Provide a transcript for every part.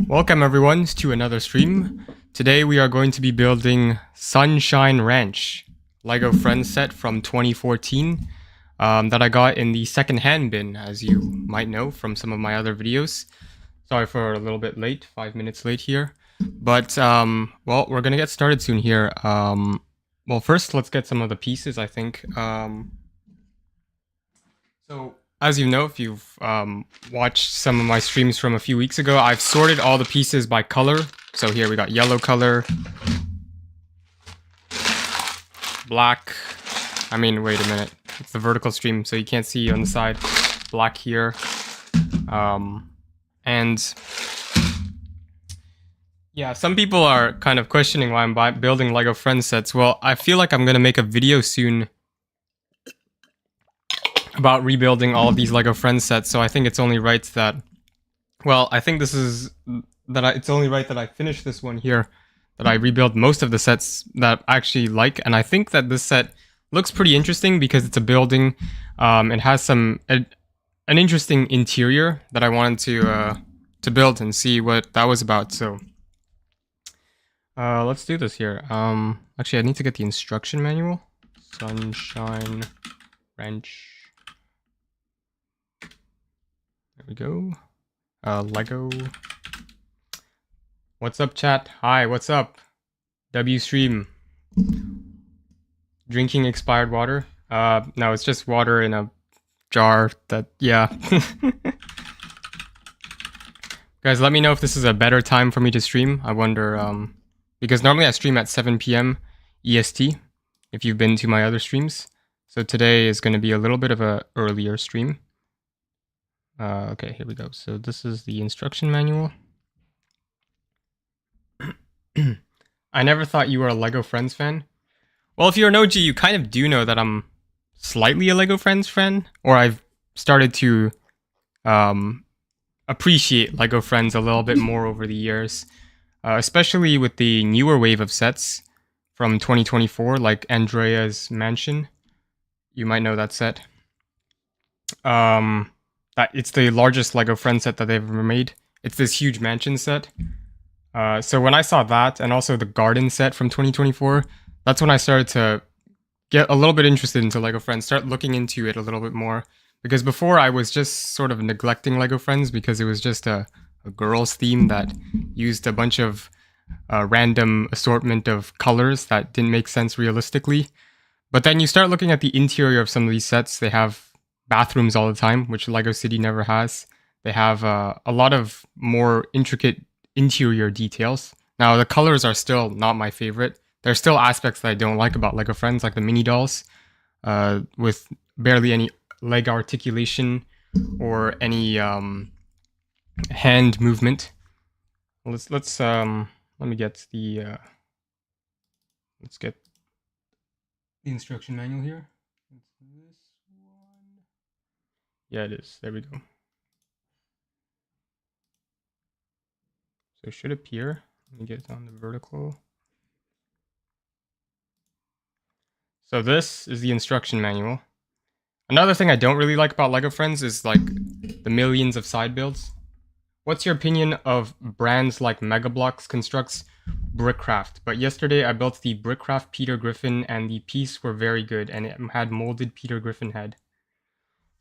Welcome everyone to another stream. Today we are going to be building Sunshine Ranch, Lego Friends set from 2014 that I got in the second-hand bin, as you might know from some of my other videos. Sorry for a little bit late, 5 minutes late here. But, well, we're going to get started soon here. Well, first let's get some of the pieces, I think. So, as you know, if you've watched some of my streams from a few weeks ago, I've sorted all the pieces by color. So here we got yellow color, black. I mean, wait a minute. It's the vertical stream, so you can't see on the side. Black here. And yeah, some people are kind of questioning why I'm building Lego Friends sets. Well, I feel like I'm going to make a video soon about rebuilding all of these Lego Friends sets, so I think it's only right that, well, I think this is it's only right that I finish this one here, that I rebuild most of the sets that I actually like, and I think that this set looks pretty interesting because it's a building. It has an interesting interior that I wanted to build and see what that was about. So let's do this here. Actually, I need to get the instruction manual. Sunshine Ranch. There we go. Lego. What's up, chat? Hi, what's up? W stream. Drinking expired water? No, it's just water in a jar that, yeah. Guys, let me know if this is a better time for me to stream. I wonder, because normally I stream at 7 p.m. EST, if you've been to my other streams. So today is going to be a little bit of a earlier stream. Okay, here we go. So this is the instruction manual. I never thought you were a Lego Friends fan. Well, if you're an OG, you kind of do know that I'm slightly a Lego Friends fan, or I've started to appreciate Lego Friends a little bit more over the years, especially with the newer wave of sets from 2024, like Andrea's Mansion. You might know that set. That it's the largest Lego Friends set that they've ever made. It's this huge mansion set. So when I saw that, and also the garden set from 2024, that's when I started to get a little bit interested into Lego Friends, start looking into it a little bit more. Because before I was just sort of neglecting Lego Friends because it was just a girls theme that used a bunch of random assortment of colors that didn't make sense realistically. But then you start looking at the interior of some of these sets. They have bathrooms all the time, which Lego City never has. They have a lot of more intricate interior details. Now, the colors are still not my favorite. There's still aspects that I don't like about Lego Friends, like the mini dolls, with barely any leg articulation or any hand movement. Let me get the let's get the instruction manual here. Yeah, it is. There we go. So it should appear. Let me get it on the vertical. So this is the instruction manual. Another thing I don't really like about Lego Friends is like the millions of side builds. What's your opinion of brands like Mega Bloks Constructs Brickcraft? But yesterday I built the Brickcraft Peter Griffin and the piece were very good and it had molded Peter Griffin head.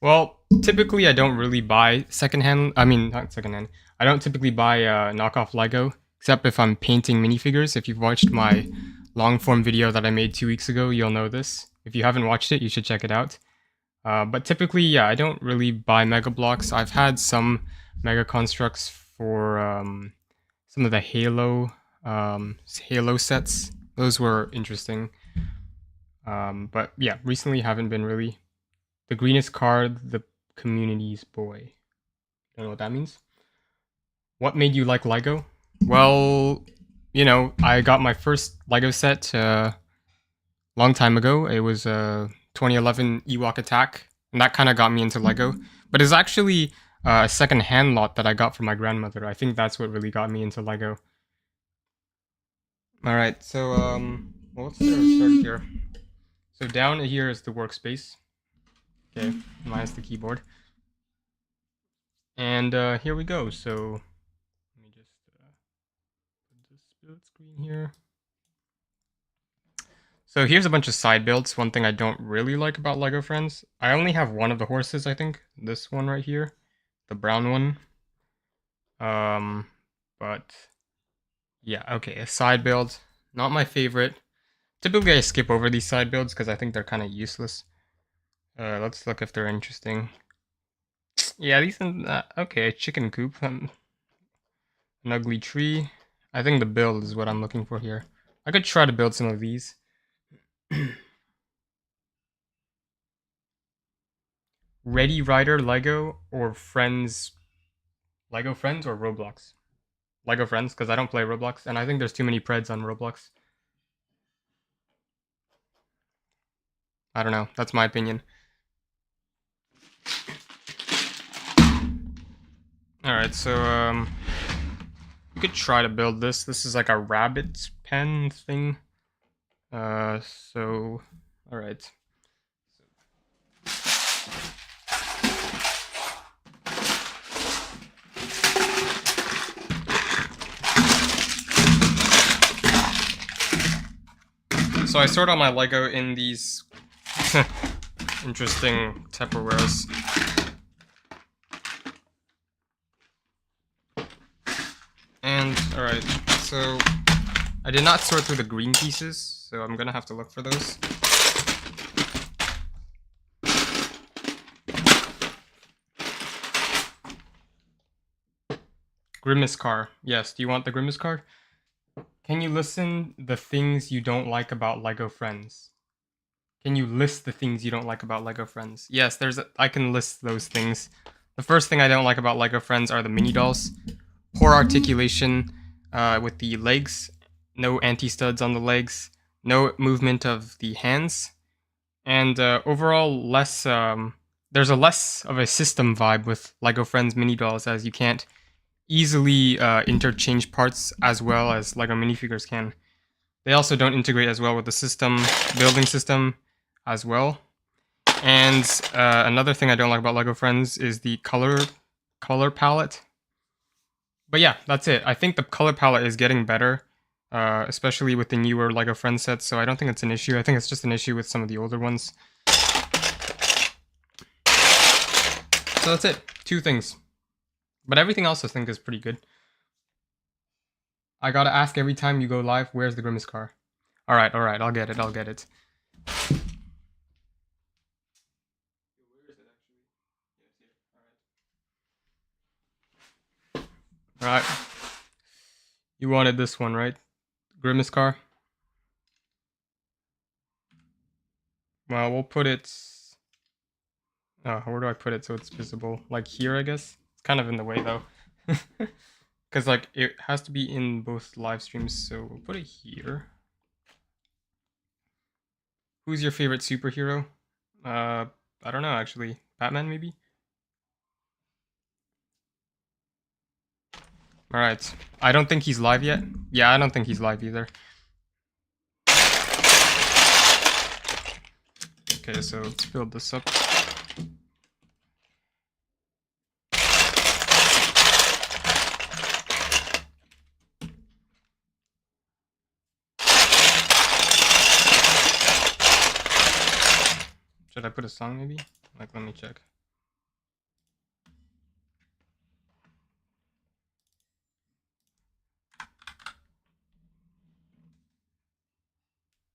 Well, typically I don't really buy secondhand. I mean, not secondhand. I don't typically buy knockoff Lego, except if I'm painting minifigures. If you've watched my long form video that I made 2 weeks ago, you'll know this. If you haven't watched it, you should check it out. But typically, yeah, I don't really buy Mega Bloks. I've had some Mega Constructs for some of the Halo sets. Those were interesting. But yeah, recently haven't been really. The greenest card, the community's boy. Don't know what that means. What made you like Lego? Well, you know, I got my first Lego set long time ago. It was 2011 Ewok Attack, and that kind of got me into Lego. But it's actually a second-hand lot that I got from my grandmother. I think that's what really got me into Lego. All right, so well, let's start here. So down here is the workspace. Okay, minus the keyboard. And here we go. So let me just Let's green here. So here's a bunch of side builds. One thing I don't really like about LEGO Friends. I only have one of the horses, I think. This one right here. The brown one. But yeah, okay, a side build. Not my favorite. Typically I skip over these side builds because I think they're kind of useless. Let's look if they're interesting. Yeah, these are, okay, chicken coop. An ugly tree. I think the build is what I'm looking for here. I could try to build some of these. Ready Rider Lego or Friends? Lego Friends or Roblox? Lego Friends, because I don't play Roblox, and I think there's too many Preds on Roblox. I don't know. That's my opinion. Alright, so, you could try to build this. This is like a rabbit pen thing. So, alright. So I sort out my Lego in these interesting Tupperwares. And, alright, so I did not sort through the green pieces, so I'm gonna have to look for those. Grimace car. Yes, do you want the Grimace car? Can you listen the things you don't like about LEGO Friends? Can you list the things you don't like about LEGO Friends? Yes, I can list those things. The first thing I don't like about LEGO Friends are the mini dolls. Poor articulation with the legs, no anti-studs on the legs, no movement of the hands, and overall there's a less of a system vibe with LEGO Friends mini dolls, as you can't easily interchange parts as well as LEGO minifigures can. They also don't integrate as well with the building system as well. And another thing I don't like about LEGO Friends is the color palette. But yeah, that's it. I think the color palette is getting better, especially with the newer LEGO Friends sets, so I don't think it's an issue. I think it's just an issue with some of the older ones. So that's it. 2 things. But everything else I think is pretty good. I gotta ask every time you go live, where's the Grimace car? Alright, I'll get it. Where is it actually? Alright. You wanted this one, right? Grimace car? Well, we'll put it... where do I put it so it's visible? Like here, I guess? It's kind of in the way, though. Because, like, it has to be in both live streams, so we'll put it here. Who's your favorite superhero? I don't know, actually. Batman, maybe? Alright. I don't think he's live yet. Yeah, I don't think he's live either. Okay, so let's build this up. Should I put a song maybe? Like, let me check.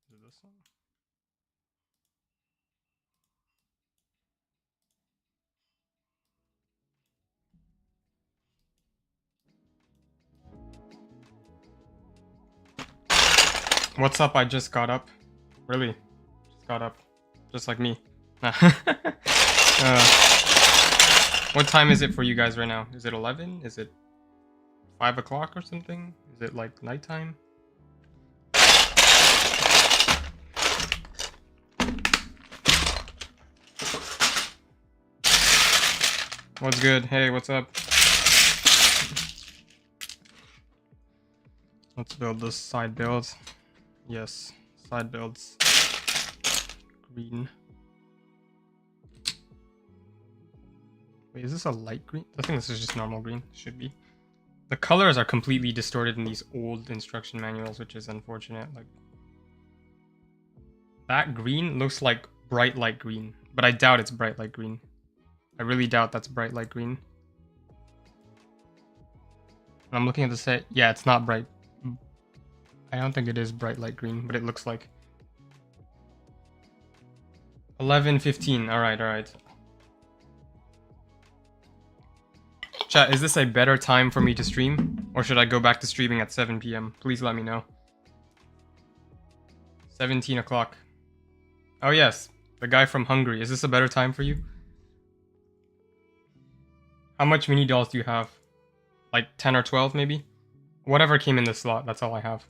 Is it this one? What's up? I just got up. Really? Just got up. Just like me. What time is it for you guys right now? Is it 11? Is it 5 o'clock or something? Is it like nighttime? What's good? Hey, what's up? Let's build this side build. Yes, side builds. Green. Wait, is this a light green? I think this is just normal green. Should be. The colors are completely distorted in these old instruction manuals, which is unfortunate. Like, that green looks like bright light green, but I doubt it's bright light green. I really doubt that's bright light green. I'm looking at the set. Yeah, it's not bright. I don't think it is bright light green, but it looks like. 11:15. All right. Chat, is this a better time for me to stream? Or should I go back to streaming at 7 p.m.? Please let me know. 17 o'clock. Oh yes, the guy from Hungary. Is this a better time for you? How much mini dolls do you have? Like 10 or 12 maybe? Whatever came in the slot, that's all I have.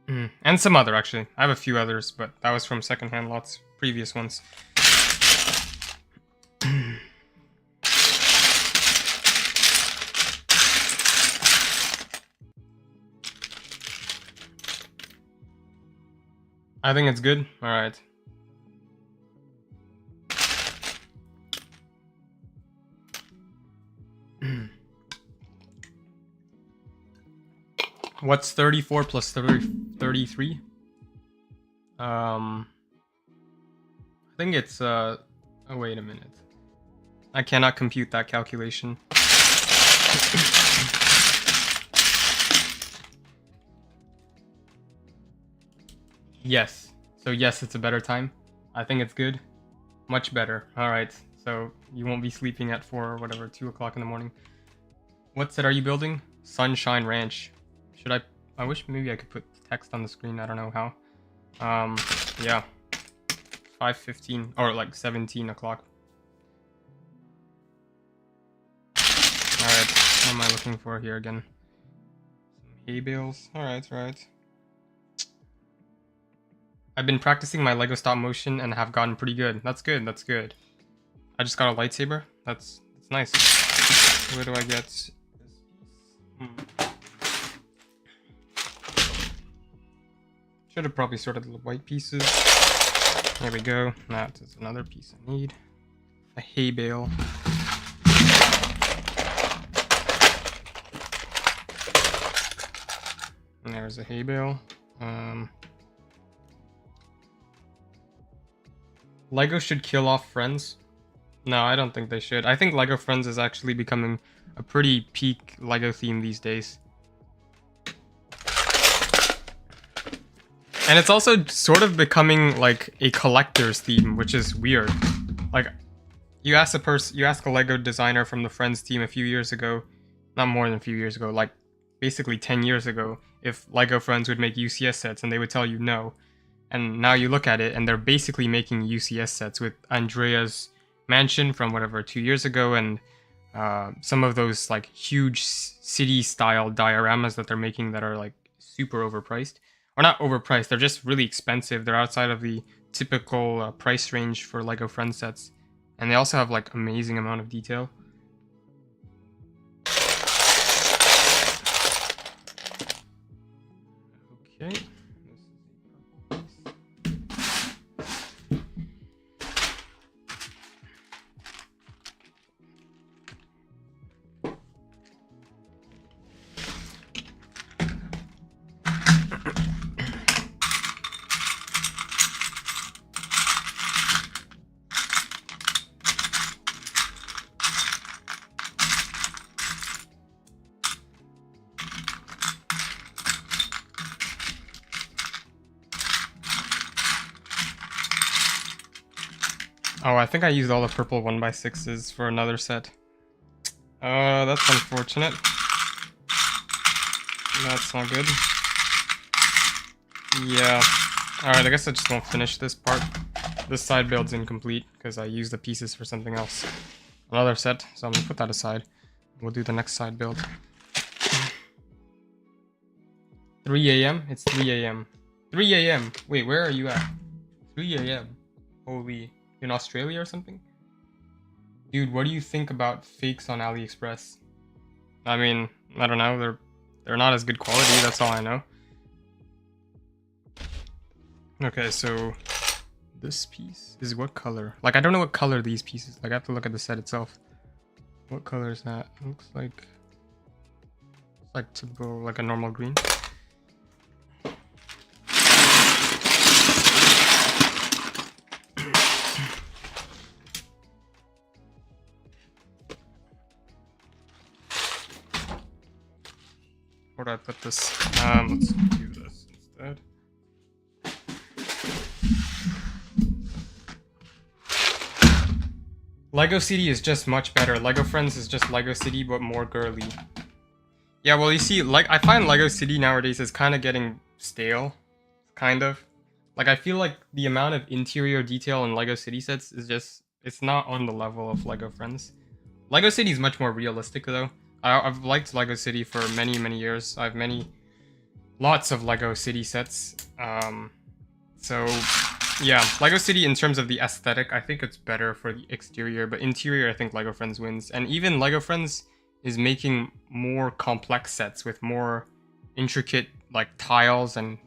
And some other, actually. I have a few others, but that was from secondhand lots, previous ones. I think it's good. All right. What's 34 plus 33? I think it's oh wait a minute. I cannot compute that calculation. Yes. So yes, it's a better time. I think it's good. Much better. All right. So you won't be sleeping at 4 or whatever, 2 o'clock in the morning. What set are you building? Sunshine Ranch. Should I wish maybe I could put text on the screen. I don't know how. Yeah. 5:15 or like 17 o'clock. All right. What am I looking for here again? Some hay bales. All right. I've been practicing my Lego stop motion and have gotten pretty good. That's good. I just got a lightsaber. That's nice. Where do I get this piece? Should have probably sorted the white pieces. There we go. That is another piece I need. A hay bale. And there's a hay bale. Lego should kill off Friends. No, I don't think they should. I think Lego Friends is actually becoming a pretty peak Lego theme these days. And it's also sort of becoming like a collector's theme, which is weird. Like, you ask a Lego designer from the Friends team a few years ago, not more than a few years ago, like basically 10 years ago, if Lego Friends would make UCS sets, and they would tell you no. And now you look at it, and they're basically making UCS sets with Andrea's mansion from whatever 2 years ago, and some of those like huge city-style dioramas that they're making that are like super overpriced. Or not overpriced, they're just really expensive. They're outside of the typical price range for Lego Friends sets. And they also have like amazing amount of detail. Okay. Oh, I think I used all the purple 1x6s for another set. That's unfortunate. That's not good. Yeah. Alright, I guess I just won't finish this part. This side build's incomplete because I used the pieces for something else. Another set, so I'm gonna put that aside. We'll do the next side build. 3 a.m.? It's 3 a.m. 3 a.m. Wait, where are you at? 3 a.m. Holy. In Australia or something? Dude, what do you think about fakes on AliExpress? I mean, I don't know. They're not as good quality. That's all I know. Okay, so this piece is what color? Like, I don't know what color these pieces. Like, I have to look at the set itself. What color is that? It looks like like typical, like a normal green. Where do I put this? Let's do this instead. Lego City is just much better. Lego Friends is just Lego City, but more girly. Yeah, well, you see, like, I find Lego City nowadays is kind of getting stale. Kind of. Like, I feel like the amount of interior detail in Lego City sets is just, it's not on the level of Lego Friends. Lego City is much more realistic, though. I've liked Lego City for many, many years. I have lots of Lego City sets. So, yeah, Lego City in terms of the aesthetic, I think it's better for the exterior, but interior, I think Lego Friends wins. And even Lego Friends is making more complex sets with more intricate, like, tiles and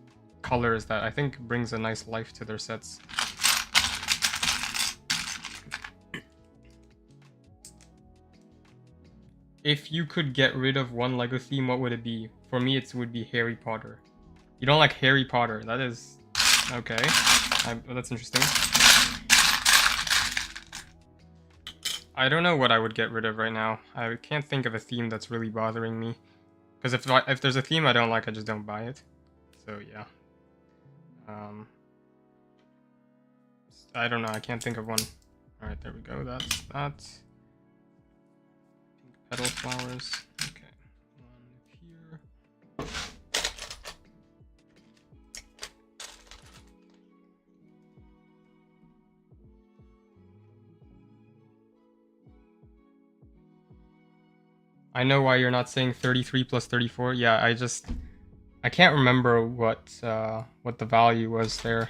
colors that I think brings a nice life to their sets. If you could get rid of one Lego theme, what would it be? For me, it would be Harry Potter. You don't like Harry Potter? That is... okay. That's interesting. I don't know what I would get rid of right now. I can't think of a theme that's really bothering me. Because if there's a theme I don't like, I just don't buy it. So, yeah. I don't know. I can't think of one. Alright, there we go. That's that. Petal flowers. Okay. One here. I know why you're not saying 33 plus 34. Yeah, I can't remember what the value was there.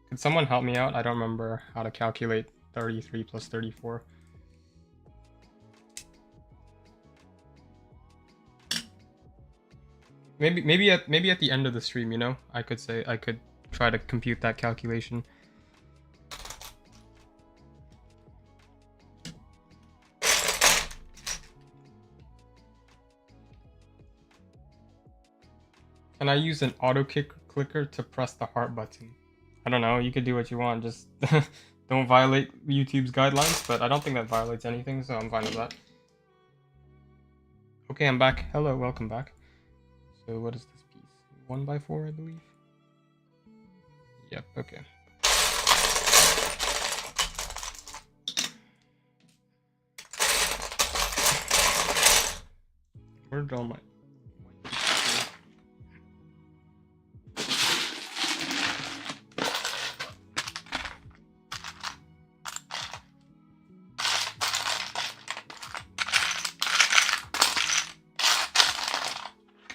Could someone help me out? I don't remember how to calculate 33 plus 34. Maybe at the end of the stream, you know, I could try to compute that calculation. Can I use an auto clicker to press the heart button? I don't know, you could do what you want, just don't violate YouTube's guidelines, but I don't think that violates anything, so I'm fine with that. Okay, I'm back. Hello, welcome back. So what is this piece? 1x4, I believe? Yep, okay. Where did all my...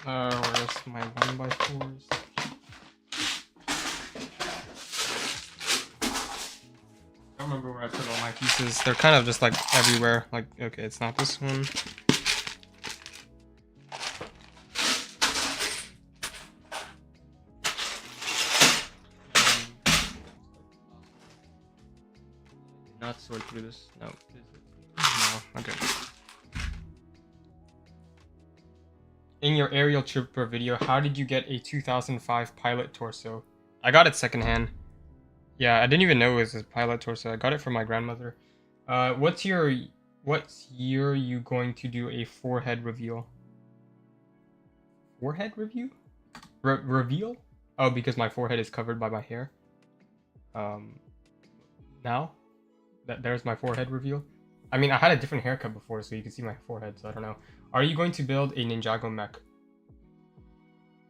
where's my 1x4s? I don't remember where I put all my pieces. They're kind of just like everywhere. Like, okay, it's not this one. Not sort through this. No. No. Okay. In your aerial trooper video, how did you get a 2005 pilot torso? I got it secondhand. Yeah, I didn't even know it was a pilot torso. I got it from my grandmother. What year are you going to do a forehead reveal? Forehead review? Reveal? Oh, because my forehead is covered by my hair. Now? There's my forehead reveal. I mean, I had a different haircut before, so you can see my forehead, so I don't know. Are you going to build a Ninjago mech?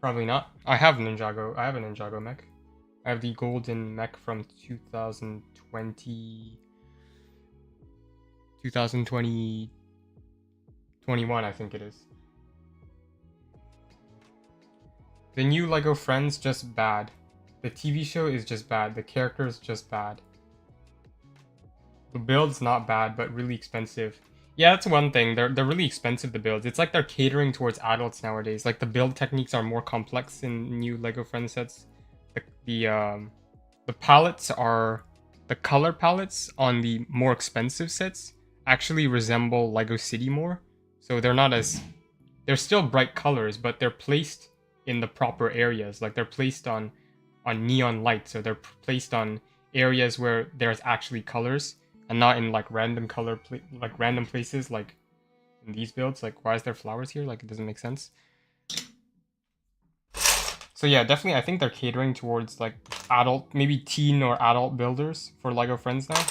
Probably not. I have a Ninjago mech. I have the golden mech from 2020... 21, I think it is. The new Lego Friends, just bad. The TV show is just bad. The characters, just bad. The build's not bad, but really expensive. Yeah, that's one thing. They're really expensive, the builds. It's like they're catering towards adults nowadays. Like, the build techniques are more complex in new Lego Friends sets. The palettes are... The color palettes on the more expensive sets actually resemble Lego City more. So they're not as they're still bright colors, but they're placed in the proper areas. Like they're placed on neon light, so they're placed on areas where there's actually colors and not in like random random places like in these builds. Like, why is there flowers here? Like, it doesn't make sense. So yeah, definitely I think they're catering towards like adult, maybe teen or adult builders for LEGO Friends now.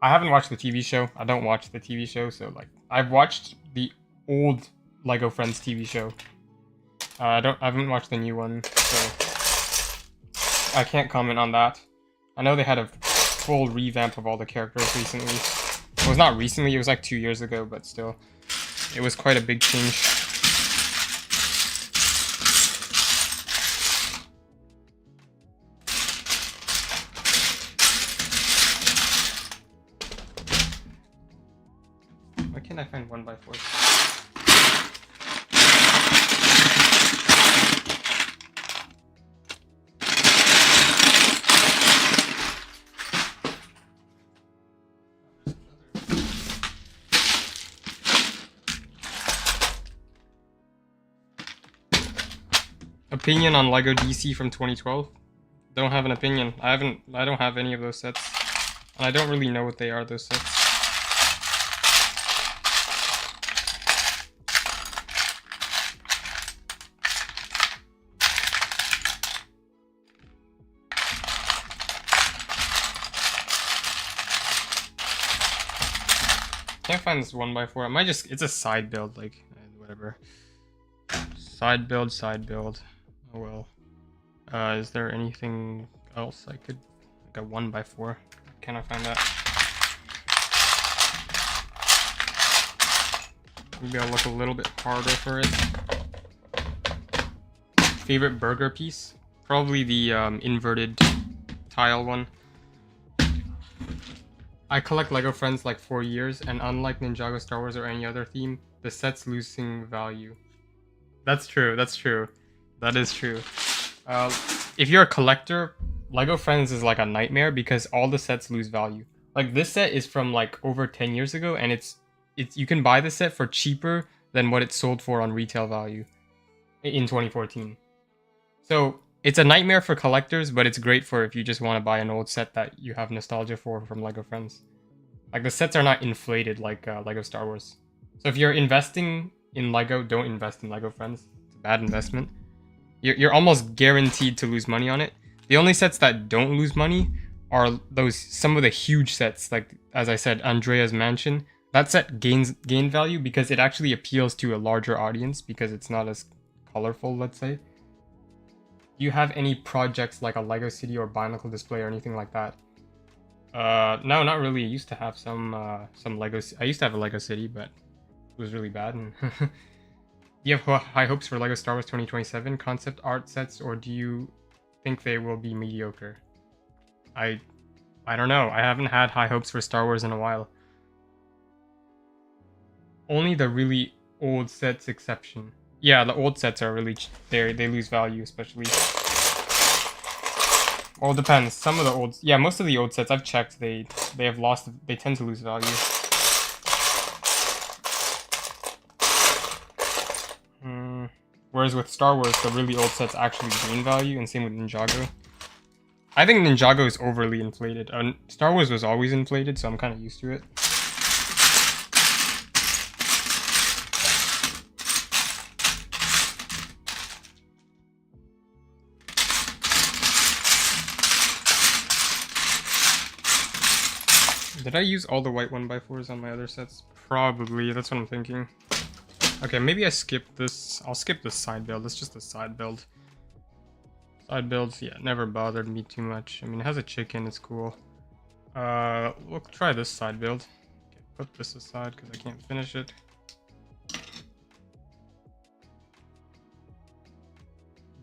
I haven't watched the TV show. I don't watch the TV show, so like I've watched the old LEGO Friends TV show. I haven't watched the new one, so I can't comment on that. I know they had a full revamp of all the characters recently. It was not recently, it was like 2 years ago, but still. It was quite a big change. Why can't I find 1x4? Opinion on LEGO DC from 2012? Don't have an opinion. I don't have any of those sets. And I don't really know what they are, those sets. Can't find this 1x4. I might just, it's a side build, like, whatever. Side build. Oh well. Is there anything else I could, like a 1x4? Can I find that? Maybe I'll look a little bit harder for it. Favorite burger piece? Probably the inverted tile one. I collect LEGO Friends like 4 years, and unlike Ninjago, Star Wars, or any other theme, the set's losing value. That's true, that's true. That is true. If you're a collector, LEGO Friends is like a nightmare because all the sets lose value. Like this set is from like over 10 years ago, and it's you can buy the set for cheaper than what it sold for on retail value in 2014. So it's a nightmare for collectors, but it's great for if you just want to buy an old set that you have nostalgia for from LEGO Friends. Like the sets are not inflated like LEGO Star Wars. So if you're investing in LEGO, don't invest in LEGO Friends. It's a bad investment. You're almost guaranteed to lose money on it. The only sets that don't lose money are some of the huge sets, like as I said, Andrea's Mansion. That set gain value because it actually appeals to a larger audience because it's not as colorful, let's say. Do you have any projects like a LEGO City or Bionicle display or anything like that? No, not really. I used to have some LEGO. I used to have a LEGO City, but it was really bad. And do you have high hopes for LEGO Star Wars 2027 concept art sets, or do you think they will be mediocre? I don't know. I haven't had high hopes for Star Wars in a while. Only the really old sets exception. Yeah, the old sets are really they lose value, especially. Well, it depends. Some of the old, yeah, most of the old sets I've checked, they have lost. They tend to lose value. Whereas with Star Wars, the really old sets actually gain value, and same with Ninjago. I think Ninjago is overly inflated. Star Wars was always inflated, so I'm kind of used to it. Did I use all the white 1x4s on my other sets? Probably, that's what I'm thinking. Okay, maybe I skip this. I'll skip this side build. It's just a side build. Side builds, yeah, never bothered me too much. I mean, it has a chicken, it's cool. We'll try this side build. Okay, put this aside because I can't finish it.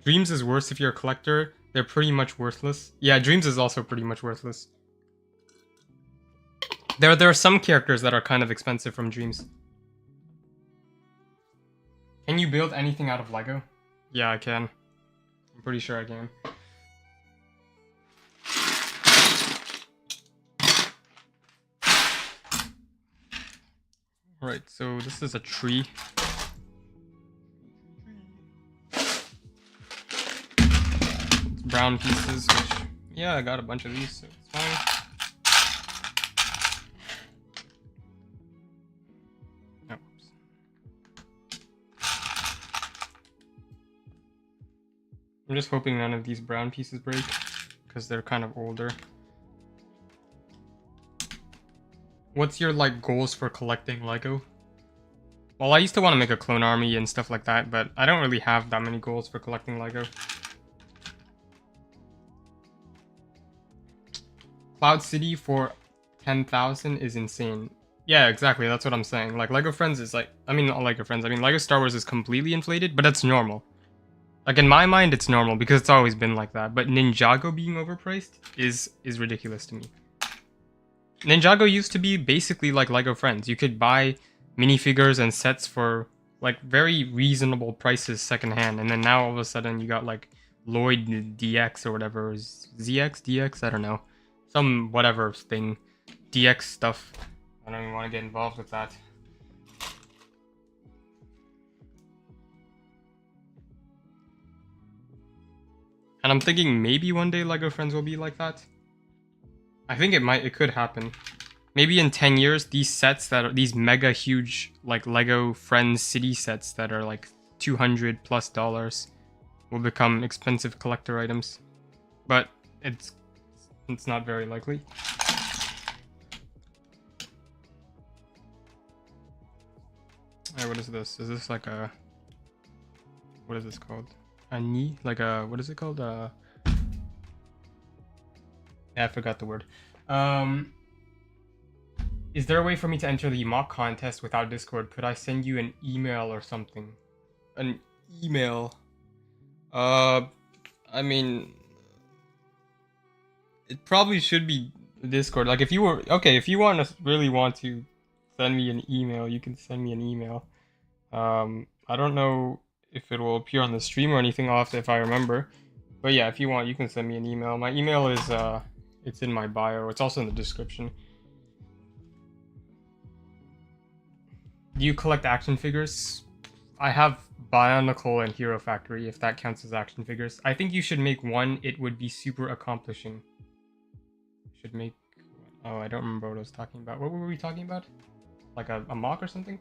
Dreams is worse if you're a collector. They're pretty much worthless. Yeah, Dreams is also pretty much worthless. There are some characters that are kind of expensive from Dreams. Can you build anything out of Lego? Yeah, I can. I'm pretty sure I can. Right, so this is a tree. brown pieces, which, yeah, I got a bunch of these, so it's fine. Oh, oops. I'm just hoping none of these brown pieces break, because they're kind of older. What's your, like, goals for collecting Lego? Well, I used to want to make a clone army and stuff like that, but I don't really have that many goals for collecting Lego. Cloud City for 10,000 is insane. Yeah, exactly, that's what I'm saying. Like, Lego Friends is like... I mean, not Lego Friends, I mean, Lego Star Wars is completely inflated, but that's normal. Like, in my mind, it's normal, because it's always been like that. But Ninjago being overpriced is ridiculous to me. Ninjago used to be basically like Lego Friends. You could buy minifigures and sets for like very reasonable prices secondhand, and then now all of a sudden you got like Lloyd DX or whatever, ZX, DX, I don't know, some whatever thing, DX stuff. I don't even want to get involved with that. And I'm thinking maybe one day Lego Friends will be like that. I think it could happen. Maybe in 10 years, these sets that are these mega huge like Lego Friends City sets that are like $200+ will become expensive collector items. But it's not very likely. Alright, what is this? Is this like a... What is this called? A knee? Like a... What is it called? Yeah, I forgot the word. Is there a way for me to enter the mock contest without Discord? Could I send you an email or something? An email? I mean... It probably should be Discord. Like, if you were... Okay, if you really want to send me an email, you can send me an email. I don't know if it will appear on the stream or anything off if I remember. But yeah, if you want, you can send me an email. My email is... It's in my bio. It's also in the description. Do you collect action figures? I have Bionicle and Hero Factory, if that counts as action figures. I think you should make one. It would be super accomplishing. Should make... Oh, I don't remember what I was talking about. What were we talking about? Like a mock or something?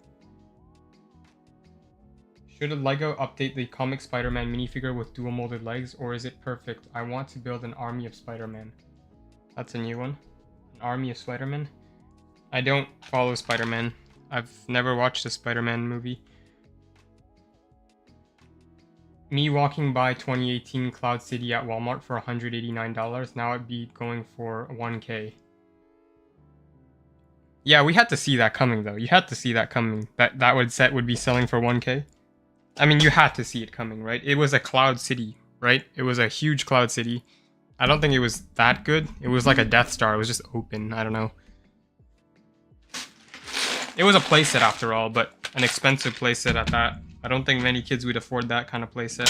Should a Lego update the comic Spider-Man minifigure with dual molded legs, or is it perfect? I want to build an army of Spider-Man. That's a new one. An army of Spider-Man? I don't follow Spider-Man. I've never watched a Spider-Man movie. Me walking by 2018 Cloud City at Walmart for $189. Now it'd be going for 1K. Yeah, we had to see that coming though. You had to see that coming. That set would be selling for 1K. I mean, you had to see it coming, right? It was a Cloud City, right? It was a huge Cloud City. I don't think it was that good. It was like a Death Star. It was just open. I don't know. It was a playset after all, but an expensive playset at that. I don't think many kids would afford that kind of playset.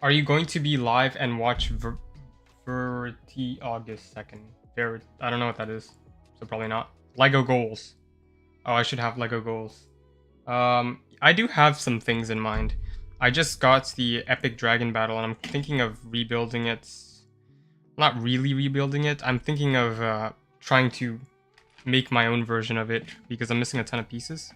Are you going to be live and watch Verity August 2nd? I don't know what that is, so probably not. Lego goals. Oh, I should have Lego goals. I do have some things in mind. I just got the Epic Dragon Battle, and I'm thinking of rebuilding it. Not really rebuilding it. I'm thinking of trying to make my own version of it, because I'm missing a ton of pieces.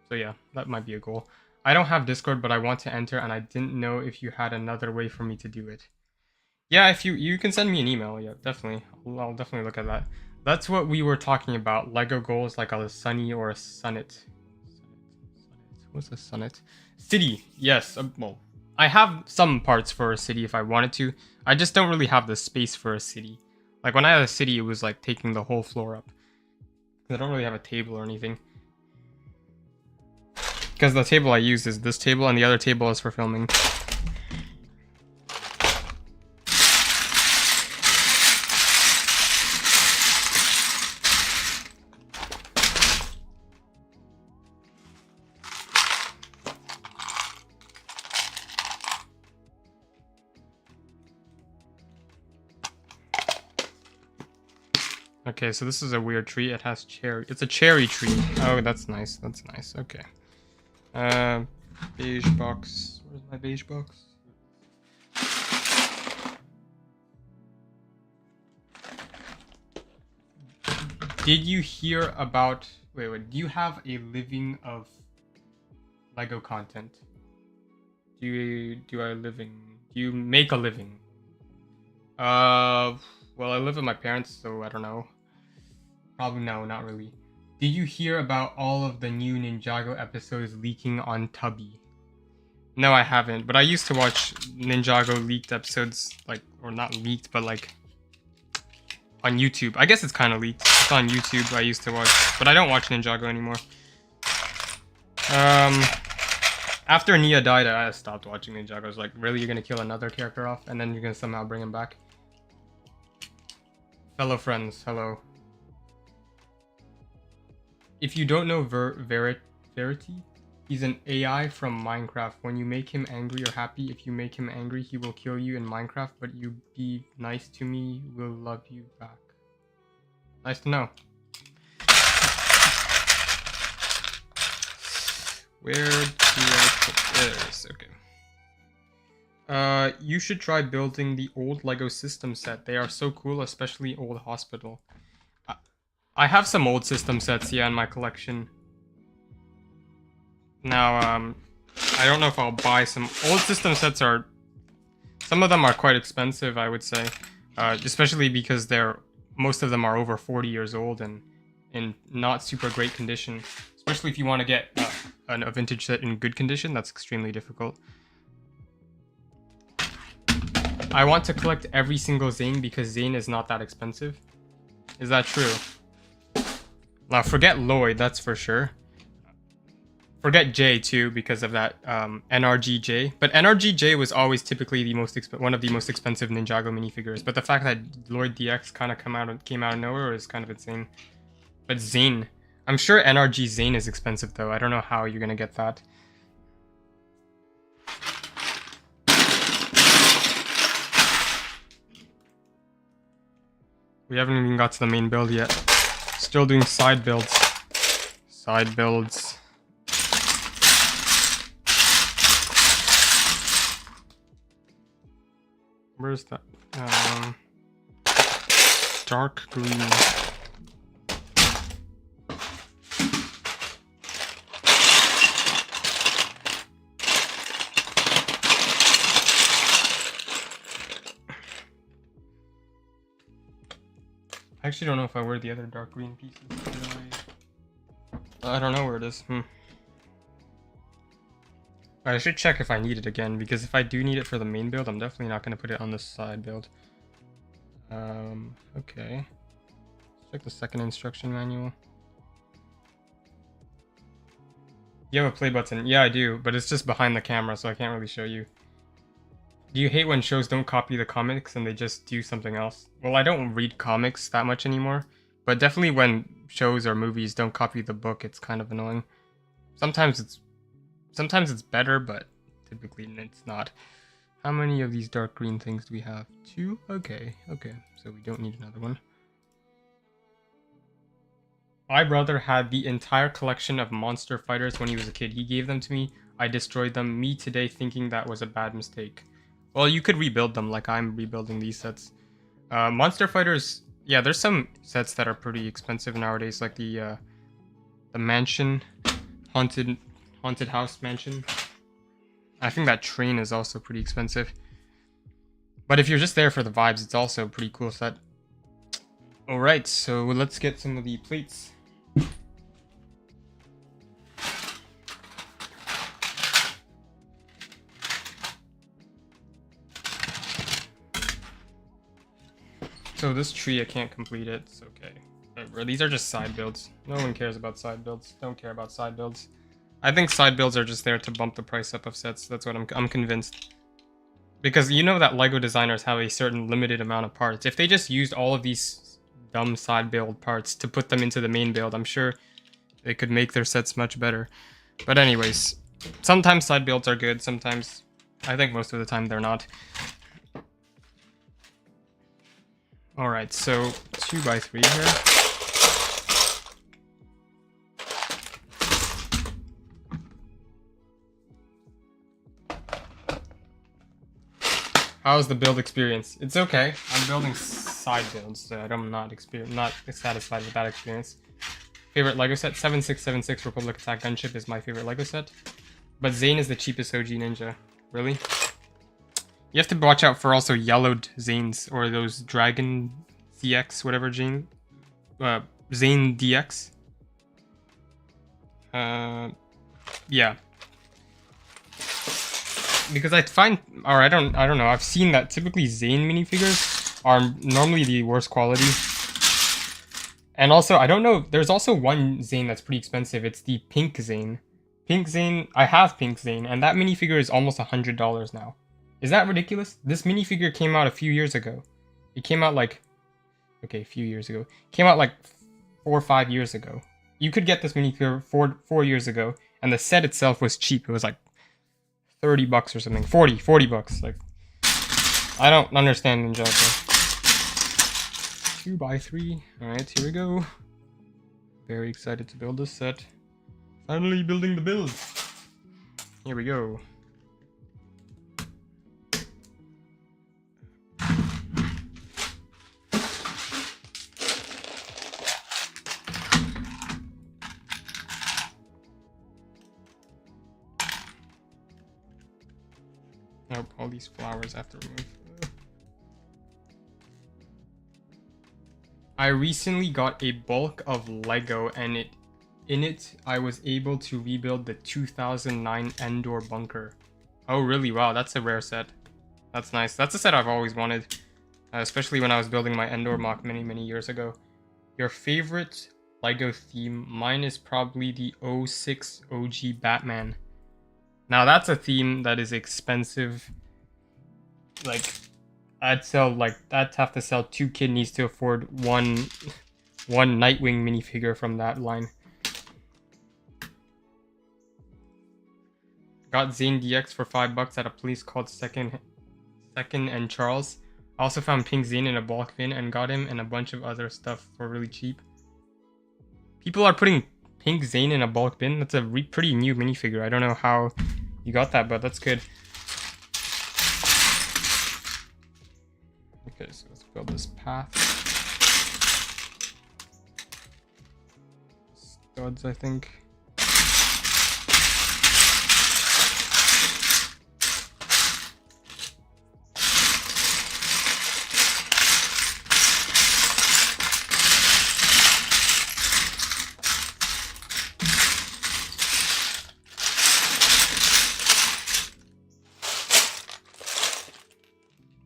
So yeah, that might be a goal. I don't have Discord, but I want to enter, and I didn't know if you had another way for me to do it. Yeah, if you can send me an email, yeah, definitely. I'll definitely look at that. That's what we were talking about. Lego goals like a Sunny or a Sunnet. What's a Sunnet? City, yes. Well, I have some parts for a city if I wanted to. I just don't really have the space for a city. Like when I had a city, it was like taking the whole floor up. I don't really have a table or anything. Because the table I use is this table, and the other table is for filming. Okay, so this is a weird tree. It has cherry. It's a cherry tree. Oh, that's nice. That's nice. Okay. Beige box. Where's my beige box? Did you hear about... Wait. Do you have a living of Lego content? Do you make a living? Well, I live with my parents, so I don't know. Probably no, not really. Did you hear about all of the new Ninjago episodes leaking on Tubby? No, I haven't, but I used to watch Ninjago leaked episodes, like, or not leaked, but like, on YouTube. I guess it's kind of leaked. It's on YouTube, I used to watch, but I don't watch Ninjago anymore. After Nia died, I stopped watching Ninjago. I was like, really, you're gonna kill another character off, and then you're gonna somehow bring him back? Fellow friends, hello. If you don't know Verity, he's an AI from Minecraft. When you make him angry or happy, if you make him angry, he will kill you in Minecraft, but you be nice to me, will love you back. Nice to know. Where do I put this? Okay. You should try building the old Lego system set. They are so cool, especially Old Hospital. I have some old system sets, yeah, in my collection. Now, I don't know if I'll buy some. Old system sets are... Some of them are quite expensive, I would say. Especially because most of them are over 40 years old and in not super great condition. Especially if you want to get a vintage set in good condition, that's extremely difficult. I want to collect every single Zane because Zane is not that expensive. Is that true? Now, forget Lloyd, that's for sure. Forget J too, because of that NRGJ. But NRGJ was always typically the one of the most expensive Ninjago minifigures. But the fact that Lloyd DX kind of came out of nowhere is kind of insane. But Zane, I'm sure NRG Zane is expensive though. I don't know how you're gonna get that. We haven't even got to the main build yet. Still doing side builds. Side builds. Where's that? Dark green. I actually don't know if I wear the other dark green pieces. I don't know where it is. I should check if I need it again, because if I do need it for the main build, I'm definitely not going to put it on the side build. Okay. Let's check the second instruction manual. You have a play button? Yeah, I do, but it's just behind the camera, so I can't really show you. Do you hate when shows don't copy the comics and they just do something else? Well, I don't read comics that much anymore, but definitely when shows or movies don't copy the book, it's kind of annoying. Sometimes it's better, but typically it's not. How many of these dark green things do we have? 2? Okay, so we don't need another one. My brother had the entire collection of monster fighters when he was a kid. He gave them to me. I destroyed them. Me today thinking that was a bad mistake. Well, you could rebuild them like I'm rebuilding these sets. Monster fighters, yeah, there's some sets that are pretty expensive nowadays, like the mansion, haunted house mansion. I think that train is also pretty expensive. But if you're just there for the vibes, it's also a pretty cool set. Alright, so let's get some of the plates. So this tree, I can't complete it. It's okay. Whatever. These are just side builds. No one cares about side builds. Don't care about side builds. I think side builds are just there to bump the price up of sets. That's what I'm convinced. Because you know that LEGO designers have a certain limited amount of parts. If they just used all of these dumb side build parts to put them into the main build, I'm sure they could make their sets much better. But anyways, sometimes side builds are good. Sometimes, I think most of the time they're not. Alright, so 2x3 here. How's the build experience? It's okay. I'm building side builds, so I'm not satisfied with that experience. Favorite Lego set? 7676 Republic Attack Gunship is my favorite Lego set. But Zane is the cheapest OG ninja. Really? You have to watch out for also yellowed Zanes, or those Dragon CX, whatever Zane DX. Yeah. Because I find, or I don't know, I've seen that typically Zane minifigures are normally the worst quality. And also, I don't know, there's also one Zane that's pretty expensive. It's the Pink Zane. Pink Zane, I have Pink Zane, and that minifigure is almost $100 now. Is that ridiculous? This minifigure came out a few years ago. It came out like, okay, a few years ago. It came out like 4 or 5 years ago. You could get this minifigure 4 years ago, and the set itself was cheap. It was like $30 or something. 40 bucks. Like, I don't understand Ninjago. 2x3. Alright, here we go. Very excited to build this set. Finally building the build. Here we go. Nope, all these flowers I have to remove. I recently got a bulk of Lego, and in it I was able to rebuild the 2009 Endor bunker. Oh really? Wow, that's a rare set. That's nice. That's a set I've always wanted, especially when I was building my Endor mock many years ago. Your favorite Lego theme? Mine is probably the 06 OG Batman. Now that's a theme that is expensive. Like, I'd have to sell 2 kidneys to afford one Nightwing minifigure from that line. Got Zane DX for $5 at a place called Second and Charles. I also found Pink Zane in a bulk bin and got him and a bunch of other stuff for really cheap. People are putting Pink Zane in a bulk bin. That's a pretty new minifigure. I don't know how you got that, but that's good. Okay, so let's build this path. Studs, I think.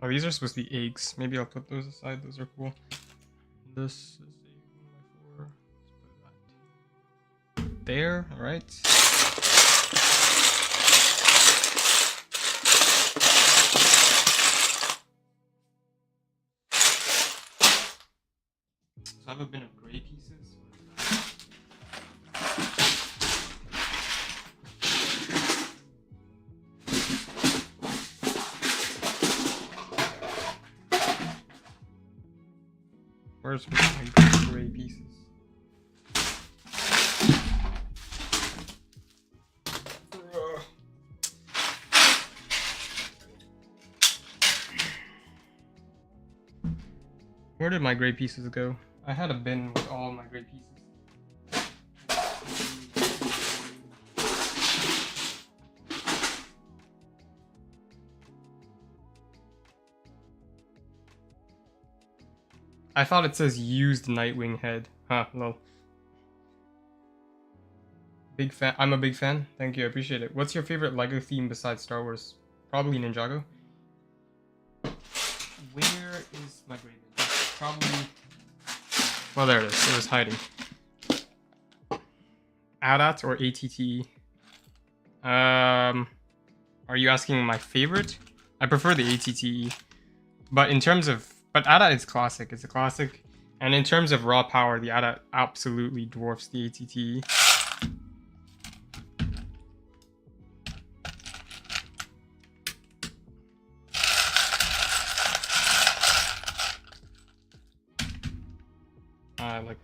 Oh, these are supposed to be eggs. Maybe I'll put those aside. Those are cool. This is a 1x4. Let's put that there. All right. So I have a bin of gray pieces. Where's my gray pieces? Where did my gray pieces go? I had a bin with all my gray pieces. I thought it says used Nightwing head. Huh, lol. Big fan. I'm a big fan. Thank you, I appreciate it. What's your favorite Lego theme besides Star Wars? Probably Ninjago. Where is my gray bin? Probably... Well, there it is. It was hiding. AT-AT or ATTE? Are you asking my favorite? I prefer the ATTE. But in terms of... But AT-AT is classic. It's a classic. And in terms of raw power, the AT-AT absolutely dwarfs the ATTE.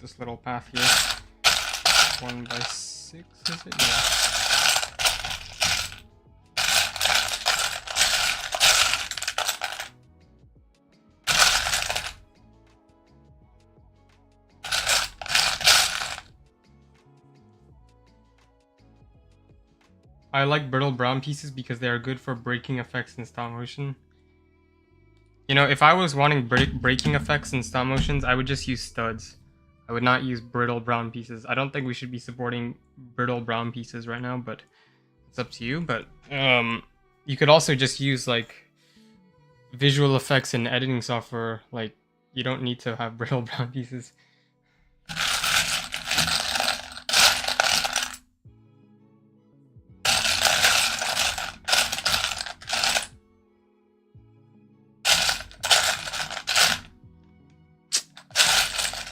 this little path here. 1 by 6, is it? Yeah. I like brittle brown pieces because they are good for breaking effects in stop motion. You know, if I was wanting breaking effects in stop motions, I would just use studs. I would not use brittle brown pieces. I don't think we should be supporting brittle brown pieces right now, but it's up to you. But you could also just use like visual effects in editing software. Like, you don't need to have brittle brown pieces.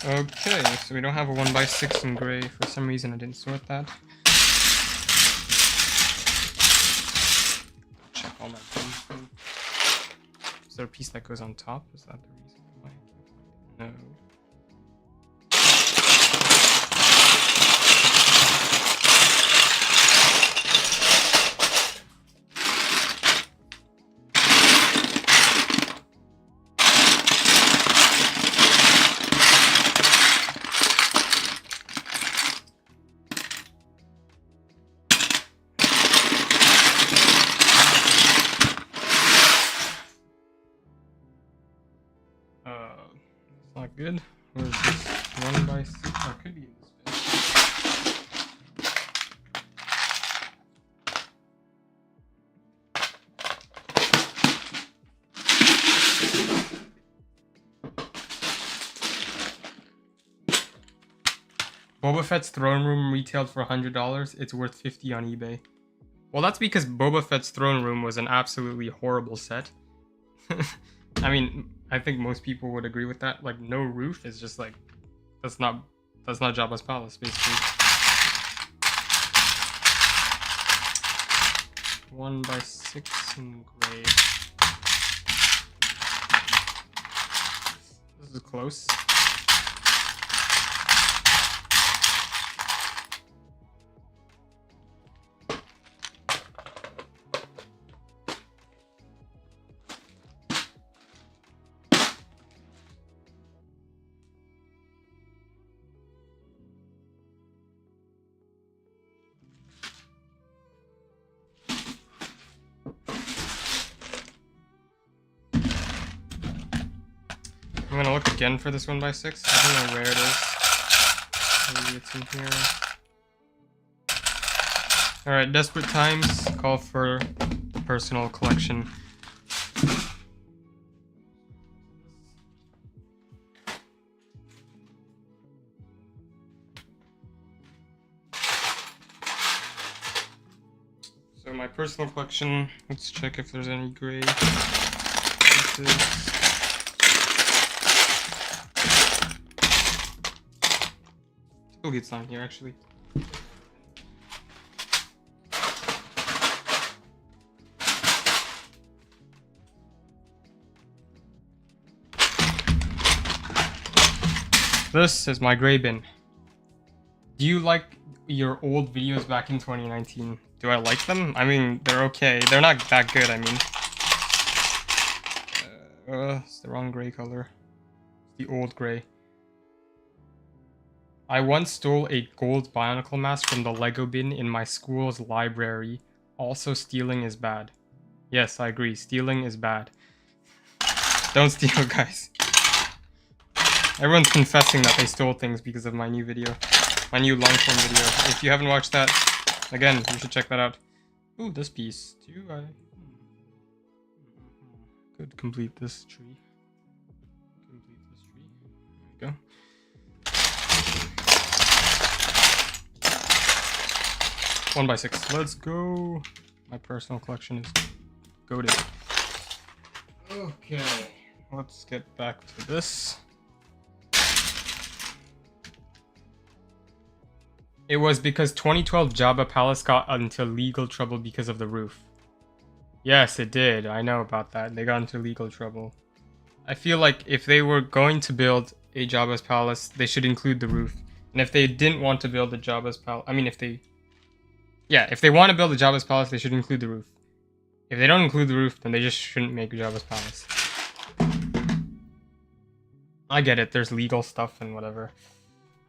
Okay, so we don't have a 1 by 6 in gray. For some reason I didn't sort that. Check all my things. Is there a piece that goes on top? Is that the reason why I can't find it? No. Not good. Where's this 1 by 6? Oh, it could be in this bin. Boba Fett's throne room retailed for $100. It's worth $50 on eBay. Well, that's because Boba Fett's throne room was an absolutely horrible set. I mean, I think most people would agree with that. Like, no roof is just like, that's not Jabba's palace, basically. 1 by 6 in gray. This is close. I'm gonna look again for this 1 by 6. I don't know where it is. Maybe it's in here. Alright, desperate times call for personal collection. So my personal collection, let's check if there's any gray pieces. It's not here, actually. This is my gray bin. Do you like your old videos back in 2019? Do I like them? I mean, they're okay. They're not that good, I mean. It's the wrong gray color. It's the old gray. I once stole a gold Bionicle mask from the Lego bin in my school's library. Also, stealing is bad. Yes, I agree. Stealing is bad. Don't steal, guys. Everyone's confessing that they stole things because of my new video. My new long-form video. If you haven't watched that, again, you should check that out. Ooh, this piece. Could complete this tree. There we go. 1 by 6. Let's go. My personal collection is goated. Okay, let's get back to this. It was because 2012 Jabba Palace got into legal trouble because of the roof. Yes, it did. I know about that. They got into legal trouble. I feel like if they were going to build a Jabba's palace, they should include the roof. And if they didn't want to build a Jabba's palace, I mean, if they want to build a Jabba's palace, they should include the roof. If they don't include the roof, then they just shouldn't make a Jabba's palace. I get it. There's legal stuff and whatever.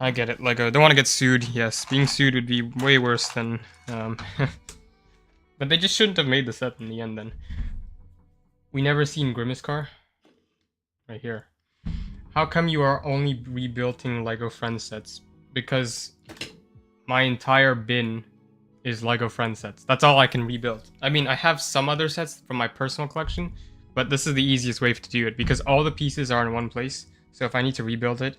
I get it. Lego don't want to get sued. Yes, being sued would be way worse than. But they just shouldn't have made the set in the end. Then we never seen Grimace car. Right here. How come you are only rebuilding Lego Friends sets? Because my entire bin is Lego Friends sets. That's all I can rebuild. I mean, I have some other sets from my personal collection, but this is the easiest way to do it because all the pieces are in one place. So if I need to rebuild it,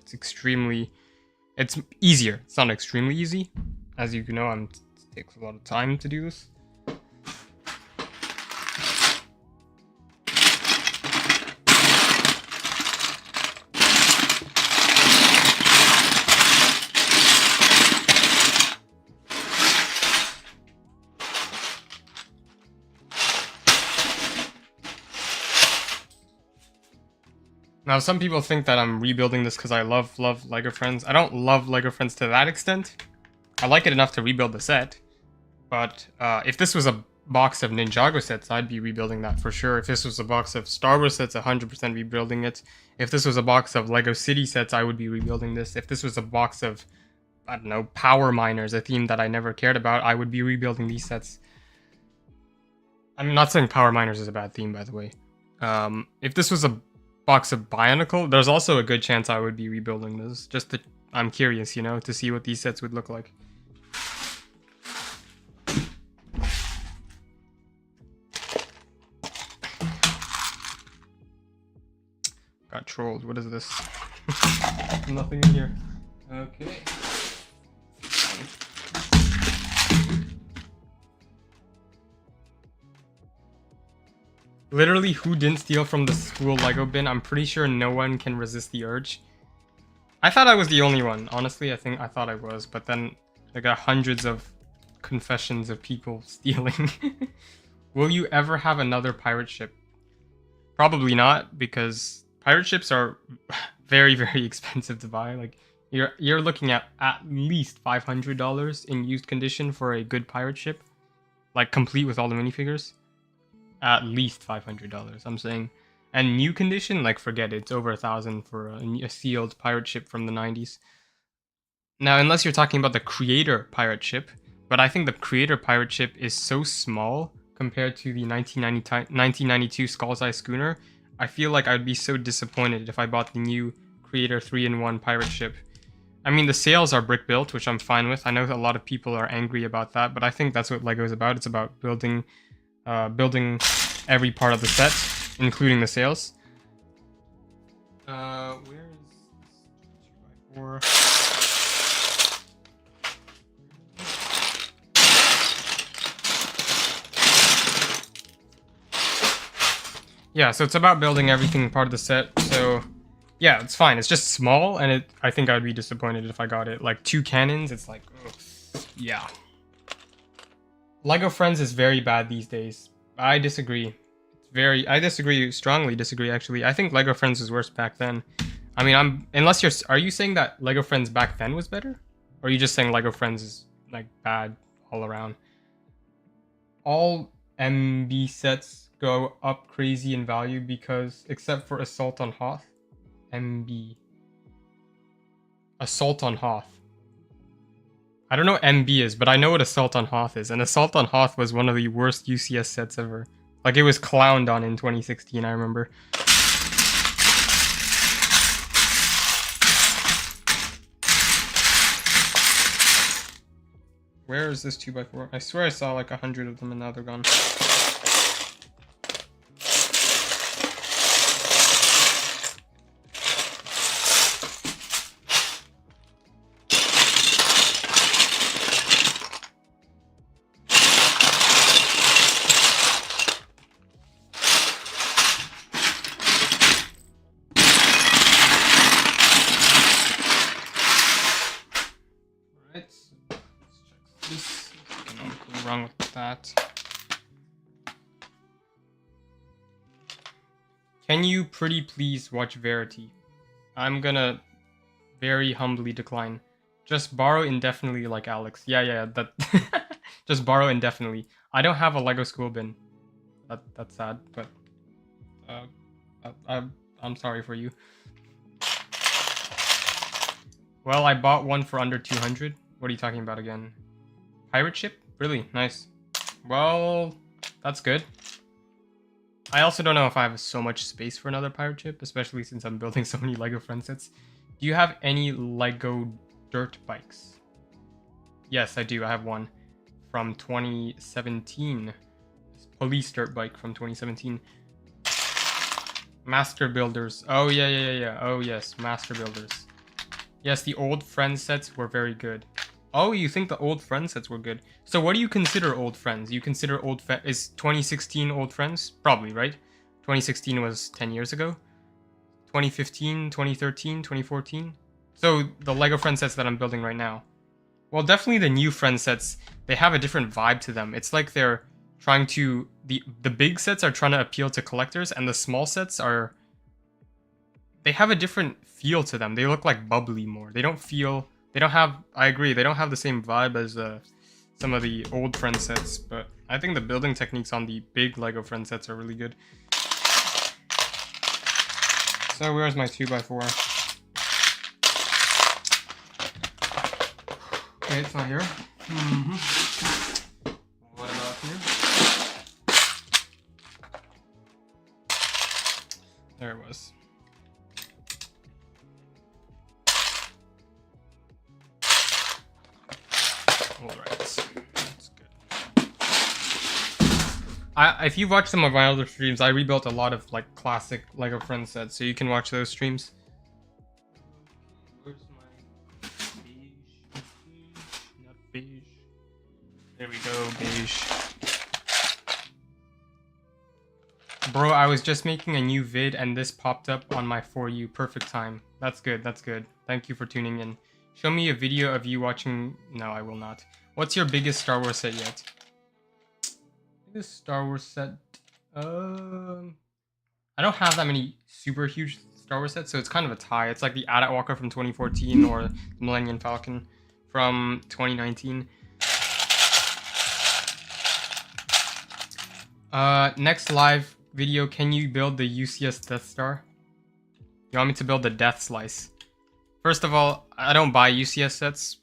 it's easier. It's not extremely easy. As you know, it takes a lot of time to do this. Now, some people think that I'm rebuilding this because I love LEGO Friends. I don't love LEGO Friends to that extent. I like it enough to rebuild the set. But if this was a box of Ninjago sets, I'd be rebuilding that for sure. If this was a box of Star Wars sets, 100% rebuilding it. If this was a box of LEGO City sets, I would be rebuilding this. If this was a box of, I don't know, Power Miners, a theme that I never cared about, I would be rebuilding these sets. I'm not saying Power Miners is a bad theme, by the way. If this was a box of Bionicle, there's also a good chance I would be rebuilding this. I'm curious, you know, to see what these sets would look like. Got trolled. What is this? Nothing in here. Okay. Literally, who didn't steal from the school Lego bin? I'm pretty sure no one can resist the urge. I thought I was the only one. Honestly, I thought I was, but then I got hundreds of confessions of people stealing. Will you ever have another pirate ship? Probably not, because pirate ships are very, very expensive to buy. Like you're looking at least $500 in used condition for a good pirate ship, like complete with all the minifigures. At least $500, I'm saying. And new condition, like forget it, it's over $1,000 for a sealed pirate ship from the 90s. Now, unless you're talking about the creator pirate ship, but I think the creator pirate ship is so small compared to the 1992 Skull's Eye schooner. I feel like I'd be so disappointed if I bought the new creator 3-in-1 pirate ship. I mean, the sails are brick built, which I'm fine with. I know a lot of people are angry about that, but I think that's what LEGO is about. It's about building every part of the set, including the sails. Where is 2x4? Yeah, so it's about building everything part of the set. So yeah, it's fine. It's just small, and I think I'd be disappointed if I got it. Like 2 cannons, it's like, ugh, yeah. LEGO Friends is very bad these days. I disagree. Strongly disagree actually. I think LEGO Friends was worse back then. I mean, are you saying that LEGO Friends back then was better? Or are you just saying LEGO Friends is like bad all around? All MB sets go up crazy in value because, except for Assault on Hoth. MB. Assault on Hoth. I don't know what MB is, but I know what Assault on Hoth is. And Assault on Hoth was one of the worst UCS sets ever. Like, it was clowned on in 2016, I remember. Where is this 2x4? I swear I saw like 100 of them and now they're gone. Can you pretty please watch Verity? I'm gonna Very humbly decline. Just borrow indefinitely like Alex. Yeah, that... Just borrow indefinitely. I don't have a Lego school bin. That's sad, but... Uh, I'm sorry for you. Well, I bought one for under 200. What are you talking about again? Pirate ship? Really? Nice. Well, that's good. I also don't know if I have so much space for another pirate ship, especially since I'm building so many Lego friend sets. Do you have any Lego dirt bikes? Yes, I do. I have one from 2017. Police dirt bike from 2017. Master Builders. Oh, yeah. Oh, yes. Master Builders. Yes, the old friend sets were very good. Oh, you think the old friend sets were good? So what do you consider old friends? You consider is 2016 old friends? Probably, right? 2016 was 10 years ago. 2015, 2013, 2014. So the Lego friend sets that I'm building right now. Well, definitely the new friend sets, they have a different vibe to them. It's like they're trying to... The big sets are trying to appeal to collectors, and the small sets are... They have a different feel to them. They look like bubbly more. They don't feel... They don't have... I agree, they don't have the same vibe as some of the old friend sets, but I think the building techniques on the big Lego friend sets are really good. So where's my 2x4? Okay, it's not here. What about here? There it was. Alright, that's good. If you've watched some of my other streams, I rebuilt a lot of like classic Lego friend sets, so you can watch those streams. Where's my beige? Not beige. There we go, beige. Bro, I was just making a new vid and this popped up on my For You. Perfect time. That's good, that's good. Thank you for tuning in. Show me a video of you watching... No, I will not. What's your biggest Star Wars set yet? Biggest Star Wars set... I don't have that many super huge Star Wars sets, so it's kind of a tie. It's like the AT-AT Walker from 2014 or the Millennium Falcon from 2019. Next live video, can you build the UCS Death Star? You want me to build the Death Slice? First of all, I don't buy UCS sets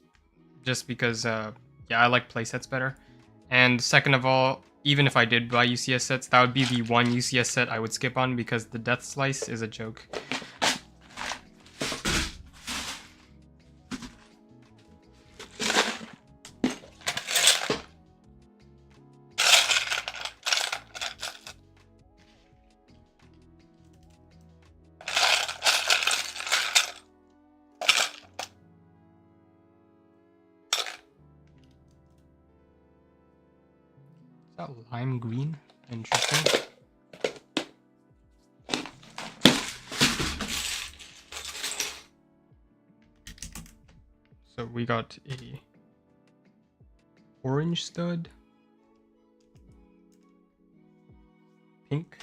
just because, yeah, I like play sets better. And second of all, even if I did buy UCS sets, that would be the one UCS set I would skip on because the Death Slice is a joke. Is that lime green? Interesting. So we got a orange stud, pink,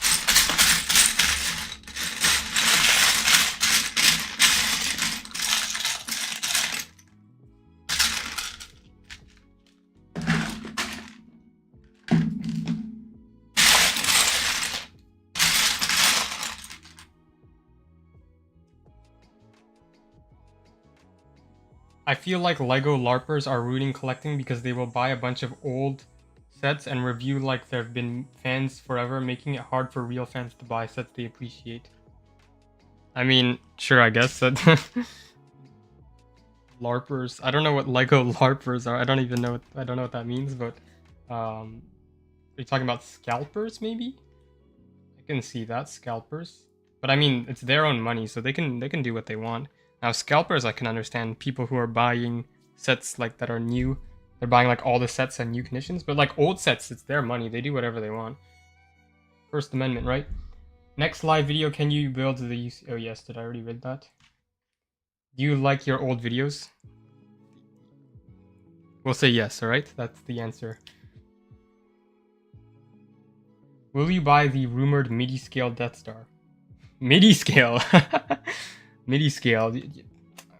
I feel like Lego LARPers are ruining collecting because they will buy a bunch of old sets and review like they've been fans forever, making it hard for real fans to buy sets they appreciate. I mean, sure, I guess that... LARPers. I don't know what Lego LARPers are. I don't know what that means, but... are you talking about scalpers, maybe? I can see that, scalpers. But I mean, it's their own money, so they can do what they want. Now, scalpers, I can understand people who are buying sets like that are new. They're buying like all the sets and new conditions, but like old sets, it's their money. They do whatever they want. First Amendment, right? Next live video, can you build the UC? Oh yes, did I already read that? Do you like your old videos? We'll say yes, alright? That's the answer. Will you buy the rumored MIDI-scale Death Star? MIDI-scale? MIDI-scale.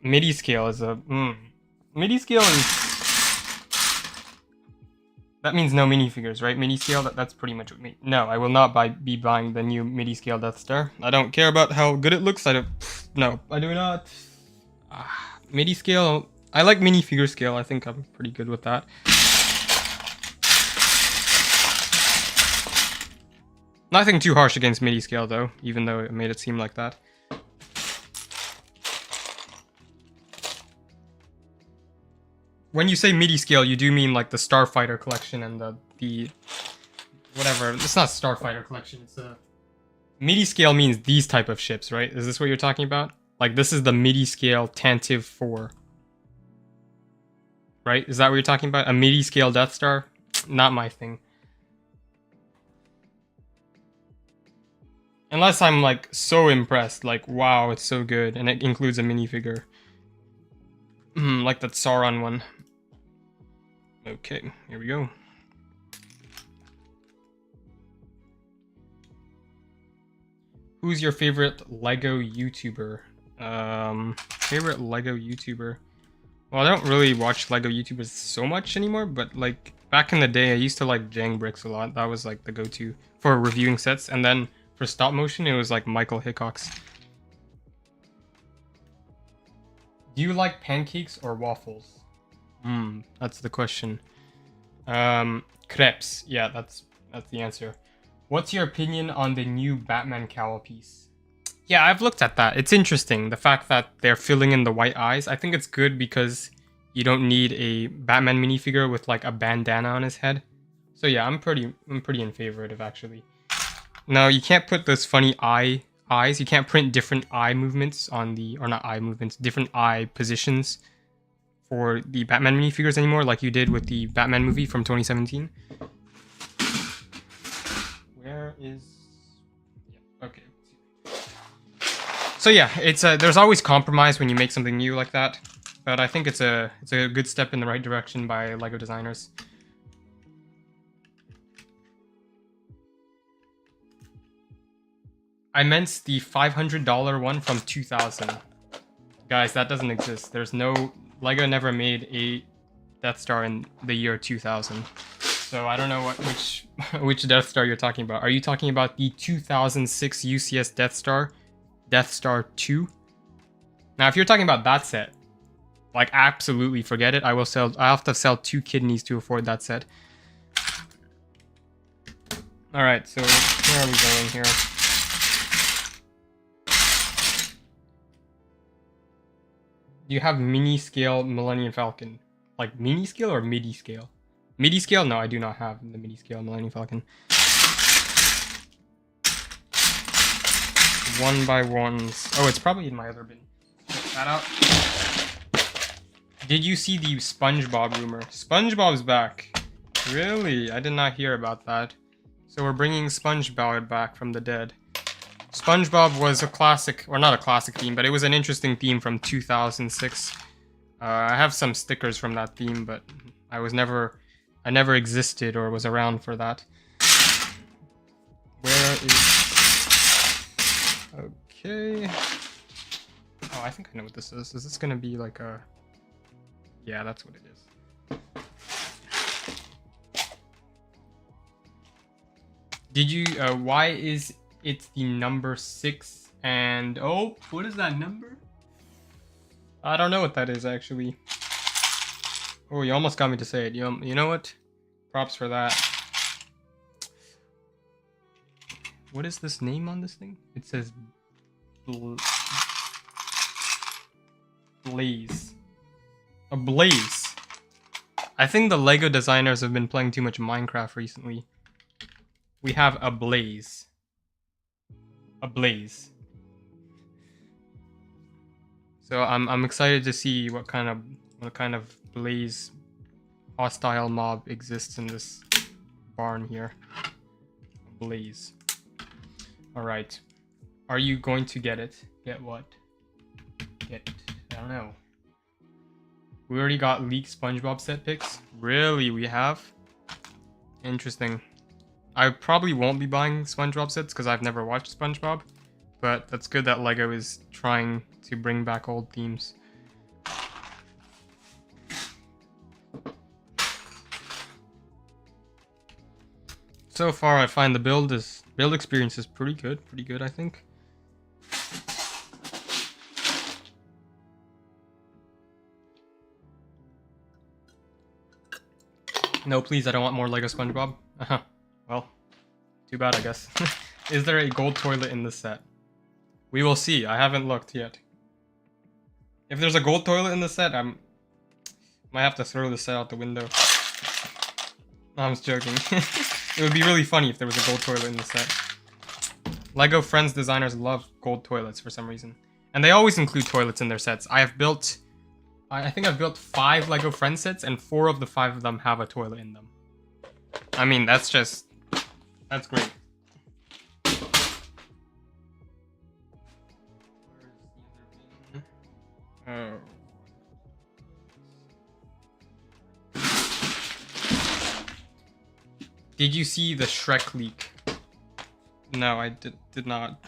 MIDI scale is a... MIDI scale is... That means no minifigures, right? MIDI scale, that's pretty much what me. No, I will not be buying the new MIDI scale Death Star. I don't care about how good it looks. No, I do not. MIDI scale, I like minifigure scale. I think I'm pretty good with that. Nothing too harsh against MIDI scale though, even though it made it seem like that. When you say MIDI scale, you do mean like the Starfighter collection and the whatever. It's not Starfighter collection. It's a MIDI scale means these type of ships, right? Is this what you're talking about? Like this is the MIDI scale Tantive 4, right? Is that what you're talking about? A MIDI scale Death Star? Not my thing. Unless I'm like so impressed, like wow, it's so good, and it includes a minifigure. Like that Sauron one. Okay, here we go. Who's your favorite Lego YouTuber? Favorite Lego YouTuber? Well, I don't really watch Lego YouTubers so much anymore, but like back in the day, I used to like Jang Bricks a lot. That was like the go-to for reviewing sets, and then for stop motion, it was like Michael Hickox. Do you like pancakes or waffles? That's the question. Crepes. Yeah, that's the answer. What's your opinion on the new Batman cowl piece? Yeah, I've looked at that. It's interesting. The fact that they're filling in the white eyes. I think it's good because you don't need a Batman minifigure with like a bandana on his head. So yeah, I'm pretty in favor of it actually. No, you can't put those funny eyes. You can't print different eye movements on the, or not eye movements, different eye positions for the Batman minifigures anymore, like you did with the Batman movie from 2017. Where is? Yeah, okay. So yeah, it's there's always compromise when you make something new like that, but I think it's a good step in the right direction by Lego designers. I meant the $500 one from 2000. Guys, that doesn't exist. There's no... Lego never made a Death Star in the year 2000. So I don't know which Death Star you're talking about. Are you talking about the 2006 UCS Death Star 2? Now, if you're talking about that set, like absolutely forget it. I have to sell 2 kidneys to afford that set. All right, so where are we going here? Do you have mini scale Millennium Falcon? Like mini scale or MIDI scale? MIDI scale? No, I do not have the MIDI scale Millennium Falcon. 1x1s. Oh, it's probably in my other bin. Check that out. Did you see the SpongeBob rumor? SpongeBob's back. Really? I did not hear about that. So we're bringing SpongeBob back from the dead. SpongeBob was a classic, or not a classic theme, but it was an interesting theme from 2006. I have some stickers from that theme, but I never existed or was around for that. Where is... Okay. Oh, I think I know what this is. Is this gonna be like a... Yeah, that's what it is. Did you, why is it's the number 6 and... Oh, what is that number? I don't know what that is, actually. Oh, you almost got me to say it. You know what? Props for that. What is this name on this thing? It says... Blaze. A blaze. I think the Lego designers have been playing too much Minecraft recently. We have a blaze. A blaze. So I'm excited to see what kind of blaze hostile mob exists in this barn here. Blaze. All right. Are you going to get it? Get what? Get... I don't know. We already got leaked SpongeBob set pics. Really? We have? Interesting. I probably won't be buying SpongeBob sets because I've never watched SpongeBob. But that's good that LEGO is trying to bring back old themes. So far, I find the build experience is pretty good, I think. No, please, I don't want more Lego SpongeBob. Well, too bad, I guess. Is there a gold toilet in the set? We will see. I haven't looked yet. If there's a gold toilet in the set, might have to throw the set out the window. No, I'm just joking. It would be really funny if there was a gold toilet in the set. Lego Friends designers love gold toilets for some reason. And they always include toilets in their sets. I think I've built 5 Lego Friends sets, and 4 of the 5 of them have a toilet in them. I mean, that's great. Oh. Did you see the Shrek leak? No, I did not.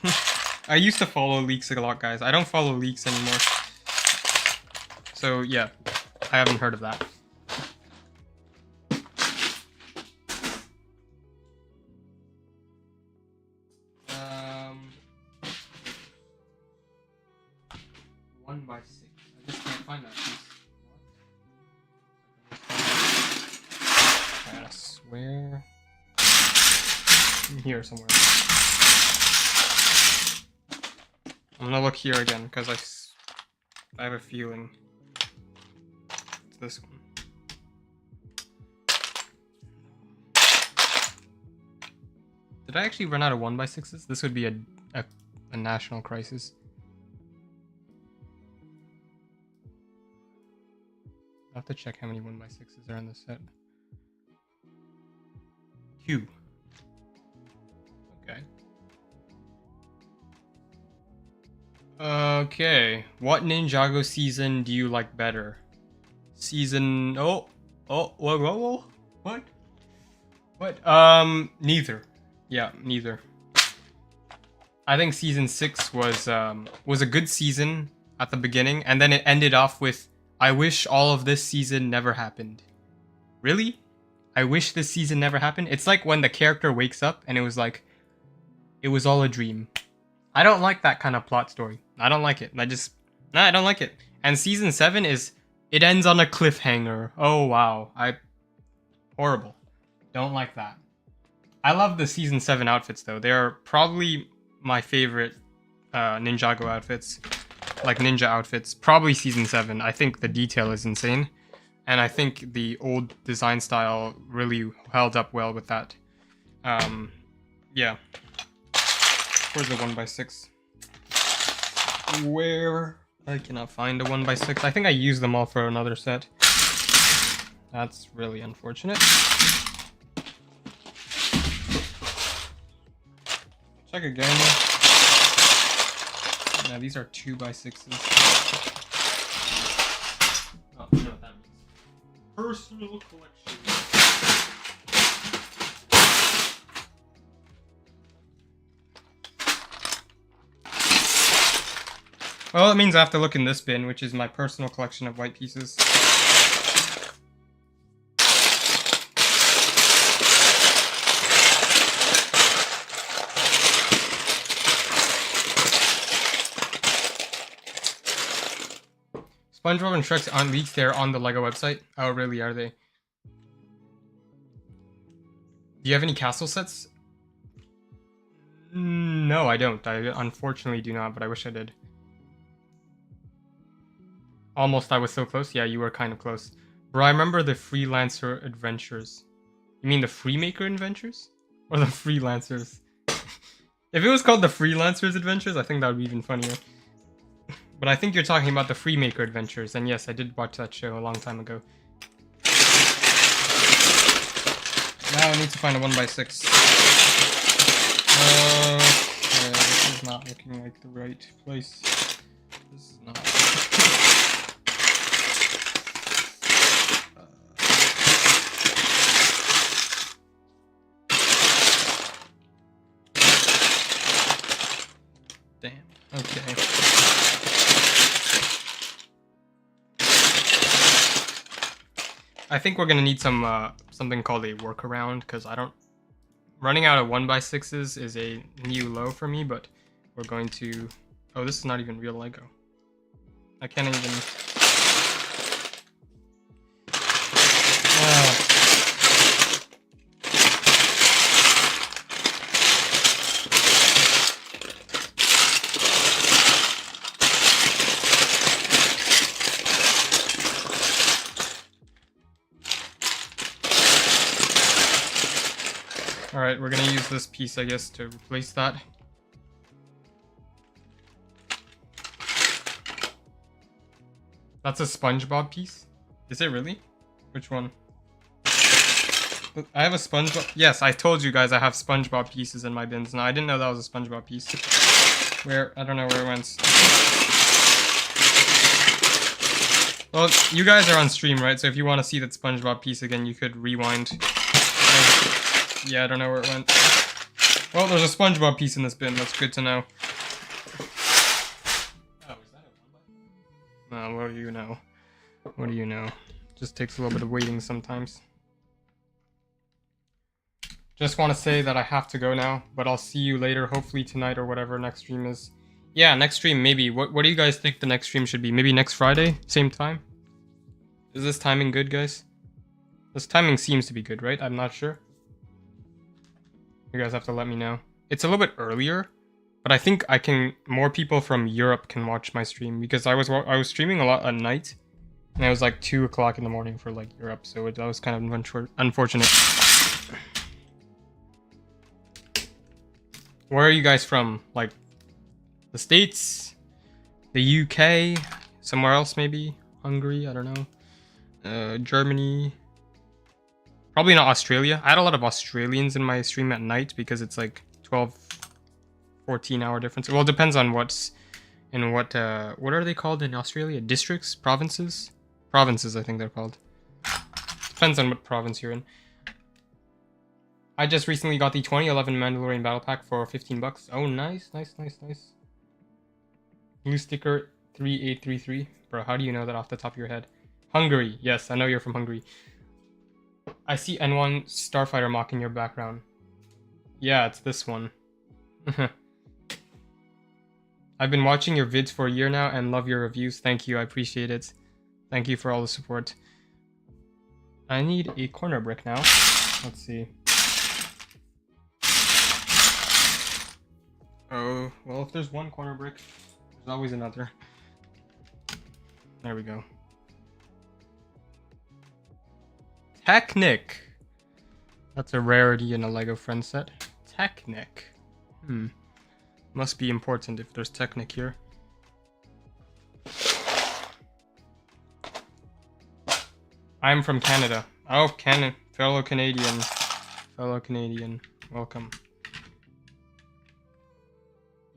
I used to follow leaks a lot, guys. I don't follow leaks anymore. So yeah, I haven't heard of that. One by 6. I just can't find that piece. I swear. Here somewhere. I'm gonna look here again because I have a feeling it's this one. Did I actually run out of 1x6s? This would be a national crisis. I'll have to check how many 1x6s are in the set. 2. Okay. Okay. What Ninjago season do you like better? Season... Oh, whoa. What? Neither. Yeah, neither. I think season 6 was a good season at the beginning, and then it ended off with, I wish all of this season never happened. Really? I wish this season never happened? It's like when the character wakes up and it was like, it was all a dream. I don't like that kind of plot story. I don't like it. I don't like it. And season 7 it ends on a cliffhanger. Oh wow. Horrible. Don't like that. I love the season 7 outfits though. They're probably my favorite Ninjago outfits. Like ninja outfits. Probably season 7. I think the detail is insane. And I think the old design style really held up well with that. Yeah. Where's the 1x6? Where? I cannot find a 1x6. I think I used them all for another set. That's really unfortunate. Check again. Yeah, these are 2x6s. Oh, you know what that means. Personal collection. Well, it means I have to look in this bin, which is my personal collection of white pieces. SpongeBob and Shrek's aren't leaked, they're on the LEGO website. Oh, really, are they? Do you have any castle sets? No, I don't. I unfortunately do not, but I wish I did. Almost, I was so close. Yeah, you were kind of close. Bro, I remember the Freelancer Adventures. You mean the Freemaker Adventures? Or the Freelancers? If it was called the Freelancers Adventures, I think that would be even funnier. But I think you're talking about the Freemaker Adventures, and yes, I did watch that show a long time ago. Now I need to find a 1x6. Okay, this is not looking like the right place. This is not... Damn. Okay. I think we're gonna need some something called a workaround, because I don't Running out of 1x6s is a new low for me, but we're going to... Oh, this is not even real Lego. I can't even... Alright, we're gonna use this piece, I guess, to replace that. That's a SpongeBob piece? Is it really? Which one? I have a SpongeBob... Yes, I told you guys I have SpongeBob pieces in my bins. Now, I didn't know that was a SpongeBob piece. Where? I don't know where it went. Well, you guys are on stream, right? So if you want to see that SpongeBob piece again, you could rewind. Yeah, I don't know where it went. Well, there's a SpongeBob piece in this bin. That's good to know. Oh, is that a 1x? What do you know? What do you know? Just takes a little bit of waiting sometimes. Just want to say that I have to go now, but I'll see you later, hopefully tonight or whatever next stream is. Yeah, next stream, maybe. What do you guys think the next stream should be? Maybe next Friday? Same time? Is this timing good, guys? This timing seems to be good, right? I'm not sure. You guys have to let me know. It's a little bit earlier, but I think more people from Europe can watch my stream, because I was streaming a lot at night, and it was like 2 o'clock in the morning for like Europe, so that was kind of unfortunate. Where are you guys from? Like the States, the UK, somewhere else maybe? Hungary, I don't know. Germany. Probably not Australia. I had a lot of Australians in my stream at night because it's like 12, 14-hour difference. Well, it depends on what's in what are they called in Australia? Districts? Provinces? Provinces, I think they're called. Depends on what province you're in. I just recently got the 2011 Mandalorian Battle Pack for 15 bucks. Oh, nice, nice, nice, nice. Blue sticker 3833. Bro, how do you know that off the top of your head? Hungary. Yes, I know you're from Hungary. I see N1 Starfighter mock in your background. Yeah, it's this one. I've been watching your vids for a year now and love your reviews. Thank you, I appreciate it. Thank you for all the support. I need a corner brick now. Let's see. Oh, well, if there's one corner brick, there's always another. There we go. Technic. That's a rarity in a Lego Friends set. Technic. Must be important if there's Technic here. I'm from Canada. Oh, fellow Canadian. Fellow Canadian. Welcome.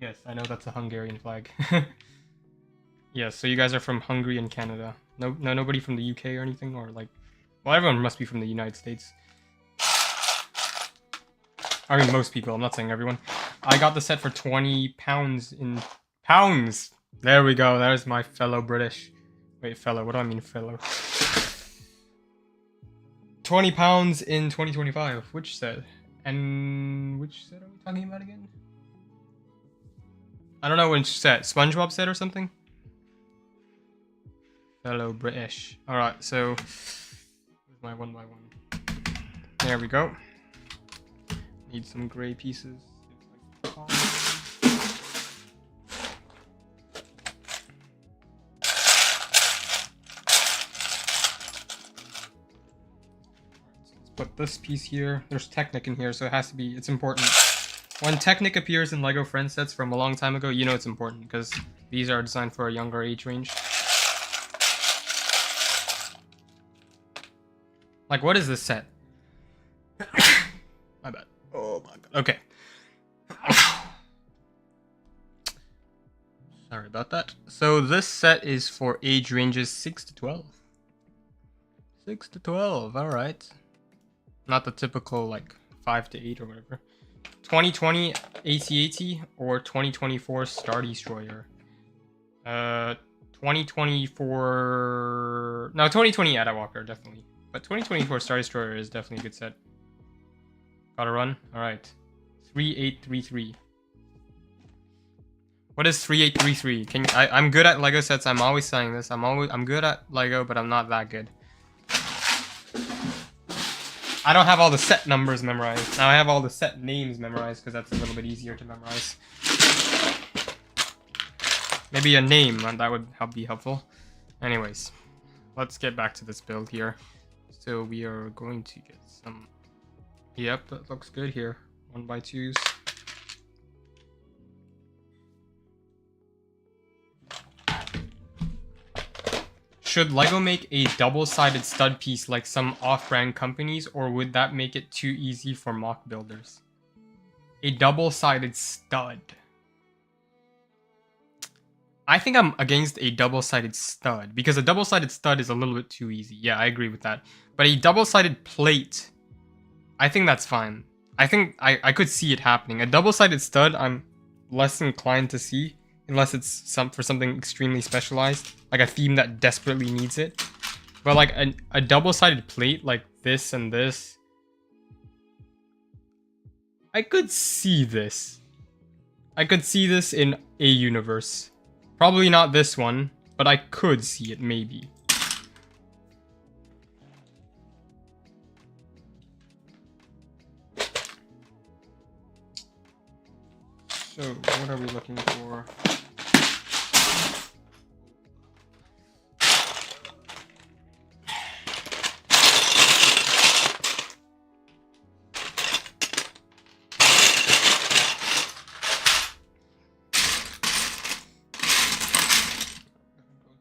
Yes, I know that's a Hungarian flag. Yes, so you guys are from Hungary and Canada. Nobody from the UK or anything, or like, well, everyone must be from the United States. I mean, most people. I'm not saying everyone. I got the set for £20 in pounds. There we go. There's my fellow British. Wait, fellow. What do I mean, fellow? £20 in 2025. Which set? And which set are we talking about again? I don't know which set. SpongeBob set or something? Fellow British. Alright, so... Where's my 1x1? There we go. Need some gray pieces. Let's put this piece here. There's Technic in here, so it has to be... It's important. When Technic appears in LEGO Friends sets from a long time ago, you know it's important, because these are designed for a younger age range. Like, what is this set? My bad. Oh my god. Okay. Sorry about that. So this set is for age ranges 6 to 12. 6 to 12, alright. Not the typical, like, 5 to 8 or whatever. 2020 AT-AT or 2024 Star Destroyer. 2024... No, 2020 Adawalker, definitely. But 2024 Star Destroyer is definitely a good set. Gotta run. All right. 3833. What is 3833? Can you, I'm good at Lego sets. I'm always saying this. I'm good at Lego, but I'm not that good. I don't have all the set numbers memorized. Now I have all the set names memorized because that's a little bit easier to memorize. Maybe a name, that would be helpful. Anyways, let's get back to this build here. So we are going to get some... Yep, that looks good here. 1x2s. Should Lego make a double-sided stud piece like some off-brand companies, or would that make it too easy for mock builders? A double-sided stud. I think I'm against a double-sided stud, because a double-sided stud is a little bit too easy. Yeah, I agree with that. But a double-sided plate, I think that's fine. I think I could see it happening. A double-sided stud, I'm less inclined to see, unless it's for something extremely specialized, like a theme that desperately needs it. But like a double-sided plate like this and this, I could see this. I could see this in a universe. Probably not this one, but I could see it maybe. So, what are we looking for?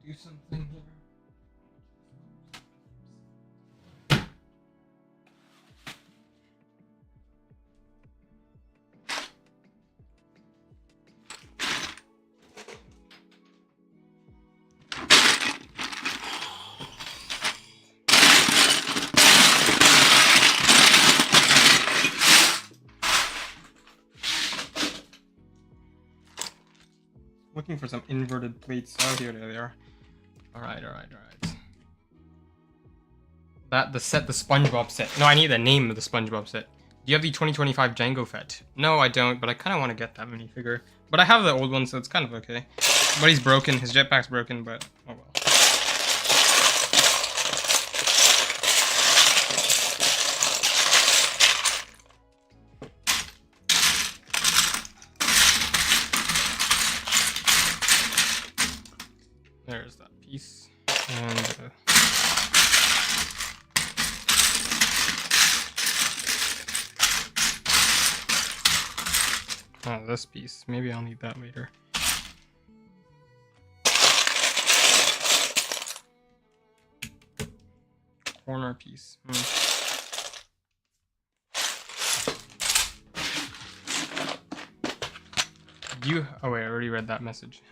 Do something here. Looking for some inverted plates. Oh, here they are. Alright. The SpongeBob set. No, I need the name of the SpongeBob set. Do you have the 2025 Django Fett? No, I don't, but I kind of want to get that minifigure. But I have the old one, so it's kind of okay. But he's broken. His jetpack's broken, but oh well. There's that piece. And... oh, this piece. Maybe I'll need that later. Corner piece. Oh wait, I already read that message.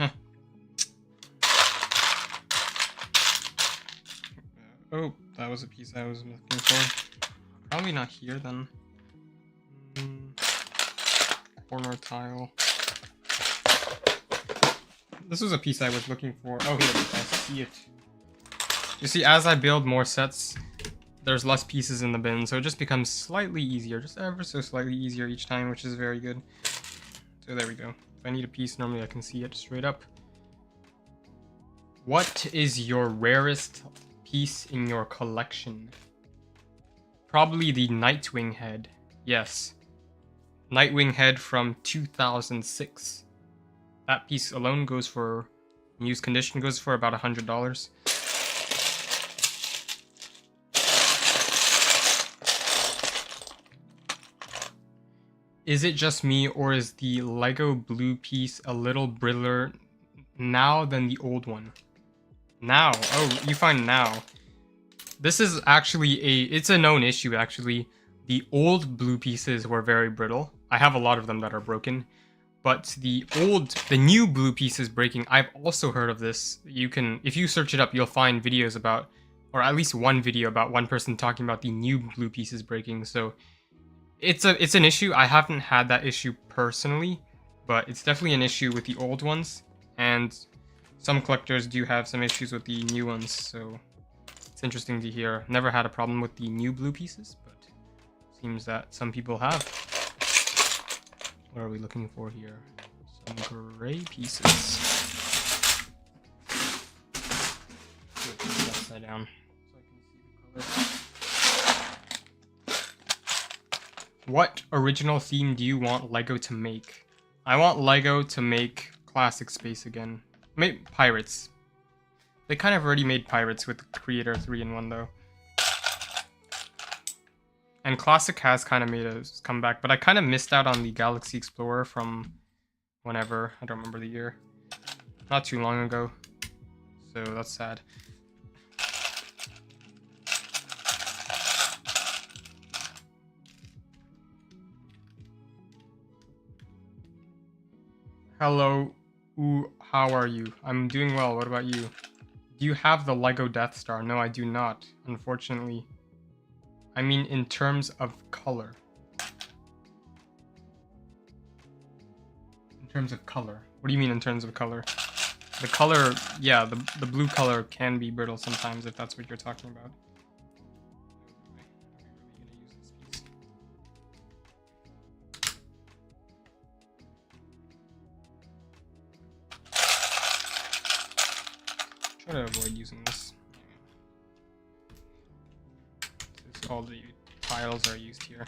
Oh, that was a piece I was looking for. Probably not here then. Corner tile. This was a piece I was looking for. Oh, here it is. I see it. You see, as I build more sets, there's less pieces in the bin, so it just becomes slightly easier. Just ever so slightly easier each time, which is very good. So there we go. If I need a piece, normally I can see it straight up. What is your rarest piece in your collection? Probably the Nightwing head. Yes. Nightwing head from 2006. That piece alone goes for, in used condition, goes for about $100. Is it just me, or is the Lego blue piece a little britter now than the old one? Now? Oh, you find now. This is actually it's a known issue actually. The old blue pieces were very brittle. I have a lot of them that are broken. But the new blue pieces breaking, I've also heard of this. You can, if you search it up, you'll find videos about, or at least one video about one person talking about the new blue pieces breaking. So it's an issue. I haven't had that issue personally, but it's definitely an issue with the old ones. And some collectors do have some issues with the new ones. So it's interesting to hear. Never had a problem with the new blue pieces, but seems that some people have. What are we looking for here? Some gray pieces. Put this upside down so I can see the color. What original theme do you want LEGO to make? I want LEGO to make Classic Space again. Make Pirates. They kind of already made Pirates with Creator 3-in-1 though. And Classic has kind of made a comeback, but I kind of missed out on the Galaxy Explorer from whenever. I don't remember the year. Not too long ago. So that's sad. Hello. Ooh, how are you? I'm doing well. What about you? Do you have the LEGO Death Star? No, I do not, unfortunately. I mean, in terms of color. In terms of color. What do you mean in terms of color? The color, yeah, the blue color can be brittle sometimes if that's what you're talking about. Try to avoid using this. Since all the tiles are used here.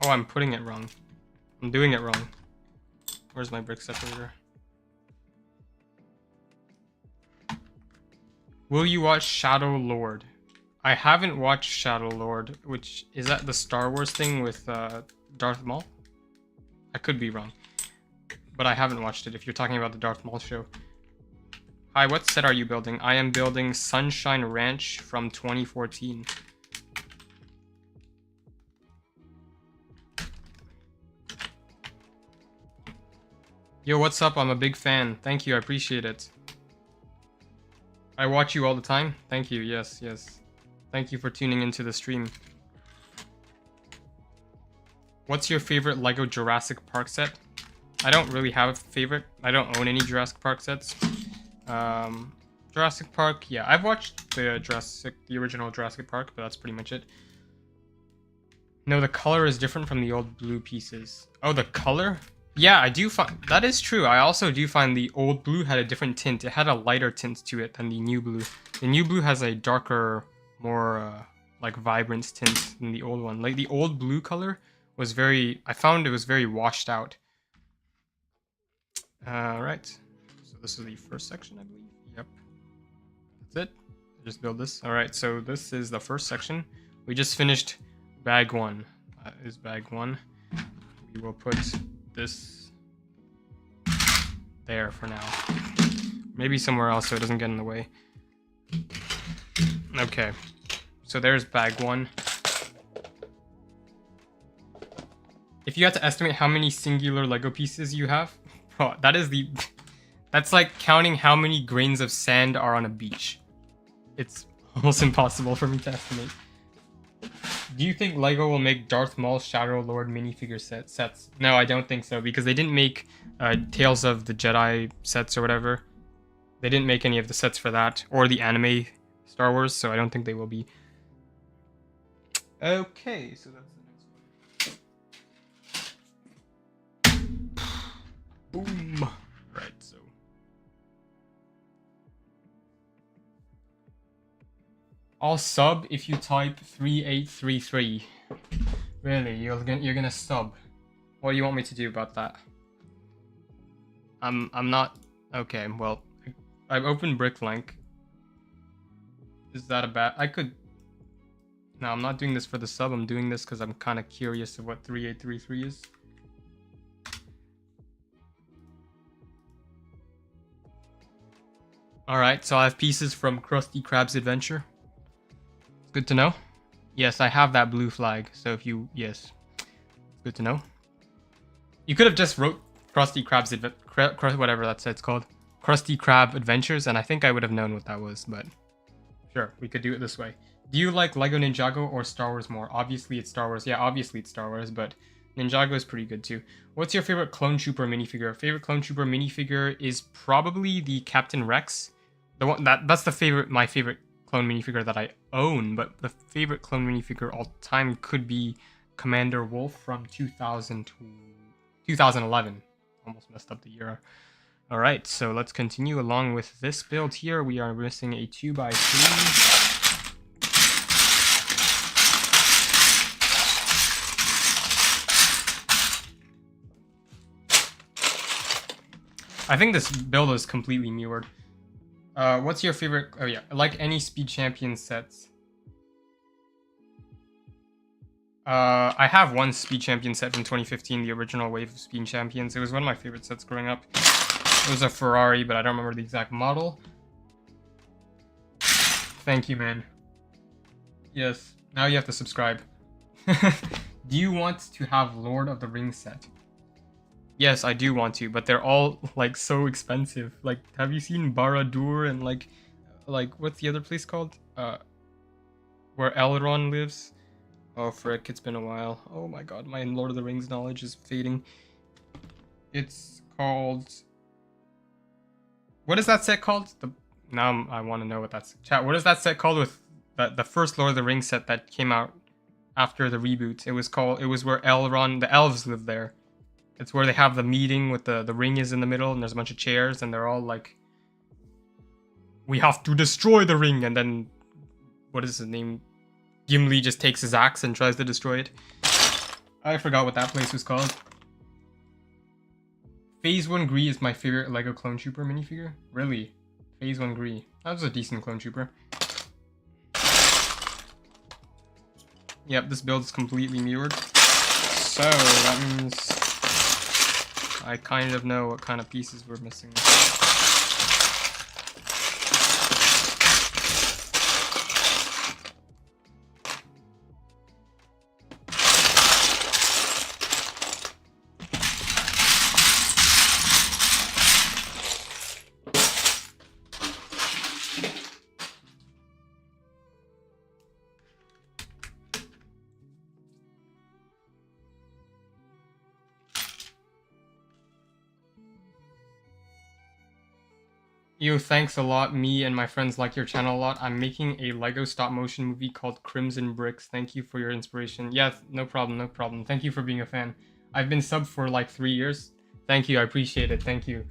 Oh, I'm putting it wrong. I'm doing it wrong. Where's my brick separator? Will you watch Shadow Lord? I haven't watched Shadow Lord, which is that the Star Wars thing with Darth Maul? I could be wrong. But I haven't watched it if you're talking about the Darth Maul show. Hi, what set are you building? I am building Sunshine Ranch from 2014. Yo, what's up? I'm a big fan. Thank you, I appreciate it. I watch you all the time. Thank you, yes, yes. Thank you for tuning into the stream. What's your favorite LEGO Jurassic Park set? I don't really have a favorite. I don't own any Jurassic Park sets. Jurassic Park, yeah, I've watched the original Jurassic Park, but that's pretty much it. No, the color is different from the old blue pieces. Oh, the color? Yeah, I do find that is true. I also do find the old blue had a different tint. It had a lighter tint to it than the new blue. The new blue has a darker, more like vibrant tint than the old one. Like the old blue color was very, I found it was very washed out. Right. So this is the first section, I believe. Yep. That's it. Just build this. All right. So this is the first section. We just finished bag one. That is bag one. We will put this there for now. Maybe somewhere else so it doesn't get in the way. Okay. So there's bag one. If you had to estimate how many singular LEGO pieces you have, oh, that's like counting how many grains of sand are on a beach. It's almost impossible for me to estimate. Do you think LEGO will make Darth Maul Shadow Lord minifigure sets? No, I don't think so, because they didn't make Tales of the Jedi sets or whatever. They didn't make any of the sets for that, or the anime Star Wars, so I don't think they will be. Okay, so that's the next one. Boom. Right, so. I'll sub if you type 3833. Really, you're gonna sub. What do you want me to do about that? I'm not. Okay, well, I've opened Bricklink. Is that a bad? I could. No, I'm not doing this for the sub. I'm doing this because I'm kind of curious of what 3833 is. All right, so I have pieces from Krusty Krab's Adventure. Good to know. Yes, I have that blue flag. So if you, yes, good to know. You could have just wrote Krusty Krab's whatever that set's called, Krusty Krab Adventures, and I think I would have known what that was. But sure, we could do it this way. Do you like Lego Ninjago or Star Wars more? Obviously, it's Star Wars. Yeah, obviously it's Star Wars, but Ninjago is pretty good too. What's your favorite Clone Trooper minifigure? Favorite Clone Trooper minifigure is probably the Captain Rex. The one that's my favorite clone minifigure that I own, but the favorite clone minifigure all time could be Commander Wolf from 2011. Almost messed up the year. Alright, so let's continue along with this build here. We are missing a 2x3. I think this build is completely mirrored. What's your favorite? Oh yeah, like any Speed Champion sets. I have one Speed Champion set from 2015, the original wave of Speed Champions. It was one of my favorite sets growing up. It was a Ferrari, but I don't remember the exact model. Thank you, man. Yes, now you have to subscribe. Do you want to have Lord of the Rings set? Yes, I do want to, but they're all like so expensive. Like, have you seen Barad-dûr and like what's the other place called? Where Elrond lives? Oh frick, it's been a while. Oh my god, my Lord of the Rings knowledge is fading. It's called... What is that set called? Now I want to know what that's... Chat, what is that set called with the first Lord of the Rings set that came out after the reboot? It was where Elrond, the elves live there. It's where they have the meeting with the ring is in the middle and there's a bunch of chairs and they're all like, we have to destroy the ring, and then, what is his name? Gimli just takes his axe and tries to destroy it. I forgot what that place was called. Phase 1 Gree is my favorite Lego Clone Trooper minifigure. Really? Phase 1 Gree. That was a decent Clone Trooper. Yep, this build is completely mirrored. So, that means I kind of know what kind of pieces we're missing. Yo, thanks a lot. Me and my friends like your channel a lot. I'm making a Lego stop motion movie called Crimson Bricks. Thank you for your inspiration. Yeah, no problem, no problem. Thank you for being a fan. I've been subbed for like 3 years. Thank you, I appreciate it. Thank you.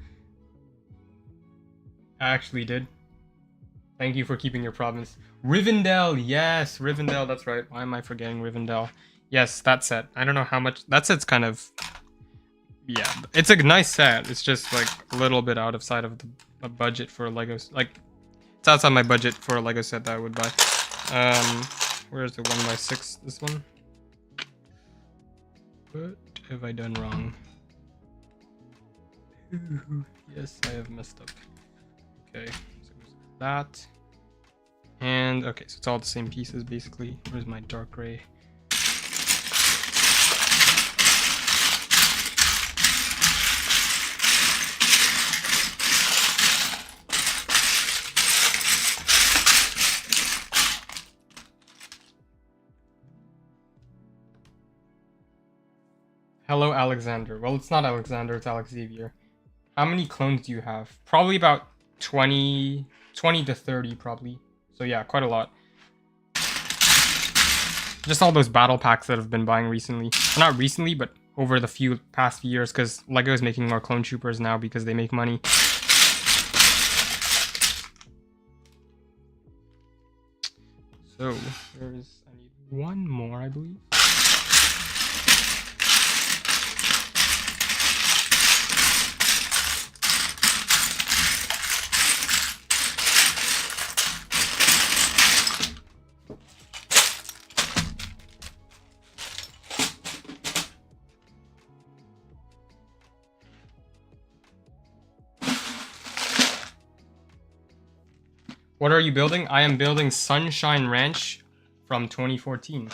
I actually did. Thank you for keeping your promise. Rivendell, yes, Rivendell, that's right. Why am I forgetting Rivendell? Yes, that set. I don't know how much... That set's kind of... Yeah, it's a nice set. It's just like a little bit outside of the budget for a Lego. Like, it's outside my budget for a Lego set that I would buy. Where's the 1x6? This one. What have I done wrong? Yes, I have messed up. Okay, so that. And okay, so it's all the same pieces basically. Where's my dark gray? Hello, Alexander. Well, it's not Alexander, it's Alex Xavier. How many clones do you have? Probably about 20 to 30, probably. So yeah, quite a lot. Just all those battle packs that I've been buying recently. Well, not recently, but over the past few years, because Lego is making more clone troopers now because they make money. So, I need one more, I believe. What are you building? I am building Sunshine Ranch from 2014.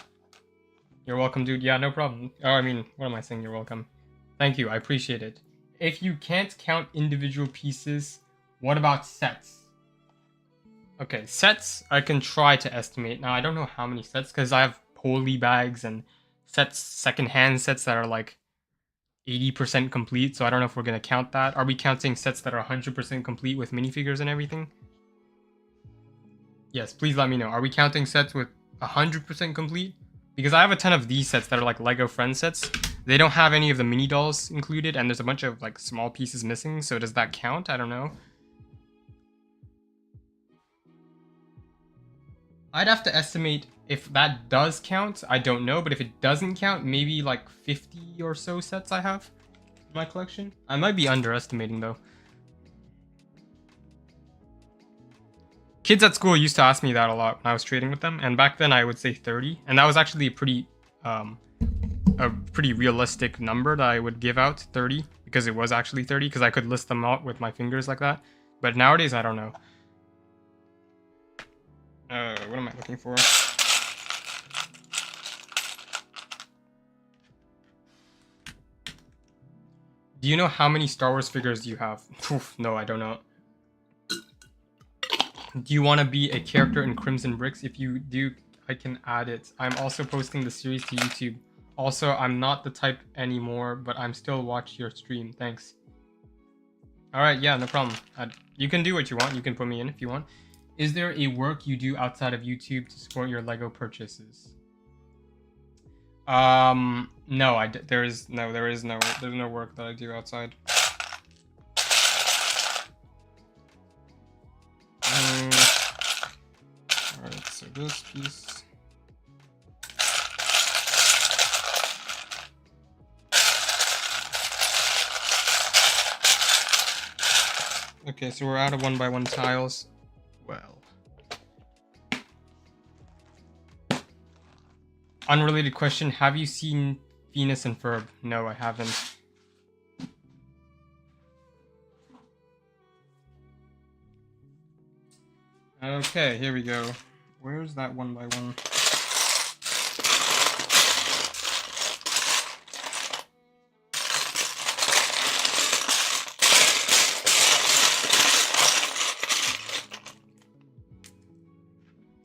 You're welcome, dude. Yeah, no problem. Oh, I mean, what am I saying? You're welcome. Thank you. I appreciate it. If you can't count individual pieces, what about sets? Okay, sets I can try to estimate. Now, I don't know how many sets because I have poly bags and sets, secondhand sets that are like 80% complete. So I don't know if we're going to count that. Are we counting sets that are 100% complete with minifigures and everything? Yes, please let me know. Are we counting sets with 100% complete? Because I have a ton of these sets that are like Lego Friends sets. They don't have any of the mini dolls included, and there's a bunch of like small pieces missing. So does that count? I don't know. I'd have to estimate if that does count. I don't know, but if it doesn't count, maybe like 50 or so sets I have in my collection. I might be underestimating though. Kids at school used to ask me that a lot when I was trading with them, and back then I would say 30, and that was actually a pretty realistic number that I would give out, 30, because it was actually 30, because I could list them out with my fingers like that. But nowadays, I don't know. What am I looking for? Do you know how many Star Wars figures you have? Oof, no, I don't know. Do you want to be a character in Crimson Bricks? If you do, I can add it. I'm also posting the series to YouTube. Also, I'm not the type anymore, but I'm still watch your stream. Thanks. Alright, yeah, no problem. You can do what you want. You can put me in if you want. Is there a work you do outside of YouTube to support your Lego purchases? No, there's no work that I do outside. Alright, so this piece. Okay, so we're out of 1x1 tiles. Well. Unrelated question, have you seen Phineas and Ferb? No, I haven't. Okay, here we go. Where's that 1x1?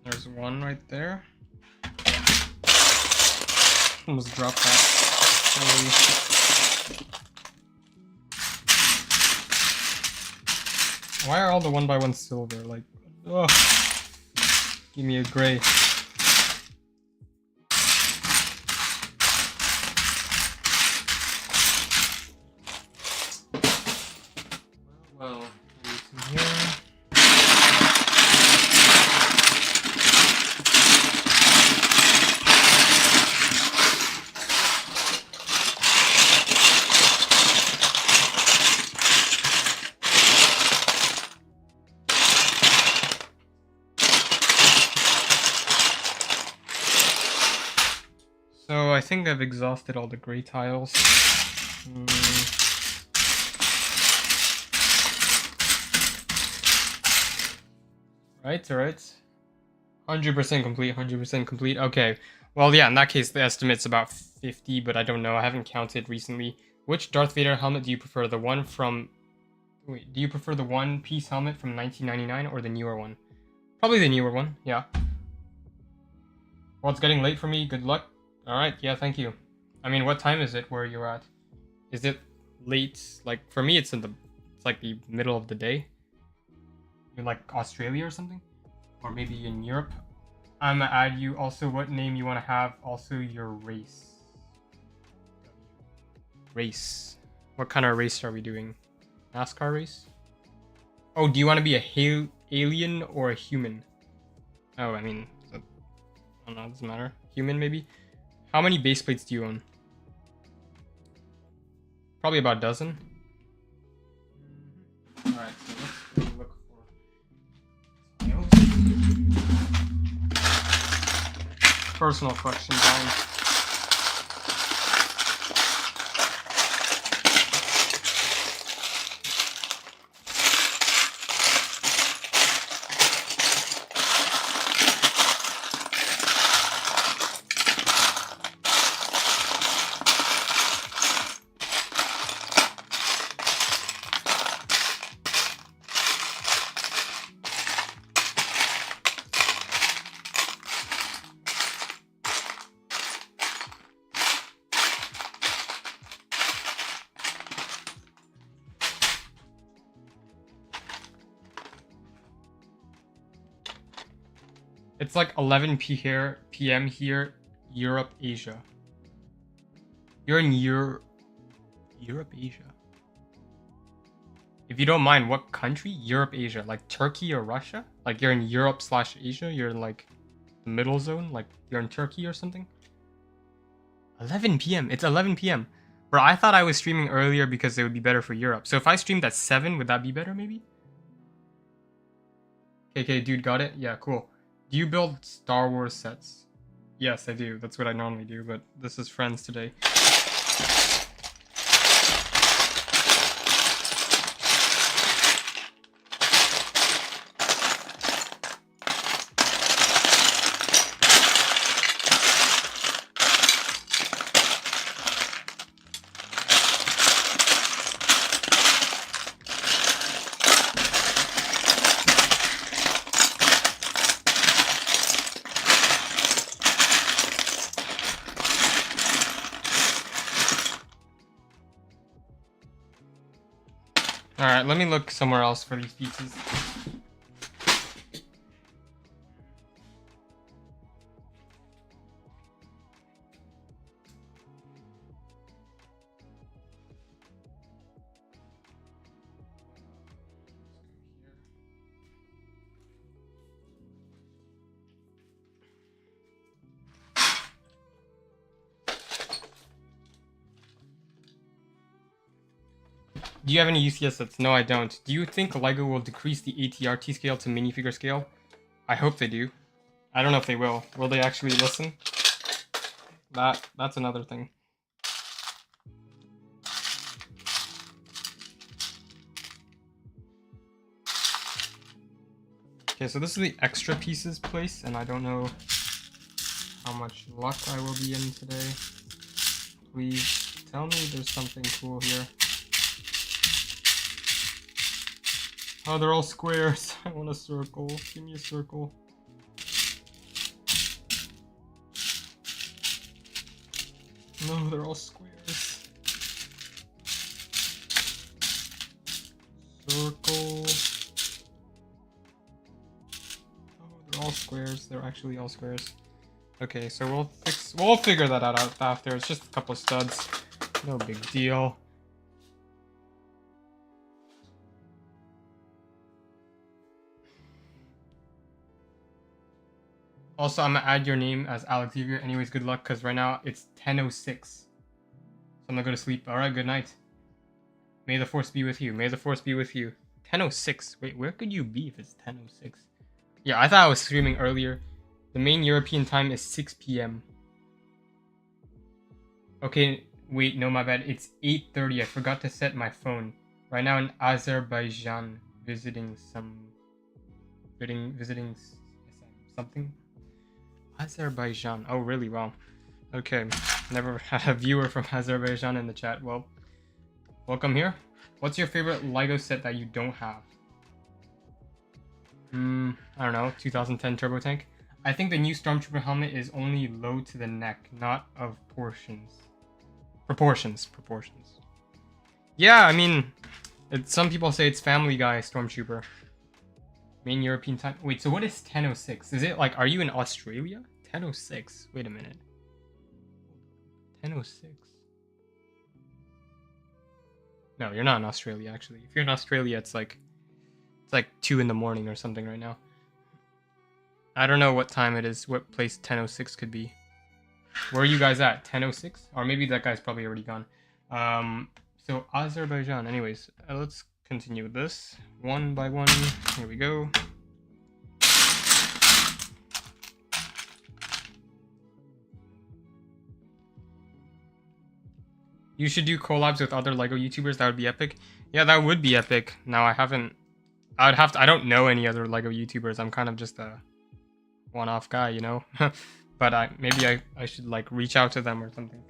There's one right there. Almost dropped that. Why are all the 1x1 silver? Like, ugh. Give me a gray. Well, here. So I think I've exhausted all the gray tiles. Right, alright. 100% complete, 100% complete. Okay. Well, yeah, in that case, the estimate's about 50, but I don't know. I haven't counted recently. Which Darth Vader helmet do you prefer? The one from... Wait, do you prefer the one-piece helmet from 1999 or the newer one? Probably the newer one, yeah. Well, it's getting late for me. Good luck. Alright, yeah, thank you. I mean, what time is it where you're at? Is it late? Like, for me, it's like the middle of the day. In like Australia or something? Or maybe in Europe. I'm gonna add you. Also, what name you want to have. Also, your race. Race. What kind of race are we doing? NASCAR race? Oh, do you want to be a alien or a human? Oh, I mean, I don't know, it doesn't matter. Human, maybe? How many base plates do you own? Probably about a dozen. Alright, so let's go look for tiles. Personal question time. It's like 11 p.m. here, Europe, Asia. You're in Europe, Asia. If you don't mind, what country? Europe, Asia. Like Turkey or Russia? Like you're in Europe / Asia? You're in like the middle zone? Like you're in Turkey or something? 11 p.m. It's 11 p.m. Bro, I thought I was streaming earlier because it would be better for Europe. So if I streamed at 7, would that be better maybe? Okay, dude, got it? Yeah, cool. Do you build Star Wars sets? Yes, I do. That's what I normally do, but this is friends today. Alright, let me look somewhere else for these pieces. Do you have any UCS sets? No, I don't. Do you think LEGO will decrease the ATRT scale to minifigure scale? I hope they do. I don't know if they will. Will they actually listen? That's another thing. Okay, so this is the extra pieces place, and I don't know how much luck I will be in today. Please tell me there's something cool here. Oh, they're all squares. I want a circle. Give me a circle. No, they're all squares. Circle. Oh, they're all squares. They're actually all squares. Okay, so we'll figure that out after. It's just a couple of studs. No big deal. Also, I'm gonna add your name as Alex Xavier. Anyways, good luck, because right now it's 10:06. So I'm gonna go to sleep. Alright, good night. May the force be with you. May the force be with you. 10:06. Wait, where could you be if it's 10:06? Yeah, I thought I was streaming earlier. The main European time is 6 p.m. Okay, wait, no, my bad. It's 8:30. I forgot to set my phone. Right now in Azerbaijan, visiting something. Azerbaijan. Oh, really? Wow. Okay. Never had a viewer from Azerbaijan in the chat. Well, welcome here. What's your favorite LEGO set that you don't have? I don't know. 2010 Turbo Tank. I think the new Stormtrooper helmet is only low to the neck, not of proportions. Yeah, I mean, some people say it's Family Guy Stormtrooper. Main European time. Wait, so what is 10:06? Is it like, are you in Australia? 10:06. Wait a minute. 10:06. No, you're not in Australia, actually. If you're in Australia, it's like 2 in the morning or something right now. I don't know what time it is, what place 10:06 could be. Where are you guys at? 10:06? Or maybe that guy's probably already gone. So Azerbaijan. Anyways, let's continue with this one by one. Here we go. You should do collabs with other LEGO YouTubers. That would be epic. Yeah, that would be epic. Now I don't know any other LEGO YouTubers. I'm kind of just a one-off guy, you know? But maybe I should like reach out to them or something.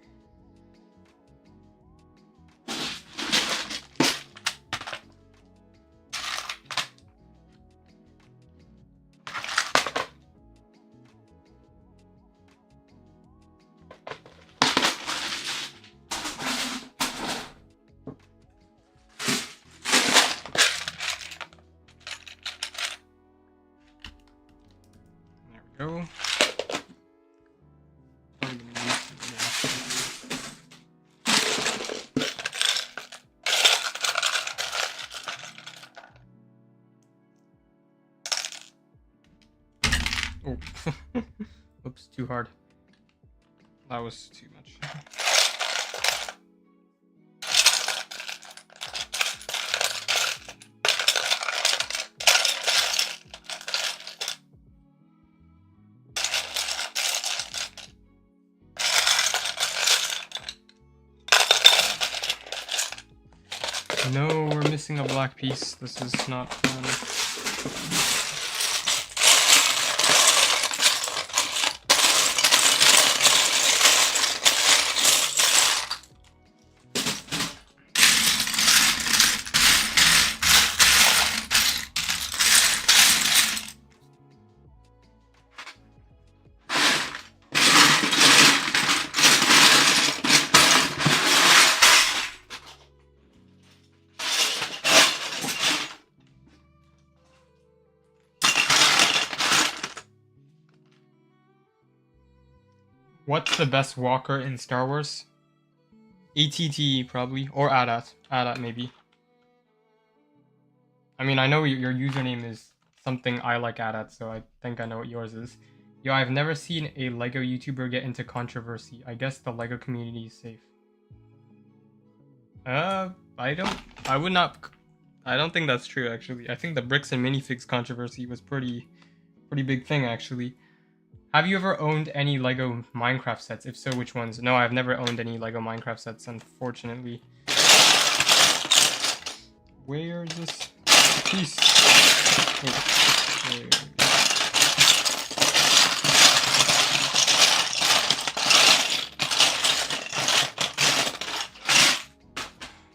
Go. Oh, oops, too hard. That was too much. No, we're missing a black piece. This is not fun. What's the best walker in Star Wars? ATT probably, or AT-AT. AT-AT maybe. I mean, I know your username is something I like AT-AT, so I think I know what yours is. Yo, I've never seen a LEGO YouTuber get into controversy. I guess the LEGO community is safe. I don't think that's true, actually. I think the bricks and minifigs controversy was pretty big thing, actually. Have you ever owned any LEGO Minecraft sets? If so, which ones? No, I've never owned any LEGO Minecraft sets, unfortunately. Where is this piece? Oh,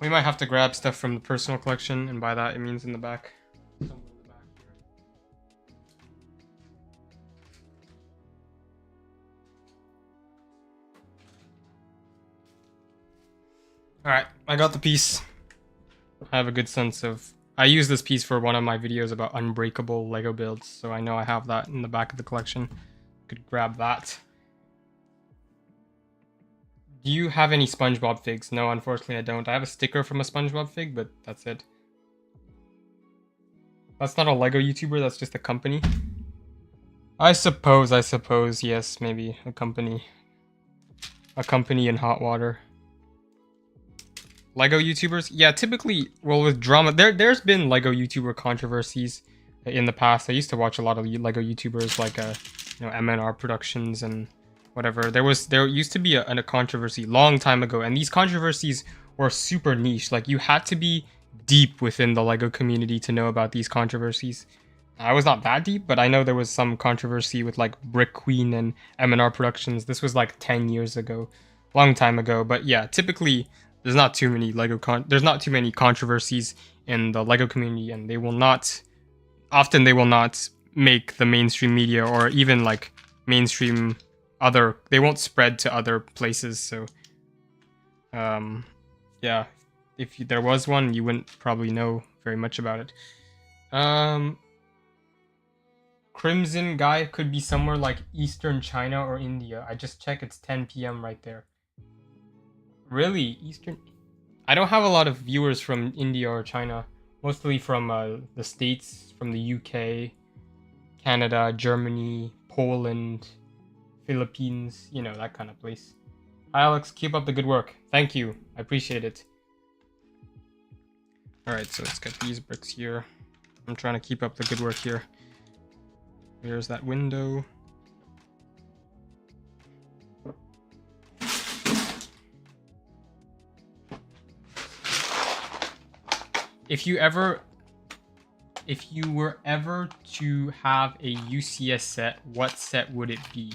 we might have to grab stuff from the personal collection, and by that it means in the back. Alright, I got the piece. I have a good sense of... I used this piece for one of my videos about unbreakable LEGO builds, so I know I have that in the back of the collection. Could grab that. Do you have any SpongeBob figs? No, unfortunately I don't. I have a sticker from a SpongeBob fig, but that's it. That's not a LEGO YouTuber, that's just a company. I suppose, yes, maybe a company. A company in hot water. LEGO YouTubers? Yeah, typically, well, with drama, there's been LEGO YouTuber controversies in the past. I used to watch a lot of LEGO YouTubers like, MNR Productions and whatever. There used to be a controversy long time ago, and these controversies were super niche. Like, you had to be deep within the LEGO community to know about these controversies. I was not that deep, but I know there was some controversy with like Brick Queen and MNR Productions. This was like 10 years ago, long time ago. But yeah, typically there's not too many there's not too many controversies in the LEGO community, and they will not make the mainstream media or even like mainstream they won't spread to other places. So yeah, if there was one, you wouldn't probably know very much about it. Crimson guy could be somewhere like Eastern China or India. I just checked, it's 10 p.m. right there. Really? Eastern? I don't have a lot of viewers from India or China. Mostly from the States, from the UK, Canada, Germany, Poland, Philippines, you know, that kind of place. Hi Alex, keep up the good work. Thank you. I appreciate it. Alright, so let's get these bricks here. I'm trying to keep up the good work here. There's that window. If you were ever to have a UCS set, what set would it be?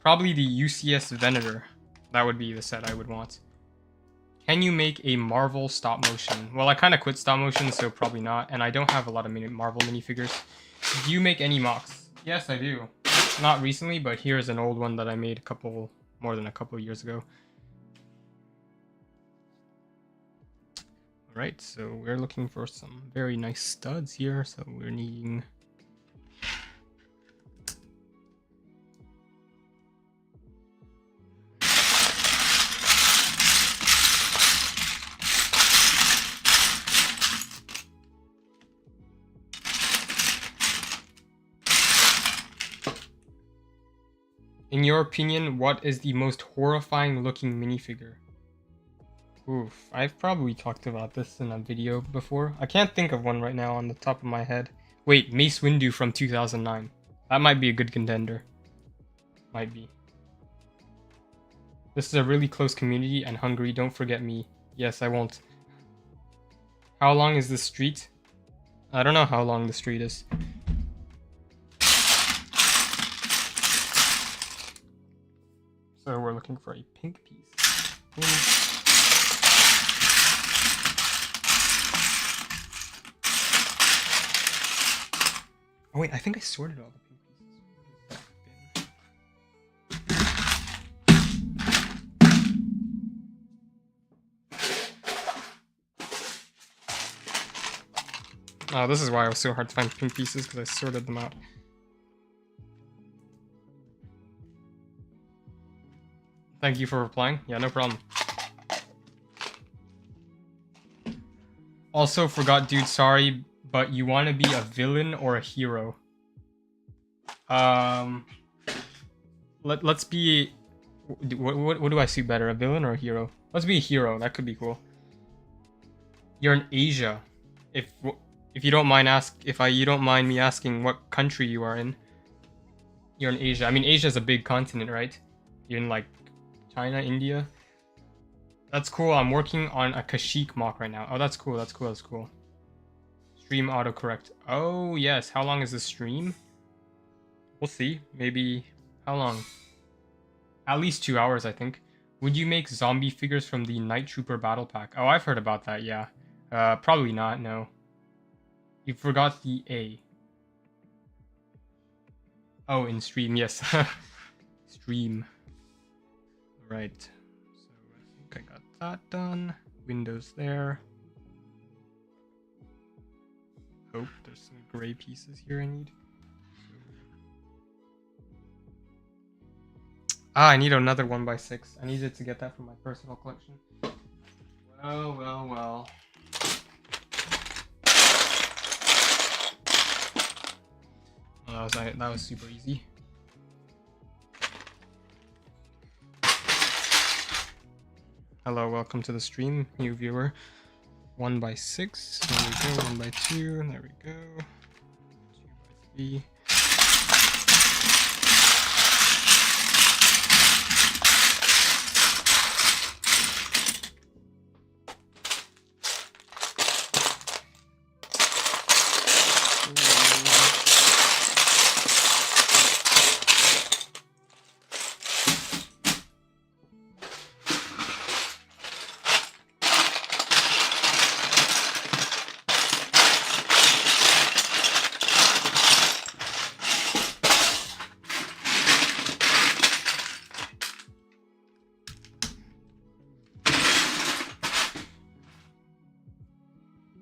Probably the UCS Venator. That would be the set I would want. Can you make a Marvel stop motion? Well, I kind of quit stop motion, so probably not. And I don't have a lot of Marvel minifigures. Do you make any mocks? Yes, I do. Not recently, but here's an old one that I made more than a couple years ago. Alright, so we're looking for some very nice studs here. So we're needing In your opinion, what is the most horrifying looking minifigure? Oof, I've probably talked about this in a video before. I can't think of one right now on the top of my head. Wait, Mace Windu from 2009. That might be a good contender. Might be. This is a really close community, and Hungary, don't forget me. Yes, I won't. How long is this street? I don't know how long the street is. So we're looking for a pink piece. Oh wait, I think I sorted all the pink pieces. Oh, this is why it was so hard to find pink pieces, because I sorted them out. Thank you for replying. Yeah, no problem. Also forgot, dude, sorry, but you want to be a villain or a hero? Let's be... What do I see better, a villain or a hero? Let's be a hero, that could be cool. You're in Asia. If you don't mind you don't mind me asking what country you are in. You're in Asia. I mean, Asia is a big continent, right? You're in like China, India. That's cool. I'm working on a Kashyyyk mock right now. Oh, that's cool. That's cool. That's cool. Stream autocorrect. Oh, yes. How long is the stream? We'll see. Maybe... How long? At least 2 hours, I think. Would you make zombie figures from the Night Trooper Battle Pack? Oh, I've heard about that, yeah. Probably not, no. You forgot the A. Oh, in stream, yes. Stream. Right. So I think I got that done. Windows there. Oh, there's some gray pieces here I need. Ah, I need another 1x6. I needed to get that from my personal collection. Well, well, well. Oh, that was super easy. Hello, welcome to the stream, new viewer. 1x6. There we go. 1x2. There we go. 2x3.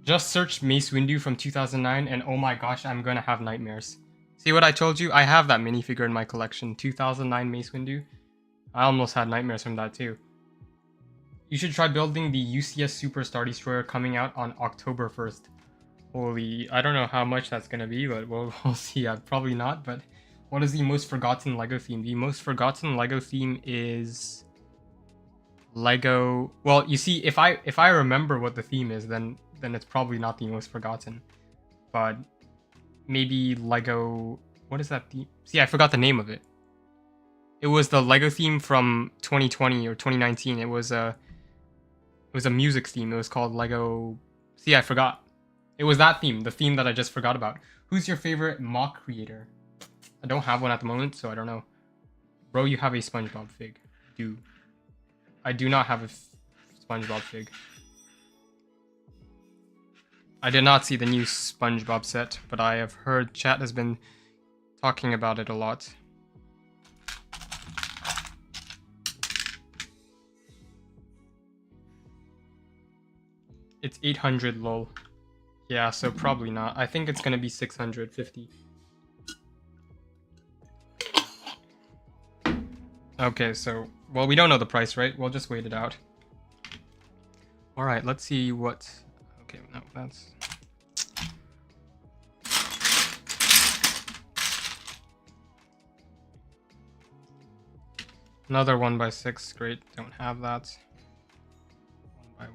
Just searched Mace Windu from 2009 and oh my gosh, I'm gonna have nightmares. See what I told you? I have that minifigure in my collection. 2009 Mace Windu. I almost had nightmares from that too. You should try building the UCS Super Star Destroyer coming out on October 1st. Holy, I don't know how much that's gonna be, but we'll see. Probably not, but what is the most forgotten LEGO theme? The most forgotten LEGO theme is... Lego... Well, you see, if I remember what the theme is, then it's probably not the most forgotten. But maybe Lego... What is that theme? See, I forgot the name of it. It was the Lego theme from 2020 or 2019. It was a music theme. It was called Lego... See, I forgot. It was that theme, the theme that I just forgot about. Who's your favorite mock creator? I don't have one at the moment, so I don't know. Bro, you have a SpongeBob fig. I do not have a SpongeBob fig. I did not see the new SpongeBob set, but I have heard chat has been talking about it a lot. It's 800 lol. Yeah, so probably not. I think it's gonna be 650. Okay, so... Well, we don't know the price, right? We'll just wait it out. Alright, let's see what... Okay, no, that's... Another 1x6. Great. Don't have that. 1x1.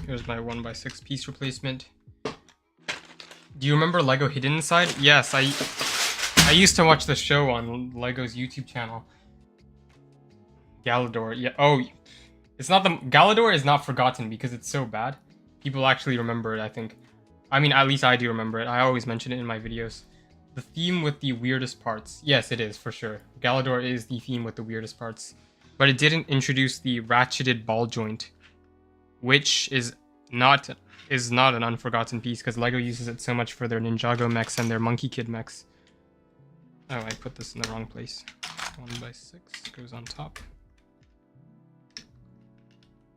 Here's my 1x6 piece replacement. Do you remember Lego Hidden Inside? Yes, I used to watch the show on Lego's YouTube channel. Galador, yeah. Oh, it's not the Galador is not forgotten because it's so bad. People actually remember it, I think. I mean, at least I do remember it. I always mention it in my videos. The theme with the weirdest parts. Yes, it is, for sure. Galador is the theme with the weirdest parts. But it didn't introduce the ratcheted ball joint, which is not an unforgotten piece because LEGO uses it so much for their Ninjago mechs and their Monkey Kid mechs. Oh, I put this in the wrong place. 1x6 goes on top.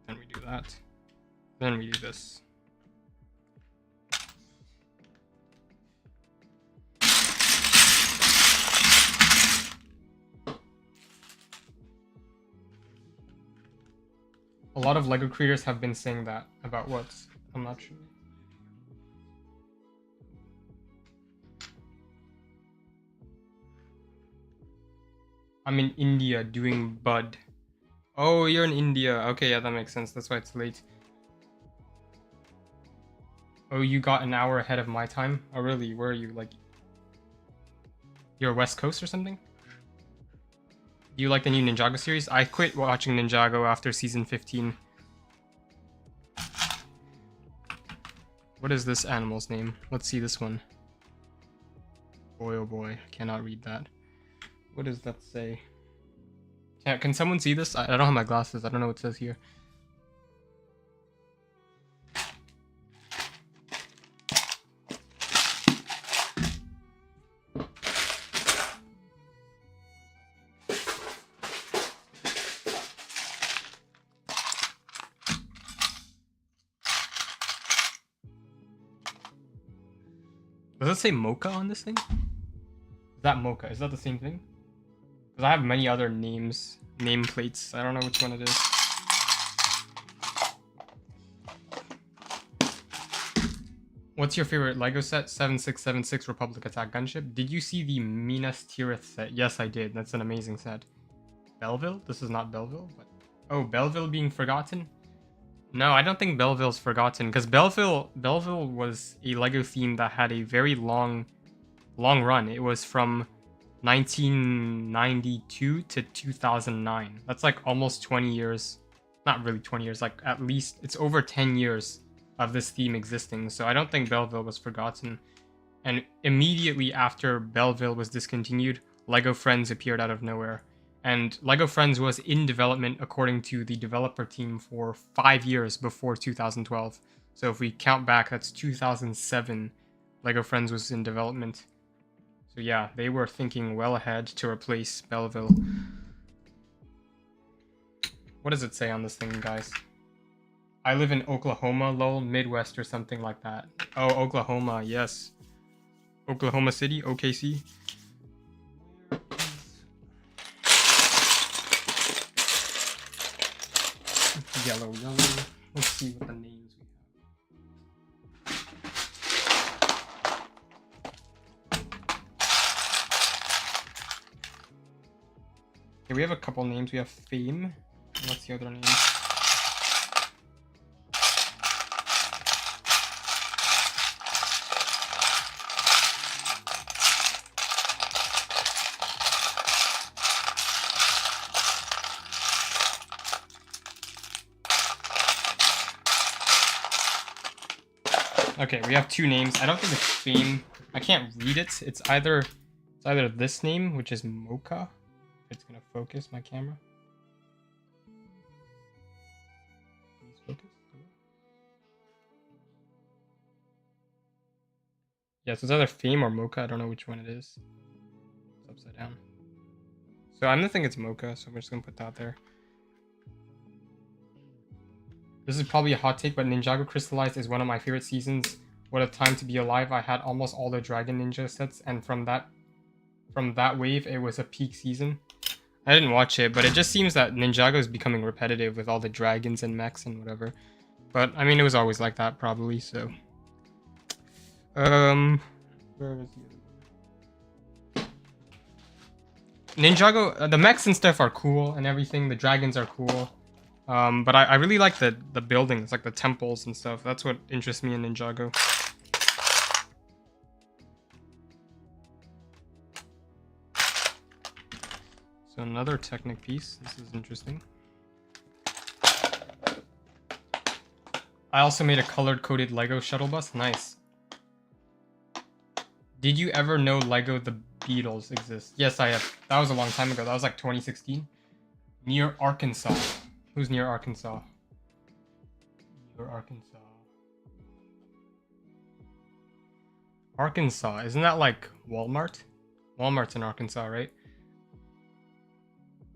Then we do that. Then we do this. A lot of LEGO creators have been saying that about what? I'm not sure. I'm in India doing Bud. Oh, you're in India. Okay, yeah, that makes sense. That's why it's late. Oh, you got an hour ahead of my time? Oh, really? Where are you? Like, you're West Coast or something? Do you like the new Ninjago series? I quit watching Ninjago after season 15. What is this animal's name? Let's see this one. Boy, oh boy. I cannot read that. What does that say? Can someone see this? I don't have my glasses. I don't know what it says here. Does it say Mocha on this thing? Is that Mocha? Is that the same thing? Because I have many other nameplates. I don't know which one it is. What's your favorite LEGO set? 7676 Republic Attack Gunship. Did you see the Minas Tirith set? Yes, I did. That's an amazing set. Belleville? This is not Belleville, but... Oh, Belleville being forgotten? No, I don't think Belleville's forgotten, because Belleville was a LEGO theme that had a very long run. It was from 1992 to 2009. That's like almost 20 years. Not really 20 years, like at least it's over 10 years of this theme existing. So I don't think Belleville was forgotten. And immediately after Belleville was discontinued, LEGO Friends appeared out of nowhere. And LEGO Friends was in development according to the developer team for 5 years before 2012. So if we count back, that's 2007 LEGO Friends was in development. So yeah, they were thinking well ahead to replace Belleville. What does it say on this thing, guys? I live in Oklahoma, lol, Midwest or something like that. Oh, Oklahoma, yes. Oklahoma City, OKC. Yellow. Let's see what the names we have. Okay, we have a couple names. We have Fame. What's the other name? Okay, we have two names. I don't think it's Fame. I can't read it. It's either this name, which is Mocha. It's gonna focus my camera. Yeah, so it's either Fame or Mocha. I don't know which one it is. It's upside down. So I'm gonna think it's Mocha, so we're just gonna put that there. This is probably a hot take, but Ninjago Crystallized is one of my favorite seasons. What a time to be alive. I had almost all the Dragon Ninja sets, and from that wave, it was a peak season. I didn't watch it, but it just seems that Ninjago is becoming repetitive with all the dragons and mechs and whatever. But I mean, it was always like that, probably. So, where was the other one? Ninjago, the mechs and stuff are cool and everything. The dragons are cool. But I really like the buildings, like the temples and stuff. That's what interests me in Ninjago. So another Technic piece. This is interesting. I also made a color-coded Lego shuttle bus. Nice. Did you ever know Lego the Beatles exists? Yes, I have. That was a long time ago. That was like 2016. Near Arkansas. Who's near Arkansas? Near Arkansas. Arkansas. Isn't that like Walmart? Walmart's in Arkansas, right?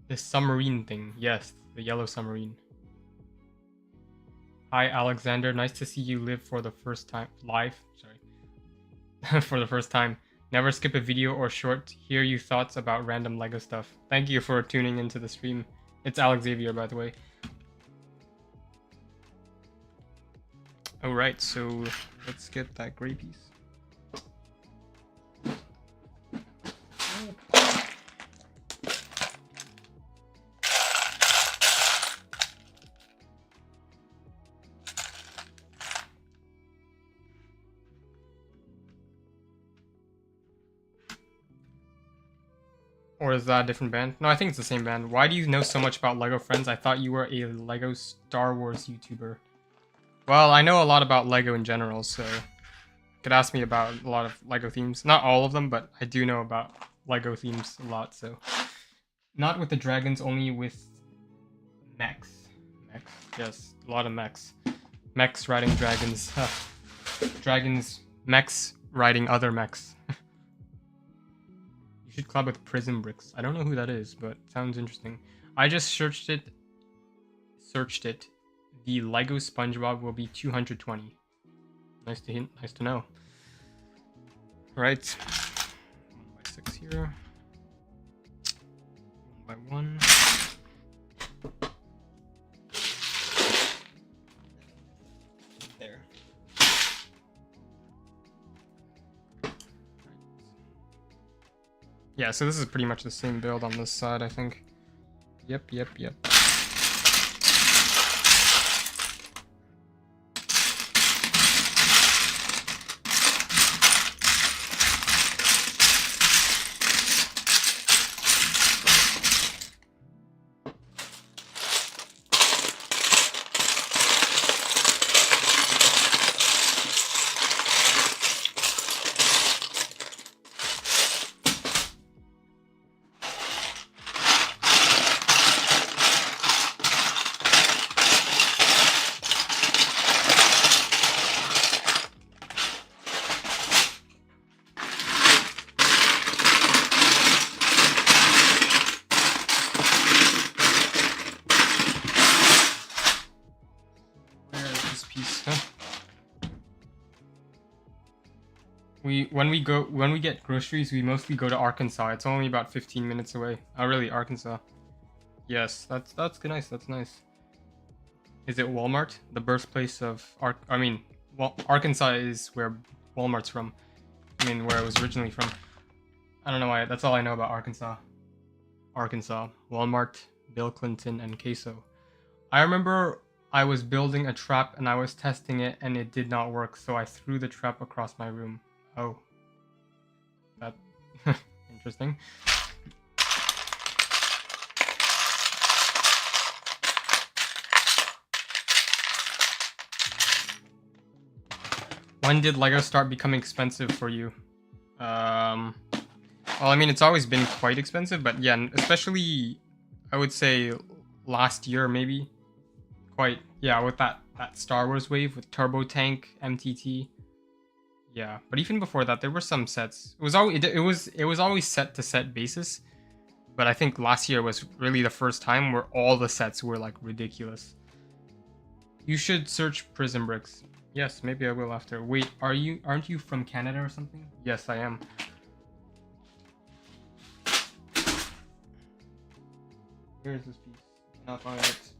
This submarine thing. Yes, the yellow submarine. Hi, Alexander. Nice to see you live for the first time. Live. Sorry. For the first time. Never skip a video or short. Hear you thoughts about random Lego stuff. Thank you for tuning into the stream. It's Alex Xavier, by the way. Alright, so let's get that gray piece. Or is that a different band? No, I think it's the same band. Why do you know so much about Lego Friends? I thought you were a Lego Star Wars YouTuber. Well, I know a lot about Lego in general, so you could ask me about a lot of Lego themes. Not all of them, but I do know about Lego themes a lot, so. Not with the dragons, only with mechs. Mechs, yes, a lot of mechs. Mechs riding dragons. Dragons, mechs riding other mechs. You should collab with Prism Bricks. I don't know who that is, but it sounds interesting. I just searched it. The Lego SpongeBob will be 220. Nice to know. Right. 1x6 here. 1x1. There. Yeah, so this is pretty much the same build on this side, I think. Yep. When we get groceries, we mostly go to Arkansas. It's only about 15 minutes away. Oh, really? Arkansas? Yes, that's nice. That's nice. Is it Walmart? The birthplace of Arkansas is where Walmart's from. I mean, where it was originally from. I don't know why. That's all I know about Arkansas. Arkansas, Walmart, Bill Clinton, and queso. I remember I was building a trap and I was testing it and it did not work, so I threw the trap across my room. Oh. That... interesting. When did Lego start becoming expensive for you? Well, I mean, it's always been quite expensive, but yeah, especially, I would say, last year, maybe. Quite, yeah, with that Star Wars wave with Turbo Tank, MTT. Yeah, but even before that, there were some sets. It was always set to set basis. But I think last year was really the first time where all the sets were like ridiculous. You should search Prison Bricks. Yes, maybe I will after. Wait, aren't you from Canada or something? Yes, I am. Where is this piece? Not find it.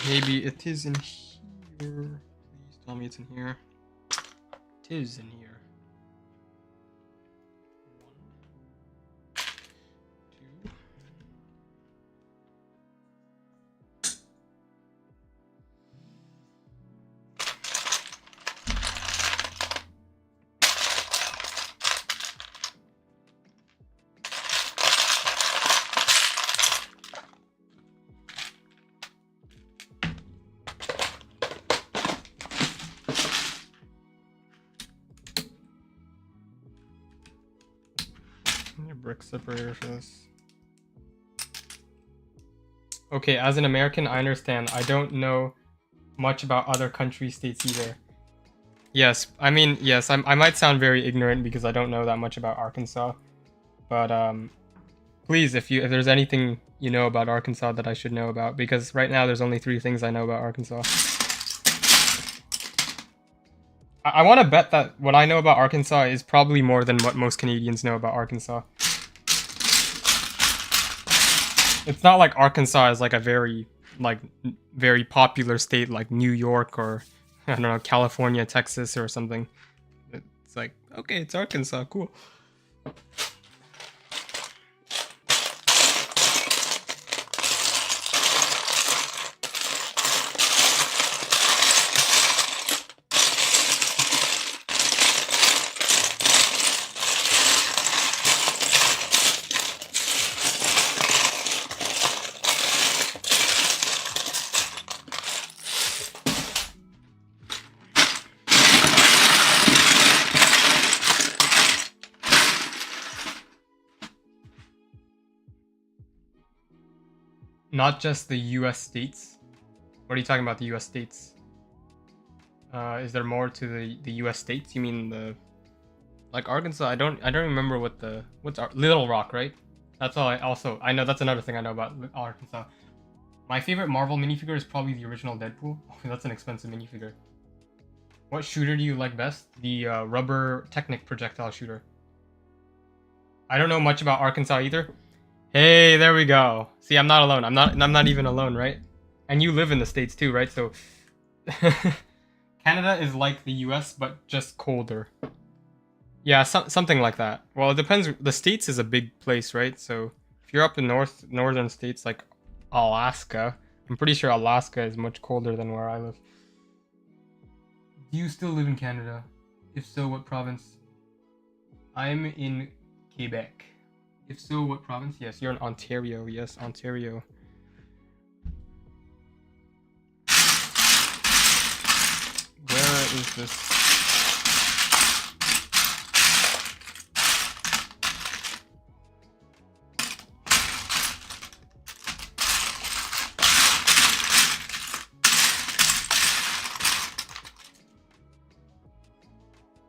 Maybe it is in here. Please tell me it's in here. It is in here. 1, 2. Brick separator for this. Okay, as an American, I understand. I don't know much about other country states either. Yes, I mean, yes, I might sound very ignorant because I don't know that much about Arkansas. But please, if there's anything you know about Arkansas that I should know about, because right now there's only 3 things I know about Arkansas. I want to bet that what I know about Arkansas is probably more than what most Canadians know about Arkansas. It's not like Arkansas is like a very popular state like New York or I don't know, California, Texas or something. It's like, okay, it's Arkansas, cool. Not just the U.S. states. What are you talking about? The U.S. states? Is there more to the U.S. states? You mean the like Arkansas? I don't remember what's Little Rock, right? That's all. I know that's another thing I know about Arkansas. My favorite Marvel minifigure is probably the original Deadpool. Oh, that's an expensive minifigure. What shooter do you like best? The rubber Technic projectile shooter. I don't know much about Arkansas either. Hey, there we go. See, I'm not alone. I'm not even alone, right? And you live in the States too, right? So Canada is like the US but just colder. Yeah, something like that. Well, it depends. The States is a big place, right? So if you're up in northern states like Alaska, I'm pretty sure Alaska is much colder than where I live. Do you still live in Canada? If so, what province? I'm in Quebec. If so, what province? Yes, you're in Ontario. Yes, Ontario. Where is this?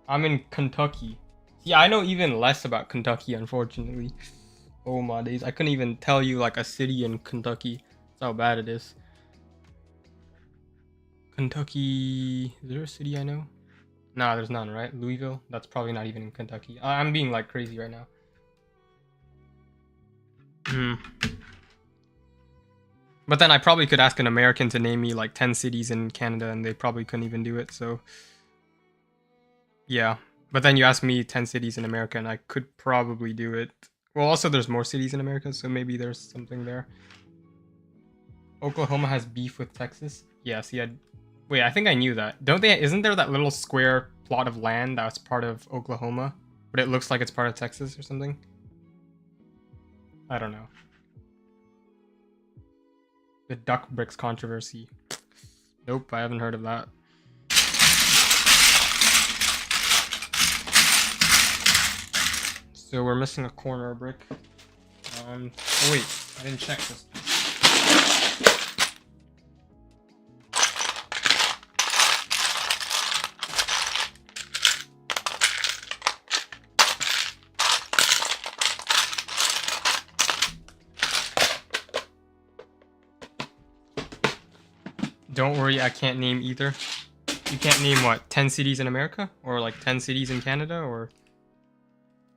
I'm in Kentucky. Yeah, I know even less about Kentucky, unfortunately. Oh my days, I couldn't even tell you like a city in Kentucky. That's how bad it is. Kentucky, is there a city I know? Nah, there's none, right? Louisville? That's probably not even in Kentucky. I'm being like crazy right now. But then I probably could ask an American to name me like 10 cities in Canada and they probably couldn't even do it, so... Yeah. But then you ask me 10 cities in America and I could probably do it. Well, also there's more cities in America, so maybe there's something there. Oklahoma has beef with Texas? Yeah, see, wait, I think I knew that. Don't they? Isn't there that little square plot of land that's part of Oklahoma, but it looks like it's part of Texas or something? I don't know. The duck bricks controversy. Nope, I haven't heard of that. So we're missing a corner brick. Oh wait, I didn't check this. Don't worry, I can't name either. You can't name what, 10 cities in America? Or like 10 cities in Canada? Or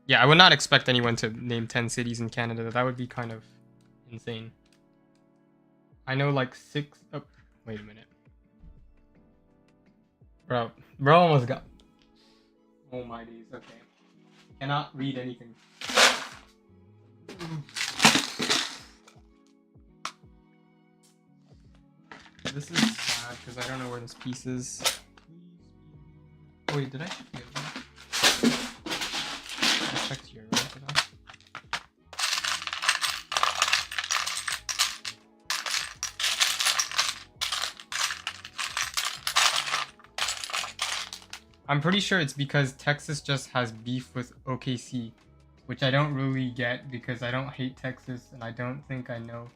yeah, I would not expect anyone to name 10 cities in Canada. That would be kind of insane. I know like 6. Oh, wait a minute. Bro almost got. Oh my days, okay. Cannot read anything. This is sad because I don't know where this piece is. Wait, did I check the other one? I checked here, right? Did I? I'm pretty sure it's because Texas just has beef with OKC, which I don't really get because I don't hate Texas and I don't think I know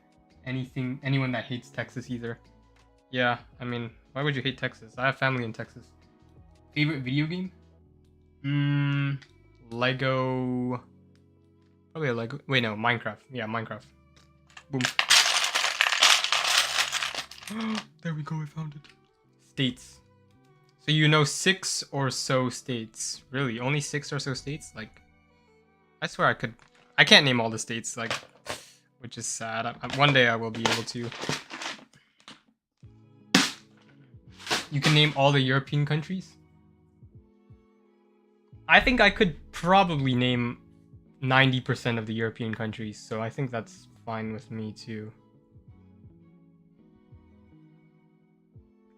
anyone that hates Texas either. Yeah, I mean, why would you hate Texas? I have family in Texas. Favorite video game? Lego. Probably a Lego. Wait, no, Minecraft. Yeah, Minecraft. Boom. There we go, I found it. States. So you know 6 or so states. Really? Only 6 or so states? Like, I swear I can't name all the states, like, which is sad. One day I will be able to. You can name all the European countries? I think I could probably name 90% of the European countries, so I think that's fine with me too.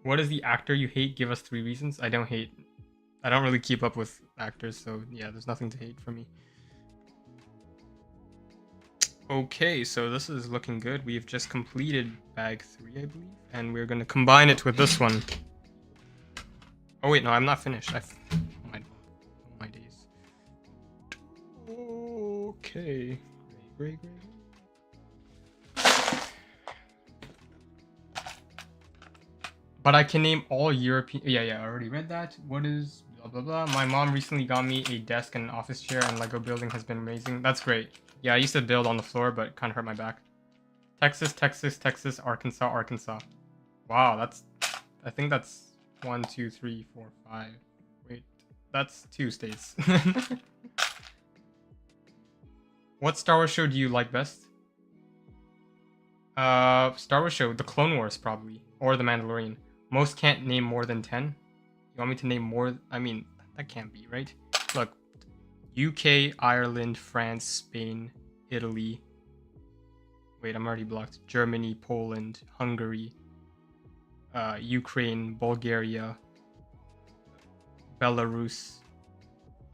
What is the actor you hate? Give us 3 reasons. I don't really keep up with actors, so yeah, there's nothing to hate for me. Okay, so this is looking good. We've just completed bag 3, I believe, and we're gonna combine it with this one. Oh wait, no, I'm not finished. My days. Okay. Great. But I can name all European. Yeah, I already read that. What is blah blah blah? My mom recently got me a desk and an office chair, and Lego building has been amazing. That's great. Yeah, I used to build on the floor, but it kind of hurt my back. Texas, Arkansas. Wow, I think that's 1, 2, 3, 4, 5. Wait, that's 2 states. What Star Wars show do you like best? Star Wars show, The Clone Wars probably, or The Mandalorian. Most can't name more than 10. You want me to name more? I mean, that can't be, right? Look, UK, Ireland, France, Spain, Italy. Wait, I'm already blocked. Germany, Poland, Hungary, Ukraine, Bulgaria, Belarus.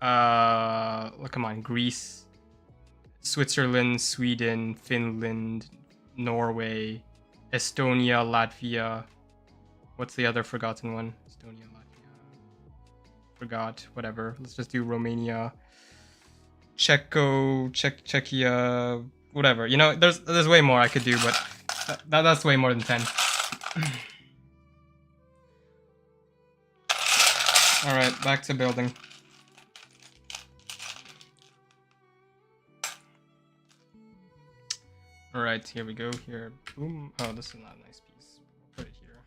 Come on, Greece, Switzerland, Sweden, Finland, Norway, Estonia, Latvia. What's the other forgotten one? Estonia, Latvia. Forgot. Whatever. Let's just do Romania, Czechia, whatever. You know, there's way more I could do, but that's way more than 10. All right, back to building. All right, here we go. Here, boom. Oh, this is not a nice piece. Put it here.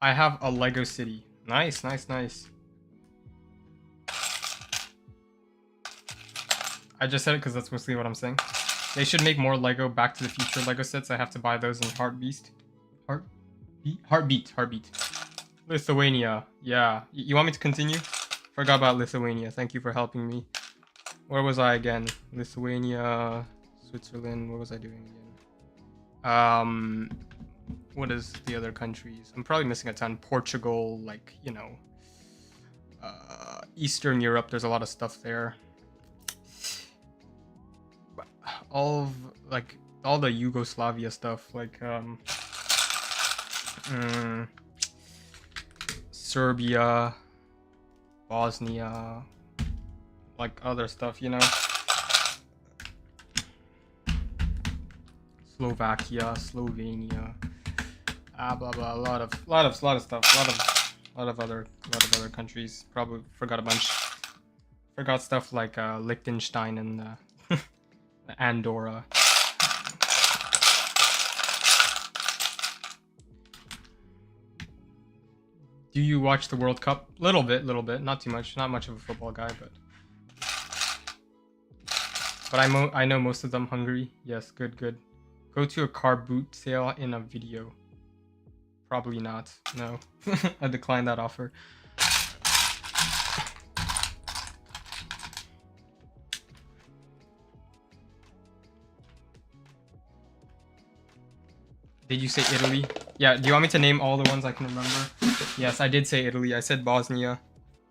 I have a Lego city. Nice. I just said it because that's mostly what I'm saying. They should make more Lego Back to the Future Lego sets. I have to buy those in Heartbeat. Lithuania. Yeah. You want me to continue? Forgot about Lithuania. Thank you for helping me. Where was I again? Lithuania, Switzerland. What was I doing again? What is the other countries? I'm probably missing a ton. Portugal, like, you know, Eastern Europe. There's a lot of stuff there. All the Yugoslavia stuff, like Serbia, Bosnia, like other stuff, you know. Slovakia, Slovenia, blah blah. A lot of stuff. A lot of other countries. Probably forgot a bunch. Forgot stuff like Liechtenstein and Andorra. Do you watch the World Cup? Little bit, not too much. Not much of a football guy, but I know most of them. Hungary, yes, good. Go to a car boot sale in a video. Probably not. No, I declined that offer. Did you say Italy? Yeah, do you want me to name all the ones I can remember? Yes, I did say Italy. I said Bosnia.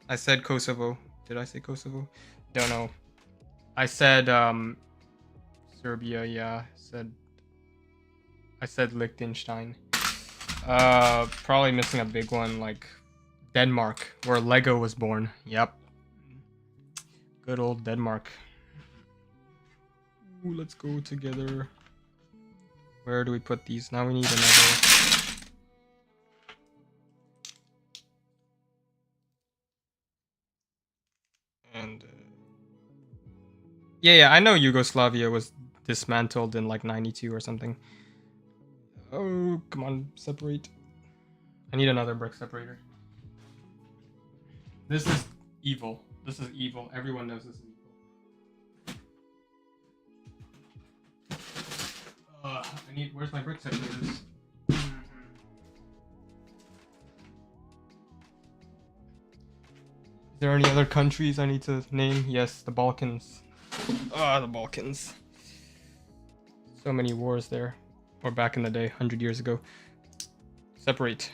I said Kosovo. Did I say Kosovo? Don't know. I said Serbia, yeah. I said Liechtenstein. Probably missing a big one like Denmark, where Lego was born. Yep. Good old Denmark. Ooh, let's go together. Where do we put these? Now we need another. And yeah, I know Yugoslavia was dismantled in like 92 or something. Oh, come on, separate. I need another brick separator. This is evil. This is evil. Everyone knows this is evil. Where's my brick separators? Is there any other countries I need to name? Yes, the Balkans. The Balkans. So many wars there. Or back in the day, 100 years ago. Separate.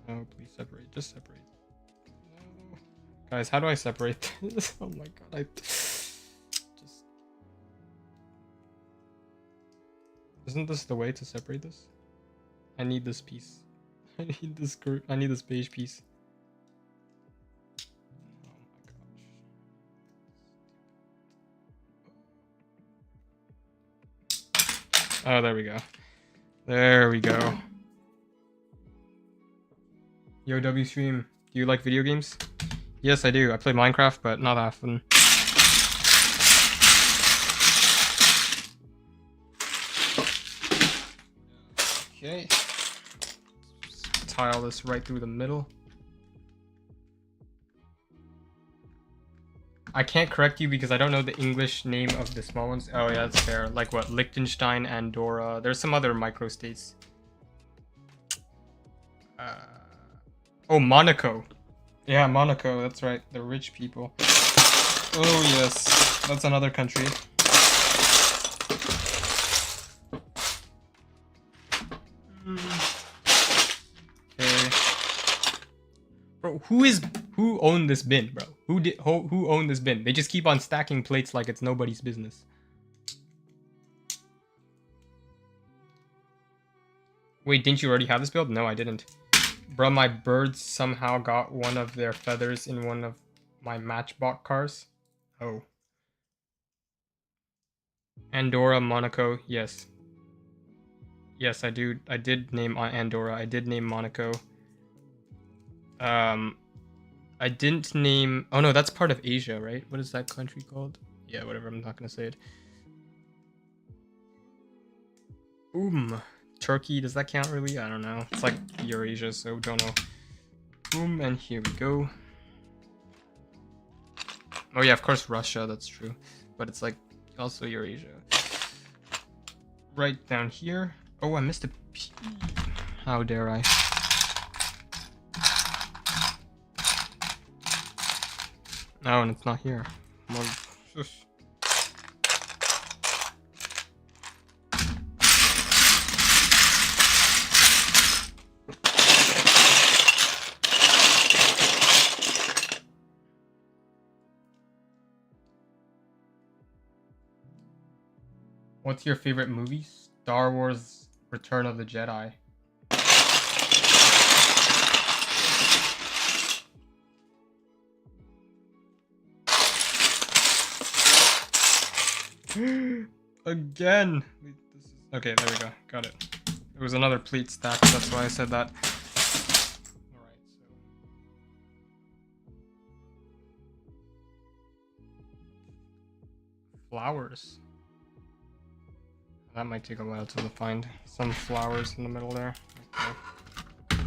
No, please separate. Just separate. No. Guys, how do I separate this? Oh my god, Isn't this the way to separate this? I need this piece. I need this group. I need this beige piece. Oh my gosh. Oh, there we go. There we go. Yo, W stream. Do you like video games? Yes, I do. I play Minecraft, but not often. Okay. Tile this right through the middle. I can't correct you because I don't know the English name of the small ones. Oh yeah, that's fair. Like what? Liechtenstein, Andorra. There's some other microstates. Oh, Monaco. Yeah, Monaco. That's right. The rich people. Oh yes, that's another country. Okay. Bro, who owned this bin, bro? Who owned this bin? They just keep on stacking plates like it's nobody's business. Wait, didn't you already have this build? No, I didn't. Bro, my birds somehow got one of their feathers in one of my Matchbox cars. Oh. Andorra, Monaco, yes. Yes, I do. I did name Andorra. I did name Monaco. I didn't name... Oh no, that's part of Asia, right? What is that country called? Yeah, whatever. I'm not gonna say it. Turkey, does that count really? I don't know. It's like Eurasia, so don't know. And here we go. Oh yeah, of course Russia, that's true. But it's like also Eurasia. Right down here. Oh, I missed a P. How dare I? Oh, and it's not here. What's your favorite movie? Star Wars Return of the Jedi. Again. Okay, there we go. Got it. It was another pleat stack, that's why I said that. Alright, so. Flowers. That might take a while to find some flowers in the middle there. Okay.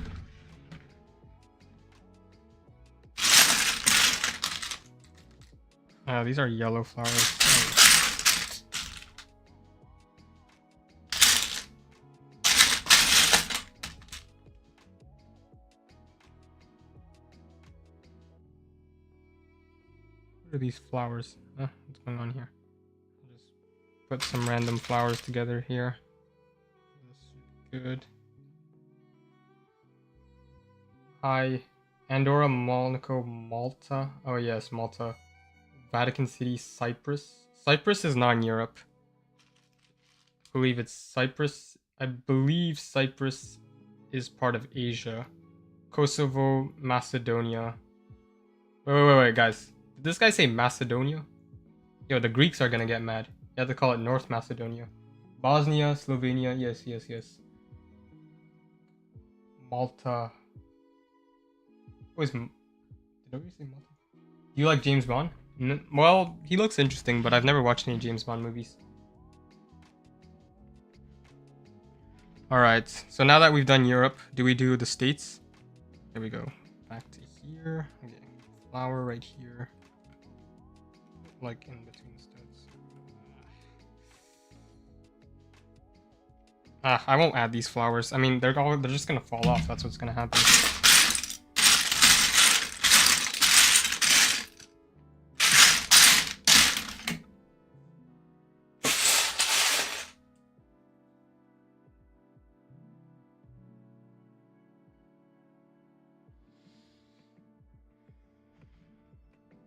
These are yellow flowers. What are these flowers? What's going on here? Just put some random flowers together here. This should be good. Hi, Andorra, Monaco, Malta. Oh yes, Malta. Vatican City, Cyprus. Cyprus is not in Europe. I believe it's Cyprus. I believe Cyprus is part of Asia. Kosovo, Macedonia. Wait, guys. Did this guy say Macedonia? Yo, the Greeks are gonna get mad. You have to call it North Macedonia. Bosnia, Slovenia, yes. Malta. Did I already say Malta? Do you like James Bond? Well, he looks interesting, but I've never watched any James Bond movies. Alright, so now that we've done Europe, do we do the States? There we go. Back to here. Okay, flower right here. Like in between studs. I won't add these flowers. I mean, they're just gonna fall off. That's what's gonna happen.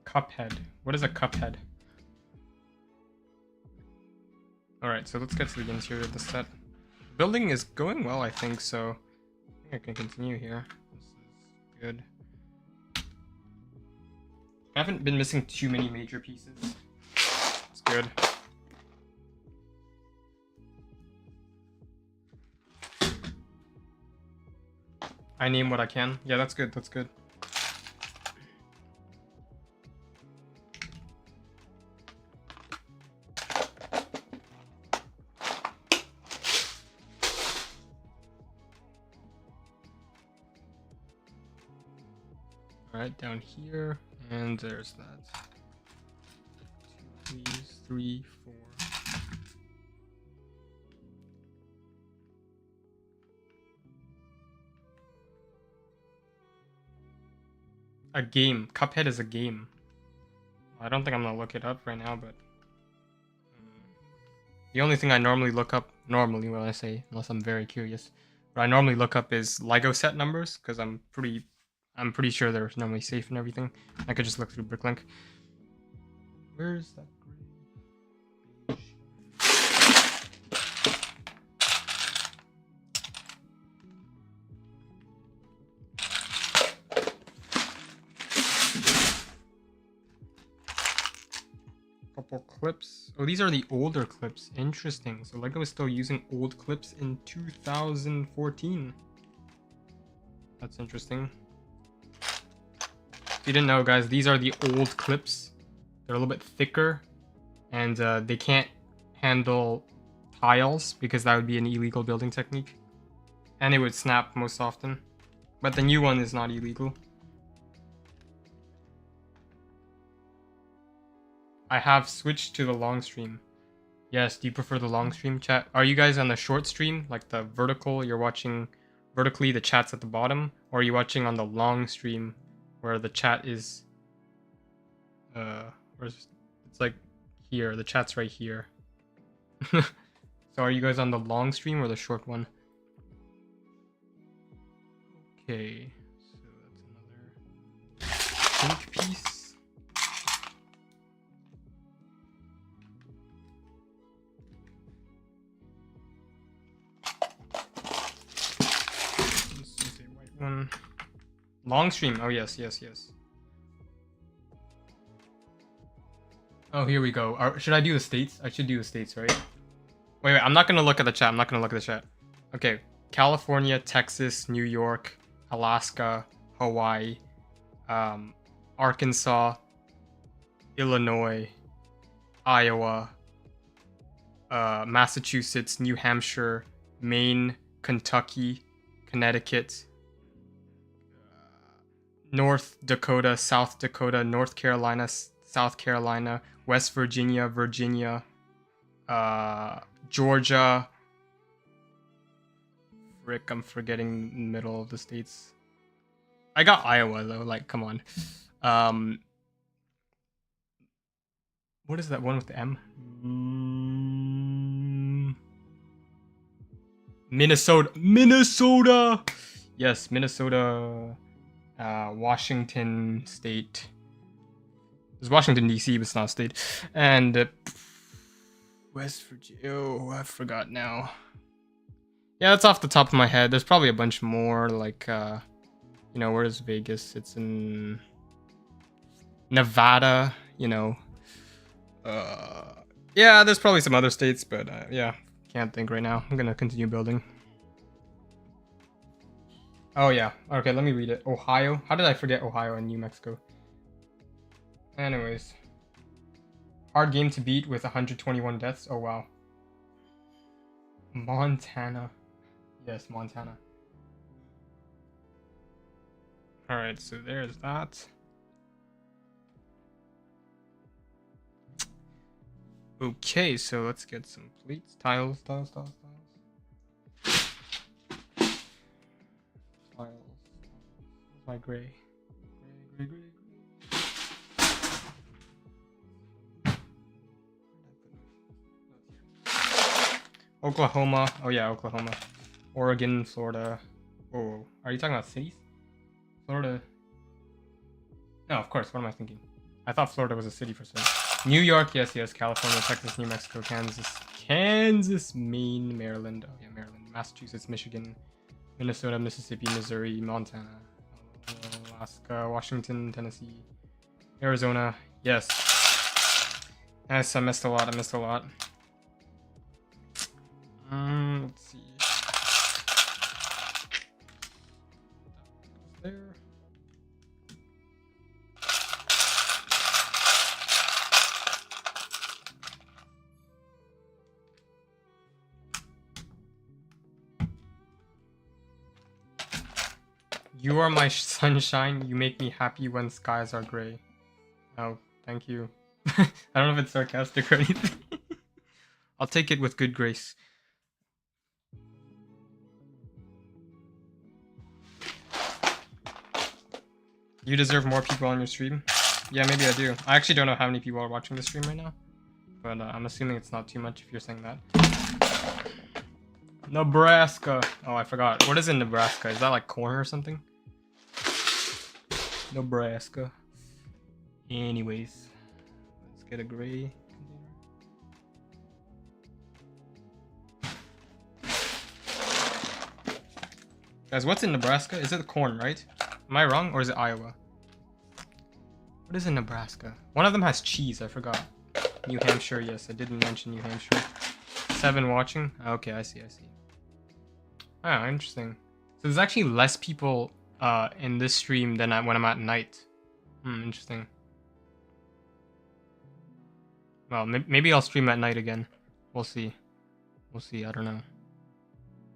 Cuphead. What is a cuphead? Alright, so let's get to the interior of the set. Building is going well, I think, so I think I can continue here. This is good. I haven't been missing too many major pieces. It's good. I name what I can. Yeah, that's good, that's good. Alright, down here, and there's that. 2, please, 3, 4. A game. Cuphead is a game. I don't think I'm gonna look it up right now, but the only thing I normally look up, when I say, unless I'm very curious, what I normally look up is Lego set numbers, because I'm pretty sure they're normally safe and everything. I could just look through Bricklink. Where's that gray beige? Couple clips. Oh, these are the older clips. Interesting. So Lego is still using old clips in 2014. That's interesting. If you didn't know, guys, these are the old clips. They're a little bit thicker, and they can't handle tiles because that would be an illegal building technique, and it would snap most often. But the new one is not illegal. I have switched to the long stream. Yes, do you prefer the long stream, chat? Are you guys on the short stream, like the vertical? You're watching vertically, the chat's at the bottom, or are you watching on the long stream where the chat is it's like here, the chat's right here. So are you guys on the long stream or the short one? Okay, so that's another pink piece. This is a white one. Long stream. Oh yes. Oh, here we go. Should I do the states? I should do the states, right? Wait. I'm not gonna look at the chat. Okay. California, Texas, New York, Alaska, Hawaii, Arkansas, Illinois, Iowa, Massachusetts, New Hampshire, Maine, Kentucky, Connecticut, North Dakota, South Dakota, North Carolina, South Carolina, West Virginia, Georgia. Frick, I'm forgetting the middle of the states. I got Iowa though, like come on. What is that one with the M? Minnesota. Yes, Minnesota. Washington State. It's Washington D.C., but it's not a state. And West Virginia. Oh, I forgot now. Yeah, that's off the top of my head. There's probably a bunch more. Like, you know, where's Vegas? It's in Nevada. You know. Yeah, there's probably some other states, but yeah, can't think right now. I'm gonna continue building. Oh yeah, okay, let me read it. Ohio. How did I forget Ohio and New Mexico? Anyways, hard game to beat with 121 deaths. Oh wow. Montana. Yes, Montana. All right, so there's that. Okay, so let's get some plates, tiles. My gray. Oklahoma. Oh yeah, Oklahoma. Oregon, Florida. Oh, are you talking about cities? Florida. No, of course. What am I thinking? I thought Florida was a city for some. New York, yes. California, Texas, New Mexico, Kansas, Maine, Maryland. Oh yeah, Maryland. Massachusetts, Michigan, Minnesota, Mississippi, Missouri, Montana, Alaska, Washington, Tennessee, Arizona. Yes. Yes, I missed a lot. Let's see. There. You are my sunshine. You make me happy when skies are gray. Oh, thank you. I don't know if it's sarcastic or anything. I'll take it with good grace. You deserve more people on your stream. Yeah, maybe I do. I actually don't know how many people are watching the stream right now, but I'm assuming it's not too much if you're saying that. Nebraska. Oh, I forgot. What is in Nebraska? Is that like corn or something? Nebraska. Anyways, let's get a gray container. Guys, what's in Nebraska? Is it the corn, right? Am I wrong, or is it Iowa? What is in Nebraska? One of them has cheese, I forgot. New Hampshire, yes, I didn't mention New Hampshire. 7 watching? Okay, I see. Oh, interesting. So there's actually less people in this stream than when I'm at night. Interesting. Well, maybe I'll stream at night again. We'll see. I don't know.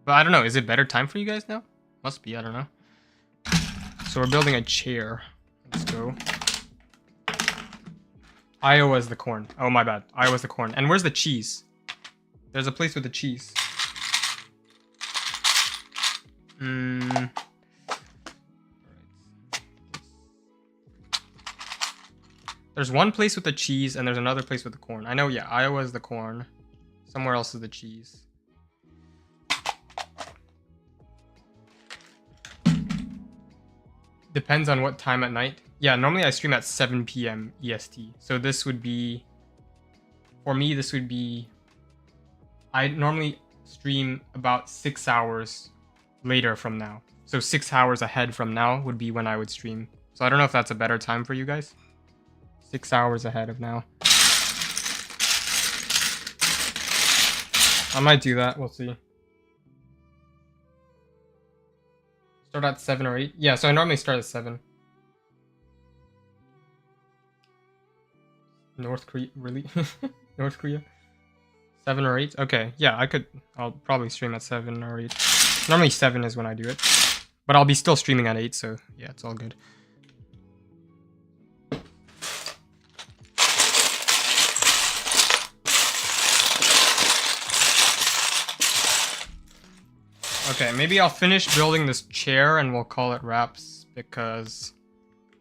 But I don't know. Is it better time for you guys now? Must be. I don't know. So we're building a chair. Let's go. Iowa's the corn. Oh, my bad. Iowa's the corn. And where's the cheese? There's a place with the cheese. There's one place with the cheese and there's another place with the corn. I know, yeah, Iowa's the corn. Somewhere else is the cheese. Depends on what time at night. Yeah, normally I stream at 7 p.m. EST. So this would be, for me, this would be, I normally stream about 6 hours later from now. So 6 hours ahead from now would be when I would stream. So I don't know if that's a better time for you guys. 6 hours ahead of now. I might do that. We'll see. Start at 7 or 8. Yeah, so I normally start at 7. North Korea, really? North Korea? 7 or 8? Okay, yeah, I'll probably stream at 7 or 8. Normally 7 is when I do it. But I'll be still streaming at 8, so yeah, it's all good. Okay, maybe I'll finish building this chair and we'll call it wraps because,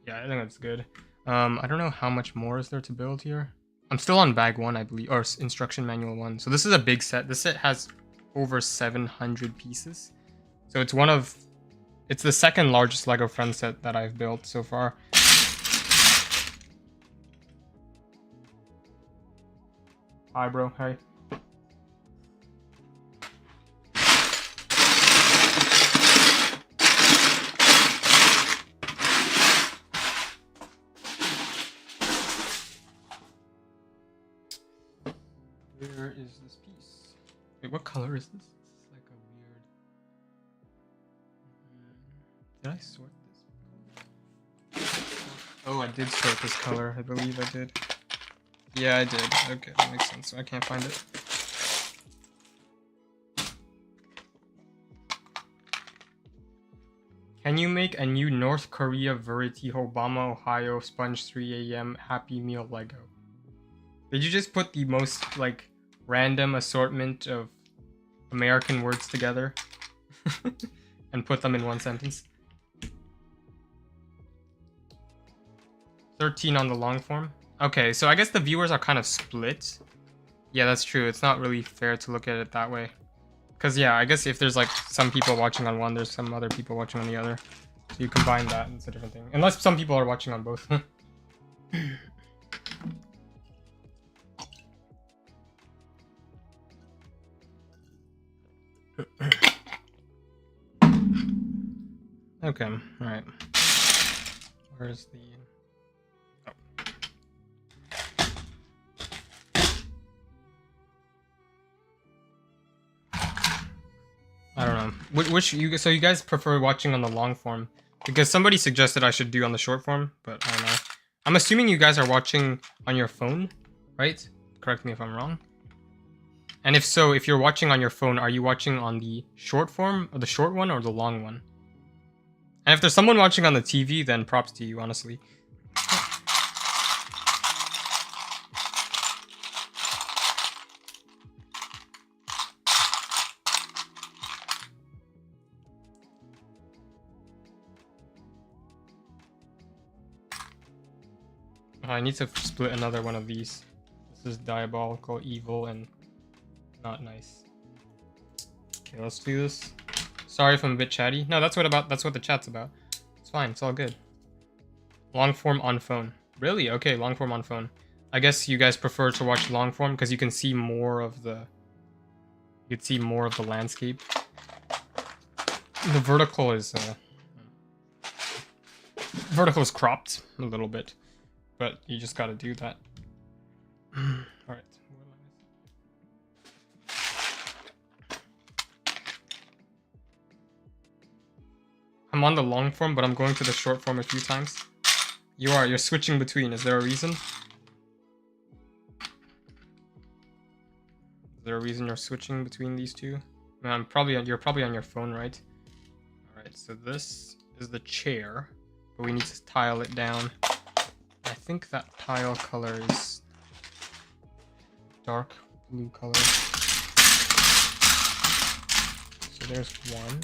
yeah, I think that's good. I don't know how much more is there to build here. I'm still on bag 1, I believe, or instruction manual 1. So this is a big set. This set has over 700 pieces. So it's the second largest Lego Friends set that I've built so far. Hi, bro. Hey. Where is this piece? Wait, what color is this? This is like a weird... Did I sort this? Oh, I did sort this color. I believe I did. Yeah, I did. Okay, that makes sense. I can't find it. Can you make a new North Korea Verity Obama, Ohio, Sponge 3 AM Happy Meal Lego? Did you just put the most, like, random assortment of American words together and put them in one sentence? 13 on the long form? Okay, so I guess the viewers are kind of split. Yeah, that's true. It's not really fair to look at it that way. Because, yeah, I guess if there's, like, some people watching on one, there's some other people watching on the other. So you combine that and it's a different thing. Unless some people are watching on both. Okay, alright. Where's the... I don't know. So you guys prefer watching on the long form? Because somebody suggested I should do on the short form, but I don't know. I'm assuming you guys are watching on your phone, right? Correct me if I'm wrong. And if so, if you're watching on your phone, are you watching on the short form, or the short one, or the long one? And if there's someone watching on the TV, then props to you, honestly. I need to split another one of these. This is diabolical, evil, and not nice. Okay, let's do this. Sorry if I'm a bit chatty. No, that's what the chat's about. It's fine, it's all good. Long form on phone. Really? Okay, long form on phone. I guess you guys prefer to watch long form because you can see more of the... You can see more of the landscape. The vertical is... vertical is cropped a little bit. But you just gotta do that. Alright. I'm on the long form, but I'm going to the short form a few times. You're switching between. Is there a reason? Is there a reason you're switching between these two? You're probably on your phone, right? Alright, so this is the chair, but we need to tile it down. I think that tile color is dark blue color. So there's one.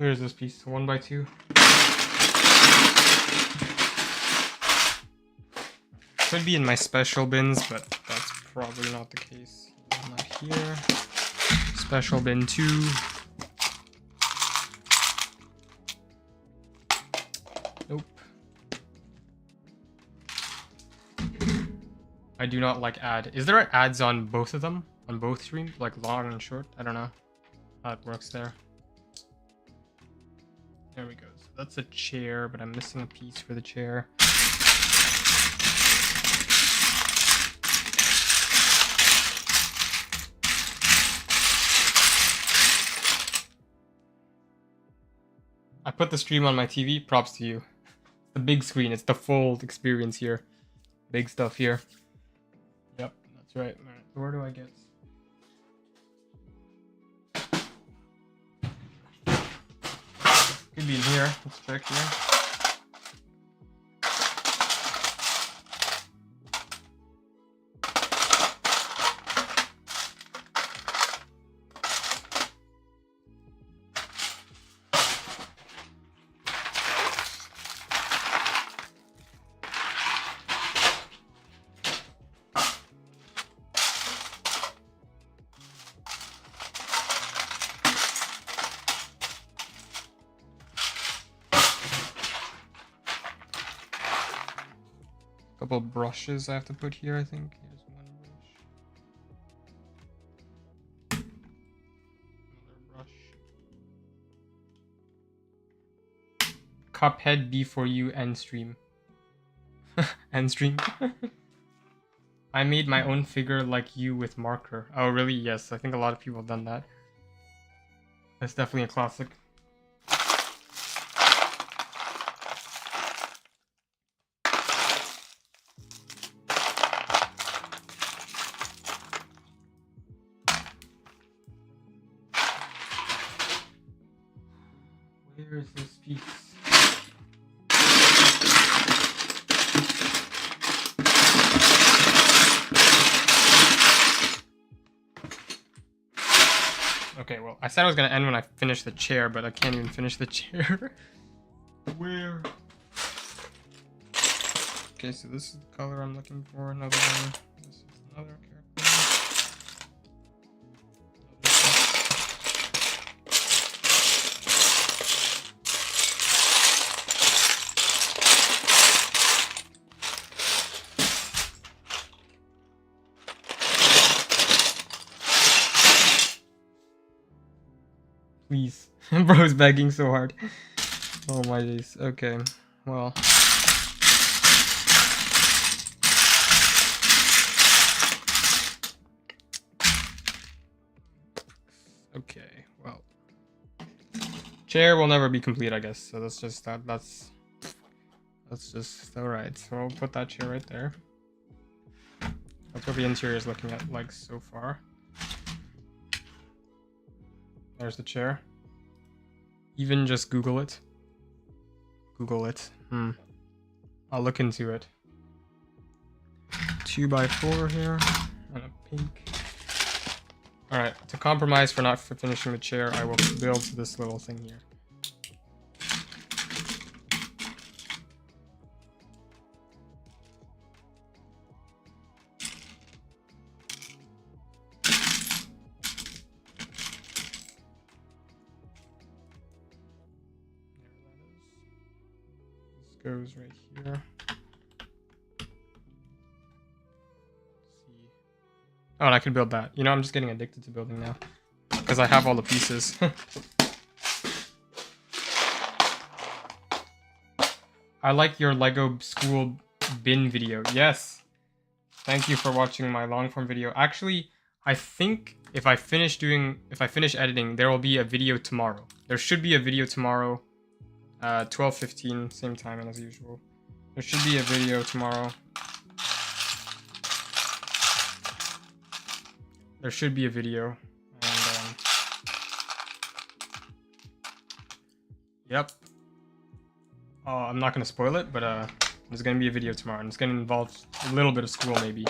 Where's this piece? 1x2. Could be in my special bins, but that's probably not the case. Not here. Special bin 2. Nope. I do not like ad. Is there ads on both of them? On both streams? Like long and short? I don't know how it works there. There we go. So that's a chair, but I'm missing a piece for the chair. I put the stream on my TV. Props to you. The big screen. It's the full experience here. Big stuff here. Yep, that's right. All right, where do I get? Could be in here. Let's check here. Couple brushes I have to put here, I think. Here's one brush. Another brush. Cuphead B for you end stream. End stream. I made my own figure like you with marker. Oh really? Yes, I think a lot of people have done that. That's definitely a classic. Where is this piece? Okay, well, I said I was gonna end when I finish the chair, but I can't even finish the chair. Where? Okay, so this is the color I'm looking for. Another one. This is another character. Please. Bro's begging so hard. Oh my days. Okay. Well. Okay. Well. Chair will never be complete, I guess. So that's just that. That's just alright. So I'll put that chair right there. That's what the interior is looking at like so far. There's the chair. Even just Google it. Google it. I'll look into it. 2x4 here. And a pink. Alright, to compromise for not finishing the chair, I will build this little thing here. Goes right here. See. Oh, and I can build that. You know, I'm just getting addicted to building now because I have all the pieces. I like your Lego school bin video. Yes. Thank you for watching my long form video. Actually, I think if I finish editing, there will be a video tomorrow. There should be a video tomorrow. 12:15, same time as usual. There should be a video tomorrow. There should be a video. And, yep. I'm not going to spoil it, but there's going to be a video tomorrow. And it's going to involve a little bit of school, maybe.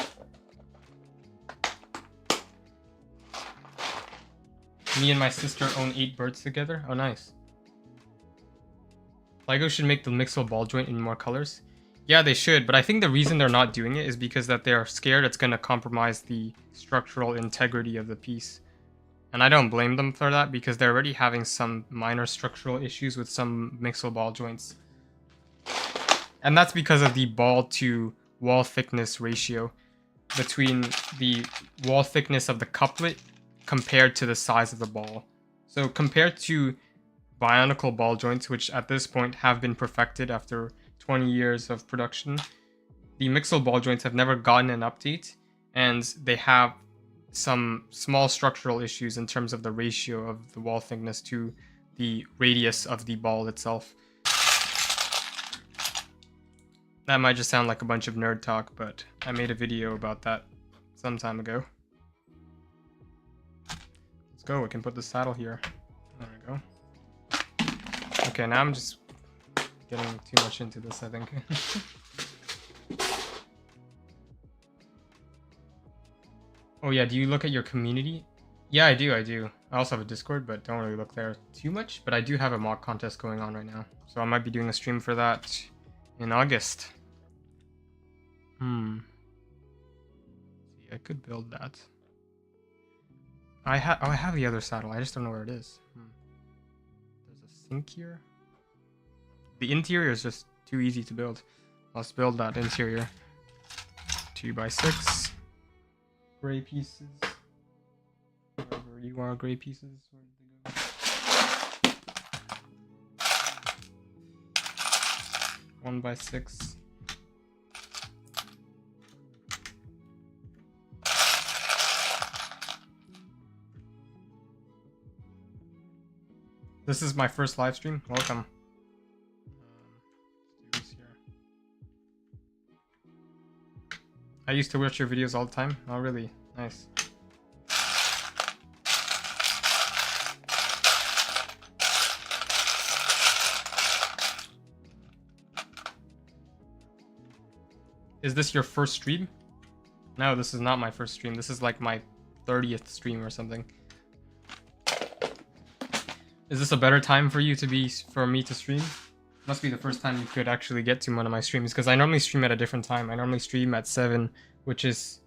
Me and my sister own 8 birds together. Oh, nice. Lego should make the mixable ball joint in more colors. Yeah, they should, but I think the reason they're not doing it is because that they're scared it's going to compromise the structural integrity of the piece. And I don't blame them for that because they're already having some minor structural issues with some mixable ball joints. And that's because of the ball to wall thickness ratio. between the wall thickness of the couplet compared to the size of the ball. So compared to Bionicle ball joints, which at this point have been perfected after 20 years of production, the Mixel ball joints have never gotten an update, and they have some small structural issues in terms of the ratio of the wall thickness to the radius of the ball itself. That might just sound like a bunch of nerd talk, but I made a video about that some time ago. Let's go, we can put the saddle here. There we go. Okay, now I'm just getting too much into this, I think. Oh yeah, do you look at your community? Yeah, I do. I also have a Discord, but don't really look there too much. But I do have a mock contest going on right now. So I might be doing a stream for that in August. See, I could build that. I have the other saddle. I just don't know where it is. There's a sink here. The interior is just too easy to build. Let's build that interior. 2x6 gray pieces. Wherever you are, gray pieces. Where did they go? 1x6. This is my first live stream. Welcome. Let's do this here. I used to watch your videos all the time. Oh, really? Nice. Is this your first stream? No, this is not my first stream. This is like my 30th stream or something. Is this a better time for you to be, for me to stream? Must be the first time you could actually get to one of my streams, because I normally stream at a different time. I normally stream at 7, which is,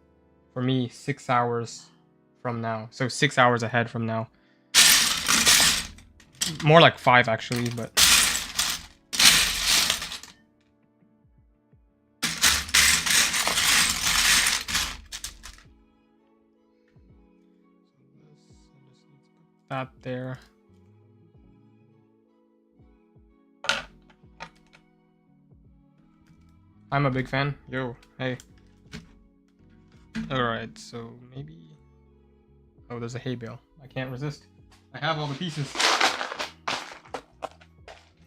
for me, 6 hours from now. So 6 hours ahead from now. More like 5 actually, but... that there. I'm a big fan. Yo, hey. Alright, so maybe... Oh, there's a hay bale. I can't resist. I have all the pieces.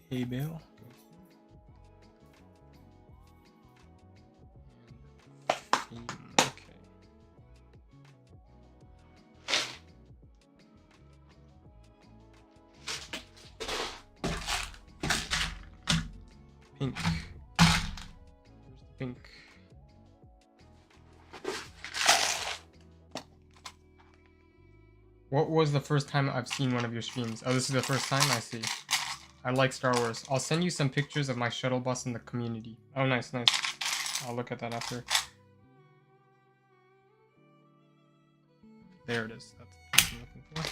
Hay bale. Okay. Pink. Pink. What was the first time I've seen one of your streams? Oh, this is the first time? I see. I like Star Wars. I'll send you some pictures of my shuttle bus in the community. Oh, nice, nice. I'll look at that after. There it is. That's the piece I'm looking for.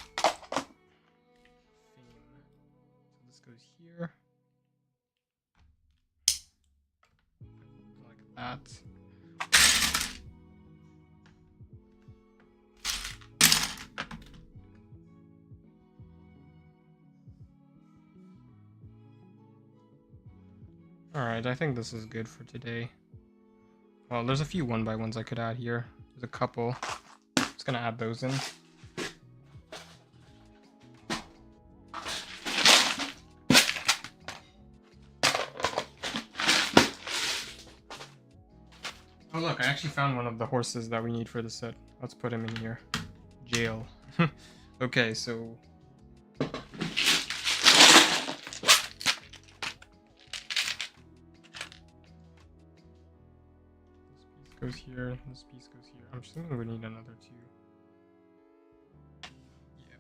So this goes here. Like that. Alright, I think this is good for today. Well, there's a few 1x1s I could add here. There's a couple. I'm just gonna add those in. Oh look, I actually found one of the horses that we need for the set. Let's put him in here. Jail. Okay, so... goes here, this piece goes here. I'm assuming we need another 2. Yeah.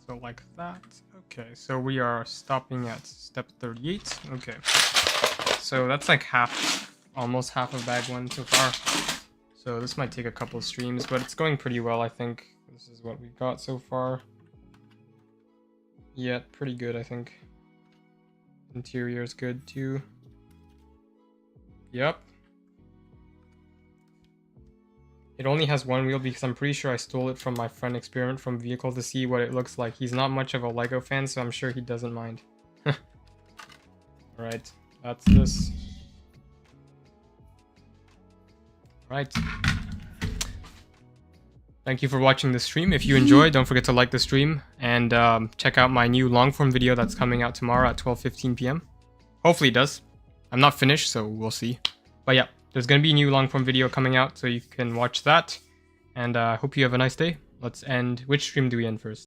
So like that. Okay, so we are stopping at step 38. Okay. So that's like half, almost half of bag 1 so far. So this might take a couple streams, but it's going pretty well, I think. This is what we've got so far. Yeah, pretty good, I think. Interior is good too. Yep. It only has one wheel because I'm pretty sure I stole it from my friend Experiment from Vehicle to see what it looks like. He's not much of a Lego fan, so I'm sure he doesn't mind. Alright, that's this. Right. Thank you for watching the stream. If you enjoyed, don't forget to like the stream and check out my new long form video that's coming out tomorrow at 12:15 p.m. Hopefully it does. I'm not finished, so we'll see. But yeah, there's going to be a new long form video coming out, so you can watch that. And I hope you have a nice day. Let's end. Which stream do we end first?